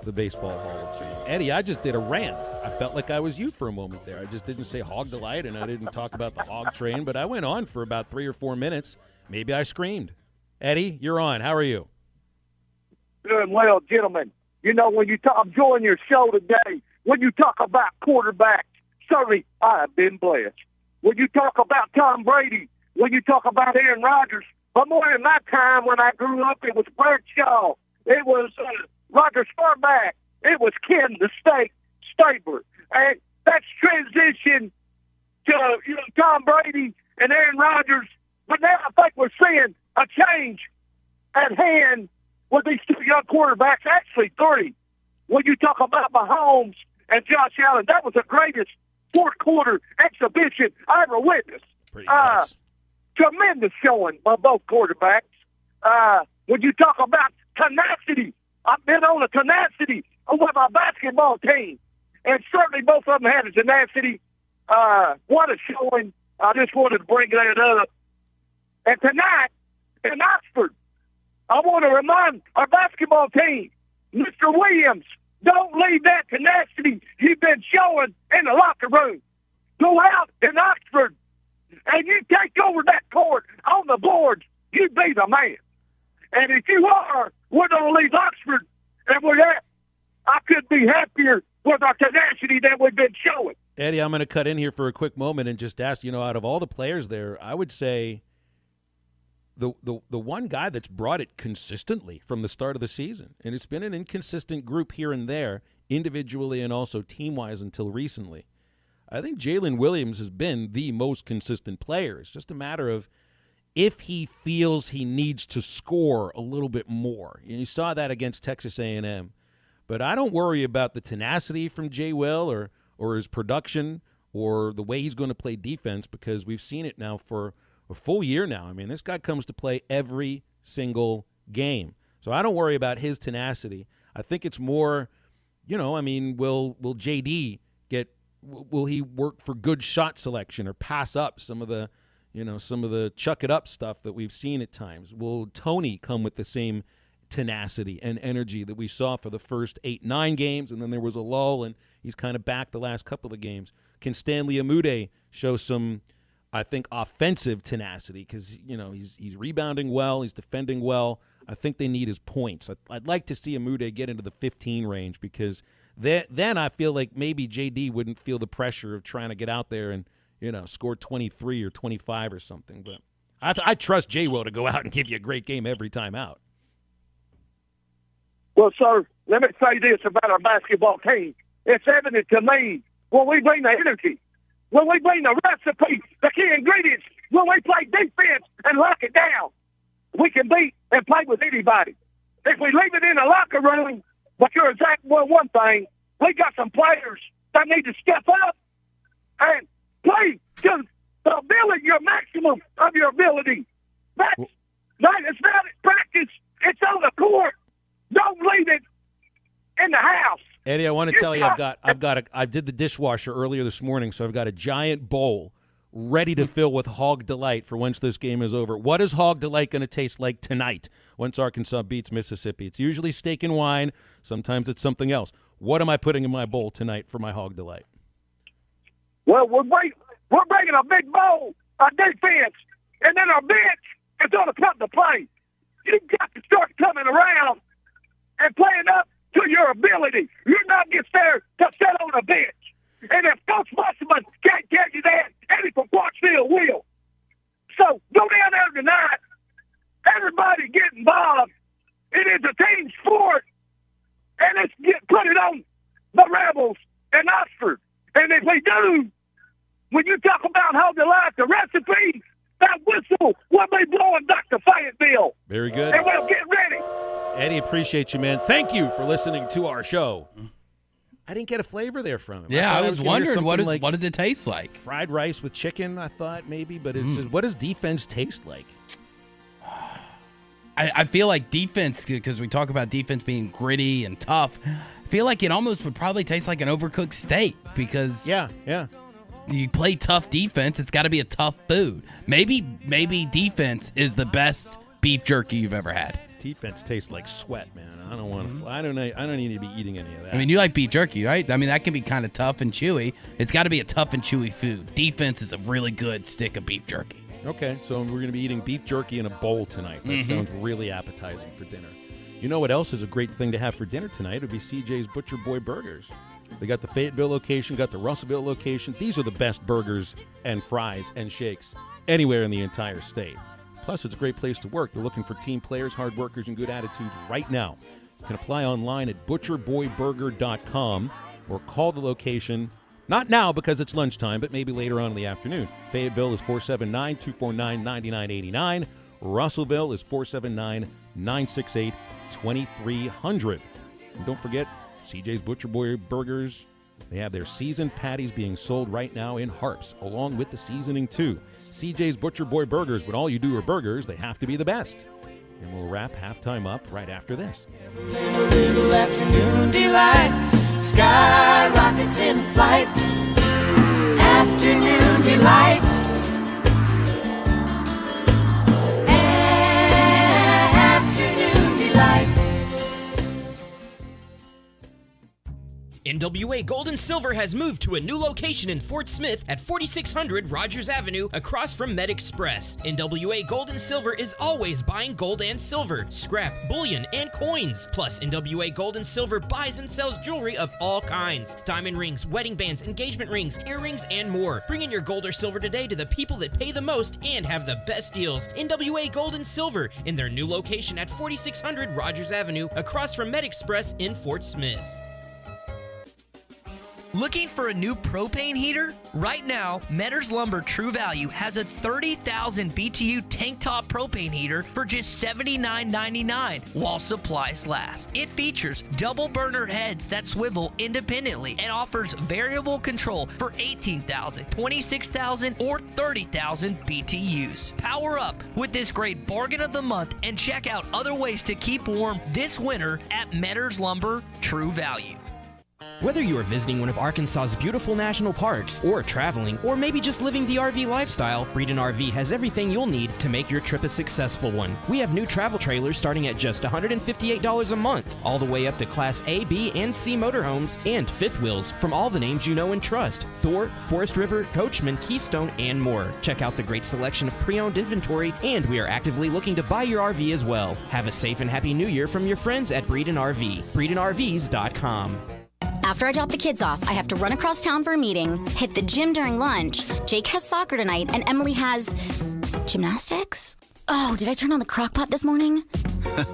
[SPEAKER 8] the Baseball Hall of Fame. Eddie, I just did a rant. I felt like I was you for a moment there. I just didn't say hog delight, and I didn't talk about the hog train, but I went on for about 3 or 4 minutes. Maybe I screamed. Eddie, you're on. How are you?
[SPEAKER 15] Doing well, gentlemen. You know, when you talk, I'm enjoying your show today. When you talk about quarterbacks, certainly I have been blessed. When you talk about Tom Brady, when you talk about Aaron Rodgers, but more in my time when I grew up, it was Brett Shaw. It was Roger Staubach. It was Ken the Stabler. And that's transition to Tom Brady and Aaron Rodgers. But now I think we're seeing a change at hand with these two young quarterbacks, actually 3. When you talk about Mahomes and Josh Allen, that was the greatest fourth quarter exhibition I ever witnessed. Tremendous showing by both quarterbacks. When you talk about tenacity, I've been on a tenacity with my basketball team, and certainly both of them had a tenacity. What a showing. I just wanted to bring that up. And tonight in Oxford, I want to remind our basketball team, Mr. Williams, don't leave that tenacity you've been showing in the locker room. Go out in Oxford, and you take over that court on the boards. You be the man. And if you are, we're going to leave Oxford, and with that, I could be happier with our tenacity that we've been showing.
[SPEAKER 8] Eddie, I'm going to cut in here for a quick moment and just ask, out of all the players there, I would say the one guy that's brought it consistently from the start of the season, and it's been an inconsistent group here and there, individually and also team-wise until recently, I think Jalen Williams has been the most consistent player. It's just a matter of if he feels he needs to score a little bit more. And you saw that against Texas A&M. But I don't worry about the tenacity from Jay Will or his production or the way he's going to play defense, because we've seen it now for a full year now. I mean, this guy comes to play every single game. So I don't worry about his tenacity. I think it's more, will JD will he work for good shot selection or pass up some of the chuck it up stuff that we've seen at times? Will Tony come with the same tenacity and energy that we saw for the first 8-9 games, and then there was a lull, and he's kind of back the last couple of games? Can Stanley Amude show some, I think, offensive tenacity? Because, he's rebounding well, he's defending well. I think they need his points. I'd like to see Amude get into the 15 range, because then I feel like maybe JD wouldn't feel the pressure of trying to get out there and, score 23 or 25 or something. But I trust J. Will to go out and give you a great game every time out.
[SPEAKER 15] Well, sir, let me say this about our basketball team. It's evident to me when we bring the energy, when we bring the recipe, the key ingredients, when we play defense and lock it down, we can beat and play with anybody. If we leave it in the locker room, but you're exactly one thing, we got some players that need to step up and play to the ability, your maximum of your ability. It's not at practice, it's on the court. Don't leave it in the house.
[SPEAKER 8] Eddie, I want to tell you, I did the dishwasher earlier this morning, so I've got a giant bowl ready to fill with Hog Delight for once this game is over. What is Hog Delight going to taste like tonight once Arkansas beats Mississippi? It's usually steak and wine. Sometimes it's something else. What am I putting in my bowl tonight for my Hog Delight?
[SPEAKER 15] Well, we're bringing a big bowl of defense, and then our bench is going to come to play. You've got to start coming around and playing up to your ability. You're not just there to sit on a bench. And if Coach Musselman can't tell you that, Eddie from Clarksville will. So go down there tonight. Everybody get involved. It is a team sport. And let's put it on the Rebels and Oxford. And if we do, when you talk about how to like the recipe, that whistle will be blowing back to Fayetteville.
[SPEAKER 8] Very good.
[SPEAKER 15] And we'll get ready.
[SPEAKER 8] Eddie, appreciate you, man. Thank you for listening to our show. I didn't get a flavor there from him.
[SPEAKER 9] Yeah, I was wondering, what does it taste like?
[SPEAKER 8] Fried rice with chicken, I thought maybe, but it's just, what does defense taste like?
[SPEAKER 9] I feel like defense, because we talk about defense being gritty and tough, I feel like it almost would probably taste like an overcooked steak, because you play tough defense, it's got to be a tough food. Maybe defense is the best beef jerky you've ever had.
[SPEAKER 8] Defense tastes like sweat, man. I don't want to. I don't need to be eating any of that.
[SPEAKER 9] I mean, you like beef jerky, right? I mean, that can be kind of tough and chewy. It's got to be a tough and chewy food. Defense is a really good stick of beef jerky.
[SPEAKER 8] Okay, so we're going to be eating beef jerky in a bowl tonight. That sounds really appetizing for dinner. You know what else is a great thing to have for dinner tonight? It would be CJ's Butcher Boy Burgers. They got the Fayetteville location, got the Russellville location. These are the best burgers and fries and shakes anywhere in the entire state. Plus, it's a great place to work. They're looking for team players, hard workers, and good attitudes right now. You can apply online at butcherboyburger.com or call the location. Not now because it's lunchtime, but maybe later on in the afternoon. Fayetteville is 479-249-9989. Russellville is 479-968-2300. And don't forget, CJ's Butcher Boy Burgers, they have their seasoned patties being sold right now in Harps, along with the seasoning too. CJ's Butcher Boy Burgers, but all you do are burgers, they have to be the best. And we'll wrap halftime up right after this.
[SPEAKER 20] Little afternoon delight, sky rockets in flight, afternoon delight, afternoon delight.
[SPEAKER 4] NWA Gold and Silver has moved to a new location in Fort Smith at 4600 Rogers Avenue across from Med Express. NWA Gold and Silver is always buying gold and silver, scrap, bullion, and coins. Plus, NWA Gold and Silver buys and sells jewelry of all kinds. Diamond rings, wedding bands, engagement rings, earrings, and more. Bring in your gold or silver today to the people that pay the most and have the best deals. NWA Gold and Silver in their new location at 4600 Rogers Avenue across from Med Express in Fort Smith.
[SPEAKER 25] Looking for a new propane heater? Right now, Metters Lumber True Value has a 30,000 BTU tank top propane heater for just $79.99 while supplies last. It features double burner heads that swivel independently and offers variable control for 18,000, 26,000, or 30,000 BTUs. Power up with this great bargain of the month and check out other ways to keep warm this winter at Metters Lumber True Value.
[SPEAKER 4] Whether you are visiting one of Arkansas's beautiful national parks, or traveling, or maybe just living the RV lifestyle, Breeden RV has everything you'll need to make your trip a successful one. We have new travel trailers starting at just $158 a month, all the way up to Class A, B, and C motorhomes, and fifth wheels from all the names you know and trust: Thor, Forest River, Coachman, Keystone, and more. Check out the great selection of pre-owned inventory, and we are actively looking to buy your RV as well. Have a safe and happy New Year from your friends at Breeden RV. BreedenRVs.com.
[SPEAKER 3] After I drop the kids off, I have to run across town for a meeting, hit the gym during lunch. Jake has soccer tonight, and Emily has gymnastics? Oh, did I turn on the crock pot this morning?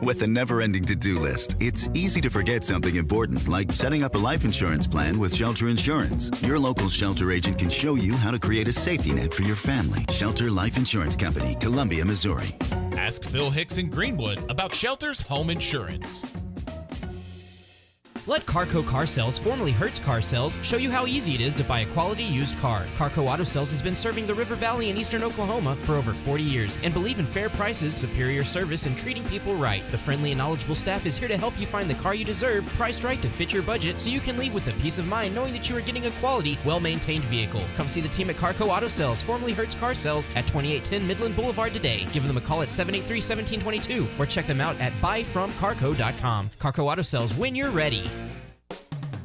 [SPEAKER 6] With a never-ending to-do list, it's easy to forget something important, like setting up a life insurance plan with Shelter Insurance. Your local Shelter agent can show you how to create a safety net for your family. Shelter Life Insurance Company, Columbia, Missouri.
[SPEAKER 16] Ask Phil Hicks in Greenwood about Shelter's home insurance.
[SPEAKER 4] Let Carco Car Sales, formerly Hertz Car Sales, show you how easy it is to buy a quality used car. Carco Auto Sales has been serving the River Valley in eastern Oklahoma for over 40 years and believe in fair prices, superior service, and treating people right. The friendly and knowledgeable staff is here to help you find the car you deserve, priced right to fit your budget, so you can leave with a peace of mind knowing that you are getting a quality, well-maintained vehicle. Come see the team at Carco Auto Sales, formerly Hertz Car Sales, at 2810 Midland Boulevard today. Give them a call at 783-1722 or check them out at buyfromcarco.com. Carco Auto Sales, when you're ready.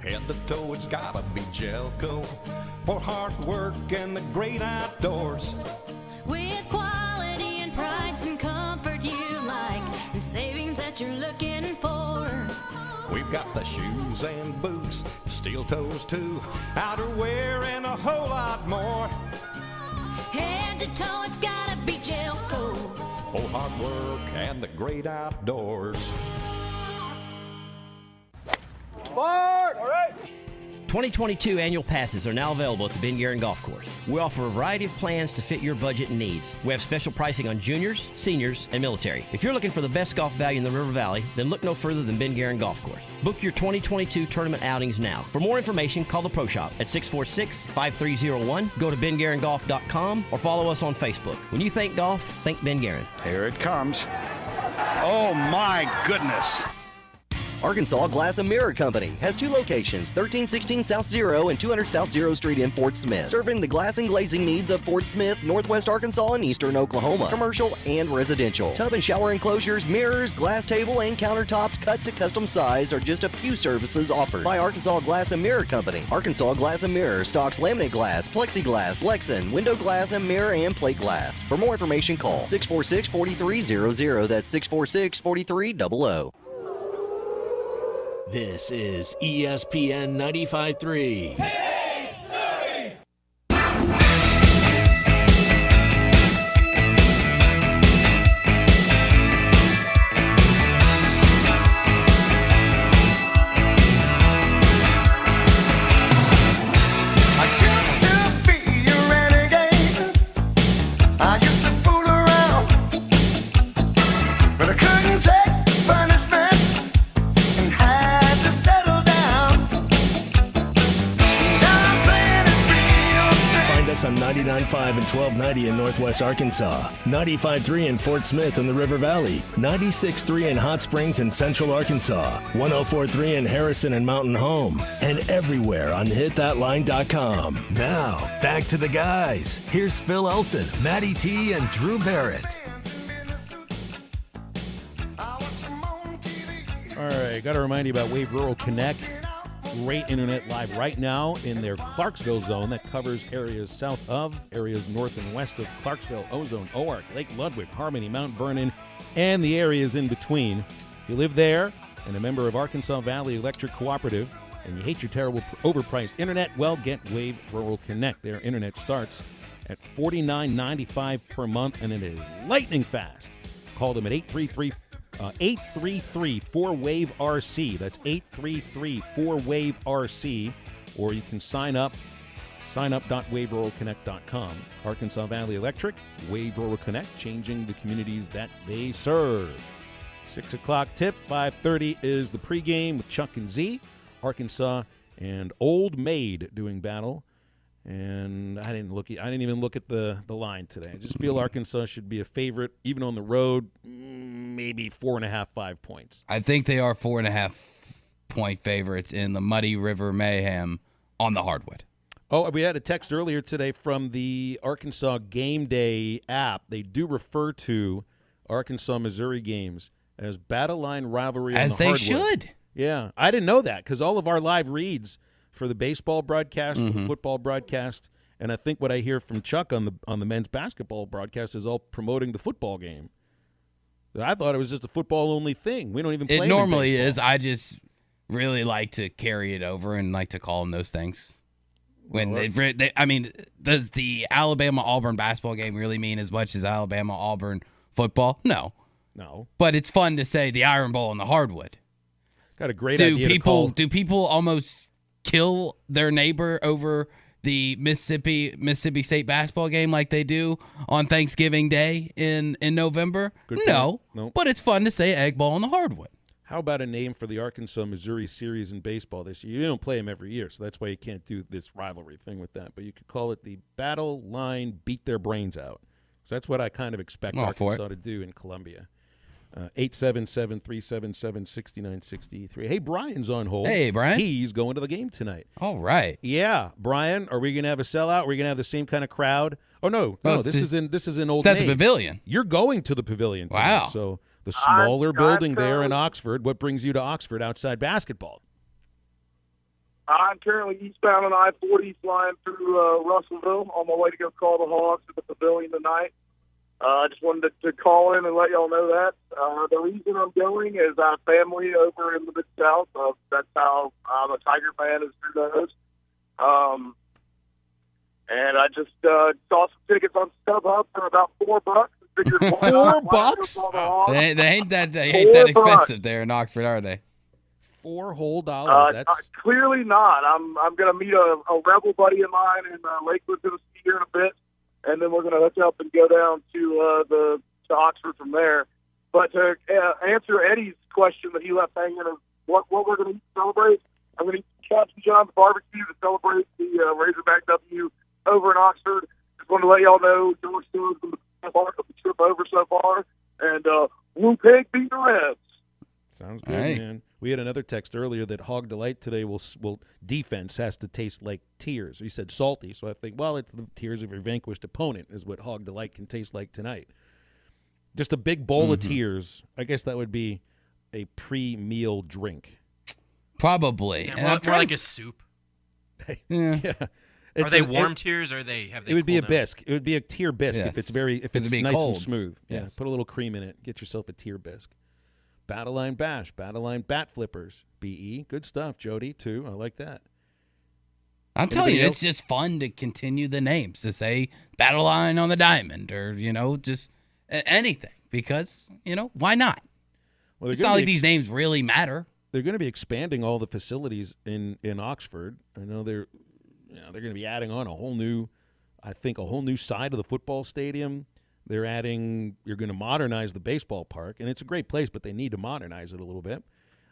[SPEAKER 17] Head to toe, it's gotta be Gelco for hard work and the great outdoors.
[SPEAKER 19] With quality and price and comfort you like, and savings that you're looking for.
[SPEAKER 17] We've got the shoes and boots, steel toes too, outerwear and a whole lot more.
[SPEAKER 19] Head to toe, it's gotta be Gelco
[SPEAKER 17] for hard work and the great outdoors.
[SPEAKER 26] Forward! All right.
[SPEAKER 27] 2022 annual passes are now available at the Ben Guerin Golf Course. We offer a variety of plans to fit your budget and needs. We have special pricing on juniors, seniors, and military. If you're looking for the best golf value in the River Valley, then look no further than Ben Guerin Golf Course. Book your 2022 tournament outings now. For more information, call the Pro Shop at 646-5301, go to benguerringolf.com, or follow us on Facebook. When you think golf, think Ben Guerin.
[SPEAKER 18] Here it comes. Oh, my goodness.
[SPEAKER 28] Arkansas Glass and Mirror Company has two locations, 1316 South Zero and 200 South Zero Street in Fort Smith, serving the glass and glazing needs of Fort Smith, Northwest Arkansas, and Eastern Oklahoma, commercial and residential. Tub and shower enclosures, mirrors, glass table, and countertops cut to custom size are just a few services offered by Arkansas Glass and Mirror Company. Arkansas Glass and Mirror stocks laminate glass, plexiglass, Lexan, window glass, and mirror and plate glass. For more information, call 646-4300. That's 646-4300.
[SPEAKER 1] This is ESPN 95.3. On 99.5 and 1290 in Northwest Arkansas, 95.3 in Fort Smith in the River Valley, 96.3 in Hot Springs in Central Arkansas, 104.3 in Harrison and Mountain Home, and everywhere on hitthatline.com. Now, back to the guys. Here's Phil Elson, Matty T, and Drew Barrett.
[SPEAKER 8] All right, got to remind you about Wave Rural Connect. Great internet live right now in their Clarksville zone that covers areas south of, areas north and west of Clarksville, Ozone, Oark, Lake Ludwig, Harmony, Mount Vernon, and the areas in between. If you live there and a member of Arkansas Valley Electric Cooperative and you hate your terrible overpriced internet, well, get Wave Rural Connect. Their internet starts at $49.95 per month, and it is lightning fast. Call them at 833-4WAVE-RC. That's 833-4WAVE-RC. or you can sign up. Signup.waveroralconnect.com. Arkansas Valley Electric, Wave Rural Connect, changing the communities that they serve. 6 o'clock tip, 5:30 is the pregame with Chuck and Z. Arkansas and Old Maid doing battle. And I didn't even look at the line today. I just feel Arkansas should be a favorite, even on the road, maybe 4.5, 5 points.
[SPEAKER 9] I think they are 4.5-point favorites in the Muddy River Mayhem on the hardwood.
[SPEAKER 8] Oh, we had a text earlier today from the Arkansas Game Day app. They do refer to Arkansas-Missouri games as battle line rivalry on the hardwood.
[SPEAKER 9] As they should.
[SPEAKER 8] Yeah. I didn't know that because all of our live reads for the baseball broadcast, for the football broadcast, and I think what I hear from Chuck on the men's basketball broadcast is all promoting the football game. I thought it was just a football-only thing. We don't even play it.
[SPEAKER 9] It normally is. I just really like to carry it over and like to call them those things. When does the Alabama-Auburn basketball game really mean as much as Alabama-Auburn football? No. But it's fun to say the Iron Bowl and the hardwood.
[SPEAKER 8] Got a great idea to call.
[SPEAKER 9] Do people almost kill their neighbor over the Mississippi State basketball game like they do on Thanksgiving Day in November? No. But it's fun to say Egg Bowl and the hardwood.
[SPEAKER 8] How about a name for the Arkansas-Missouri series in baseball this year? You don't play them every year, so that's why you can't do this rivalry thing with that. But you could call it the Battle Line Beat Their Brains Out. So that's what I kind of expect Arkansas to do in Columbia. 877-377-6963. Hey, Brian's on hold.
[SPEAKER 9] Hey, Brian.
[SPEAKER 8] He's going to the game tonight.
[SPEAKER 9] All right.
[SPEAKER 8] Yeah, Brian. Are we going to have a sellout? Are we going to have the same kind of crowd? Oh no, this is in Old
[SPEAKER 9] Maid. It's at the
[SPEAKER 8] Pavilion. You're going to the Pavilion tonight.
[SPEAKER 9] Wow.
[SPEAKER 8] So the smaller building there in Oxford. What brings you to Oxford outside basketball?
[SPEAKER 15] I'm currently eastbound on I-40 flying through Russellville on my way to go call the Hogs at the Pavilion tonight. I just wanted to call in and let y'all know that. The reason I'm going is I have family over in the Mid-South. That's how I'm a Tiger fan, as who knows. And I just saw some tickets on StubHub for about $4. Figured
[SPEAKER 8] $4?
[SPEAKER 9] They ain't that expensive there in Oxford, are they?
[SPEAKER 8] $4 whole dollars. That's
[SPEAKER 15] clearly not. I'm going to meet a Rebel buddy of mine in Lakewood, Tennessee here in a bit, and then we're going to hook up and go down to Oxford from there. But to answer Eddie's question that he left hanging of what we're going to celebrate, I'm going to eat Captain John's barbecue to celebrate the Razorback W over in Oxford. Just wanted to let y'all know George Steele's been the best part of the trip over so far, and Blue Pig beat the Reds.
[SPEAKER 8] Sounds good, man. We had another text earlier that Hog Delight today will defense has to taste like tears. He said salty, so I think, well, it's the tears of your vanquished opponent is what Hog Delight can taste like tonight. Just a big bowl of tears. I guess that would be a pre-meal drink.
[SPEAKER 9] Probably.
[SPEAKER 5] Yeah, more like a soup.
[SPEAKER 8] Yeah.
[SPEAKER 5] Are they warm tears or have they
[SPEAKER 8] It would be a
[SPEAKER 5] cooled down?
[SPEAKER 8] bisque. It would be a tear bisque if it's nice
[SPEAKER 9] cold.
[SPEAKER 8] and smooth.
[SPEAKER 9] Yes.
[SPEAKER 8] Yeah, put a little cream in it. Get yourself a tear bisque. Battle Line Bash, Battle Line Bat Flippers, BE. Good stuff, Jody, too. I like that.
[SPEAKER 9] I'm telling you, it's just fun to continue the names, to say Battle Line on the Diamond or, just anything because, why not?
[SPEAKER 8] Well,
[SPEAKER 9] it's not like these names really matter.
[SPEAKER 8] They're going to be expanding all the facilities in Oxford. I know they're going to be adding on a whole new side of the football stadium. You're going to modernize the baseball park, and it's a great place, but they need to modernize it a little bit.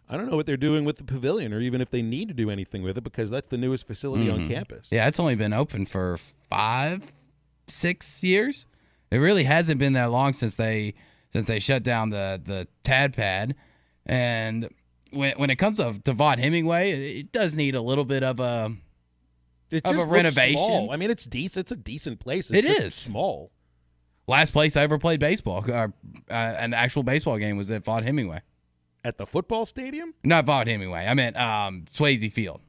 [SPEAKER 8] I don't know what they're doing with the pavilion or even if they need to do anything with it because that's the newest facility on campus.
[SPEAKER 9] Yeah, it's only been open for 5-6 years. It really hasn't been that long since they shut down the Tad Pad. And when it comes to Vaught Hemingway, it does need a little bit of a renovation.
[SPEAKER 8] Small. I mean, it's decent. It's a decent place.
[SPEAKER 9] It
[SPEAKER 8] just
[SPEAKER 9] is
[SPEAKER 8] small.
[SPEAKER 9] Last place I ever played baseball, an actual baseball game, was at Vaught Hemingway.
[SPEAKER 8] At the football stadium?
[SPEAKER 9] Not Vaught Hemingway. I meant Swayze Field.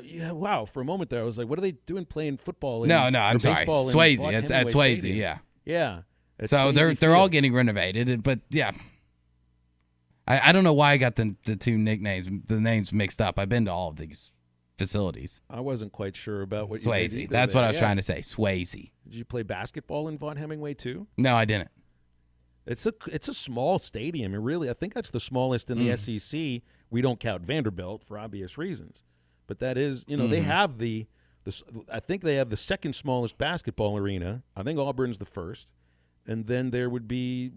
[SPEAKER 8] Yeah, wow. For a moment there, I was like, what are they doing playing football?
[SPEAKER 9] No, I'm sorry. Swayze. It's at Swayze,
[SPEAKER 8] Stadium. Yeah.
[SPEAKER 9] So they're all getting renovated, but yeah. I don't know why I got the two names mixed up. I've been to all of these facilities.
[SPEAKER 8] I wasn't quite sure about what
[SPEAKER 9] Swayze.
[SPEAKER 8] you did.
[SPEAKER 9] That's what I was trying to say. Swayze.
[SPEAKER 8] Did you play basketball in Vaught Hemingway too?
[SPEAKER 9] No, I didn't.
[SPEAKER 8] It's a small stadium. I think that's the smallest in the SEC. We don't count Vanderbilt for obvious reasons. but that is, they have I think they have the second smallest basketball arena. I think Auburn's the first. And then there would be,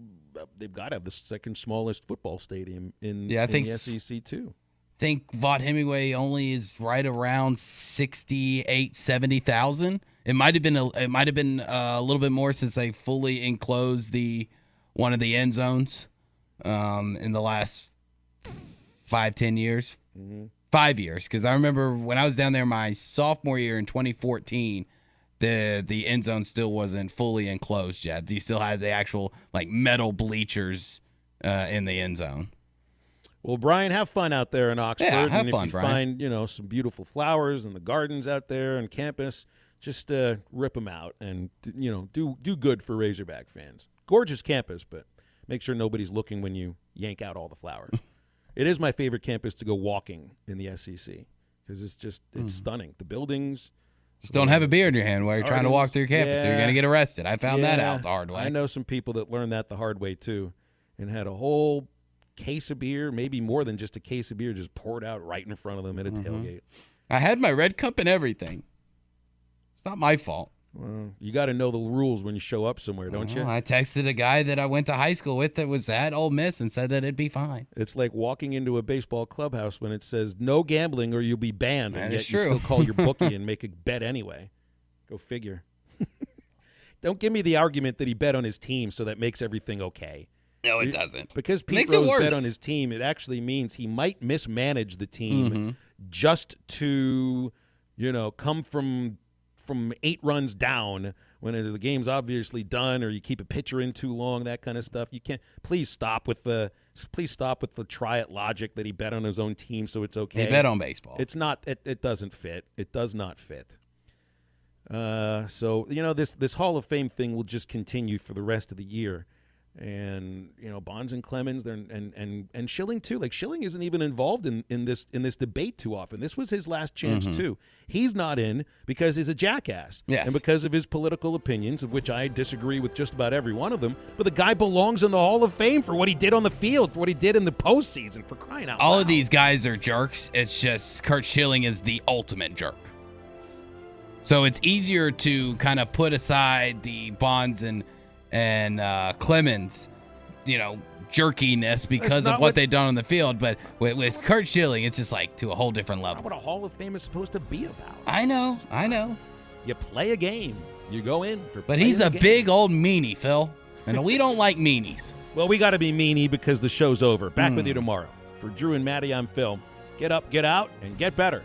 [SPEAKER 8] they've got to have the second smallest football stadium in the SEC too.
[SPEAKER 9] I think Vaught Hemingway only is right around 70,000. It might have been a little bit more since they fully enclosed one of the end zones in the last 5-10 years. Mm-hmm. 5 years, because I remember when I was down there my sophomore year in 2014, the end zone still wasn't fully enclosed yet. You still had the actual metal bleachers in the end zone.
[SPEAKER 8] Well, Brian, have fun out there in Oxford.
[SPEAKER 9] Yeah, have
[SPEAKER 8] and
[SPEAKER 9] fun,
[SPEAKER 8] if you
[SPEAKER 9] Brian.
[SPEAKER 8] find some beautiful flowers and the gardens out there on campus, just rip them out and do good for Razorback fans. Gorgeous campus, but make sure nobody's looking when you yank out all the flowers. It is my favorite campus to go walking in the SEC because it's stunning. The buildings.
[SPEAKER 9] Just don't have a beer in your hand while you're trying to walk through campus, or you're going to get arrested. I found that out the hard way.
[SPEAKER 8] I know some people that learned that the hard way too, and had a whole case of beer, maybe more than just a case of beer, just poured out right in front of them at a tailgate.
[SPEAKER 9] I had my red cup and everything. It's not my fault.
[SPEAKER 8] Well, you got to know the rules when you show up somewhere, don't you?
[SPEAKER 9] I texted a guy that I went to high school with that was at Ole Miss and said that it'd be fine.
[SPEAKER 8] It's like walking into a baseball clubhouse when it says no gambling or you'll be banned, and yet you
[SPEAKER 9] true.
[SPEAKER 8] still call your bookie and make a bet anyway. Go figure. Don't give me the argument that he bet on his team, so that makes everything okay.
[SPEAKER 9] No, it doesn't.
[SPEAKER 8] Because Pete Rose bet on his team, it actually means he might mismanage the team just to, come from 8 runs down when the game's obviously done, or you keep a pitcher in too long, that kind of stuff. You can't. Please stop with the try it logic that he bet on his own team, so it's okay.
[SPEAKER 9] He bet on baseball.
[SPEAKER 8] It's not. It doesn't fit. It does not fit. So this Hall of Fame thing will just continue for the rest of the year. And Bonds and Clemens, and Schilling too. Like Schilling isn't even involved in this debate too often. This was his last chance too. He's not in because he's a jackass, and because of his political opinions, of which I disagree with just about every one of them. But the guy belongs in the Hall of Fame for what he did on the field, for what he did in the postseason, for crying out loud.
[SPEAKER 9] All of these guys are jerks. It's just Curt Schilling is the ultimate jerk. So it's easier to kind of put aside the Bonds and Clemens, jerkiness because of what they've done on the field. But with Curt Schilling, it's just to a whole different level.
[SPEAKER 8] That's what a Hall of Fame is supposed to be about.
[SPEAKER 9] I know.
[SPEAKER 8] You play a game. You go in for
[SPEAKER 9] But he's a big old meanie, Phil. And we don't like meanies.
[SPEAKER 8] Well, we got to be meanie because the show's over. Back with you tomorrow. For Drew and Maddie, I'm Phil. Get up, get out, and get better.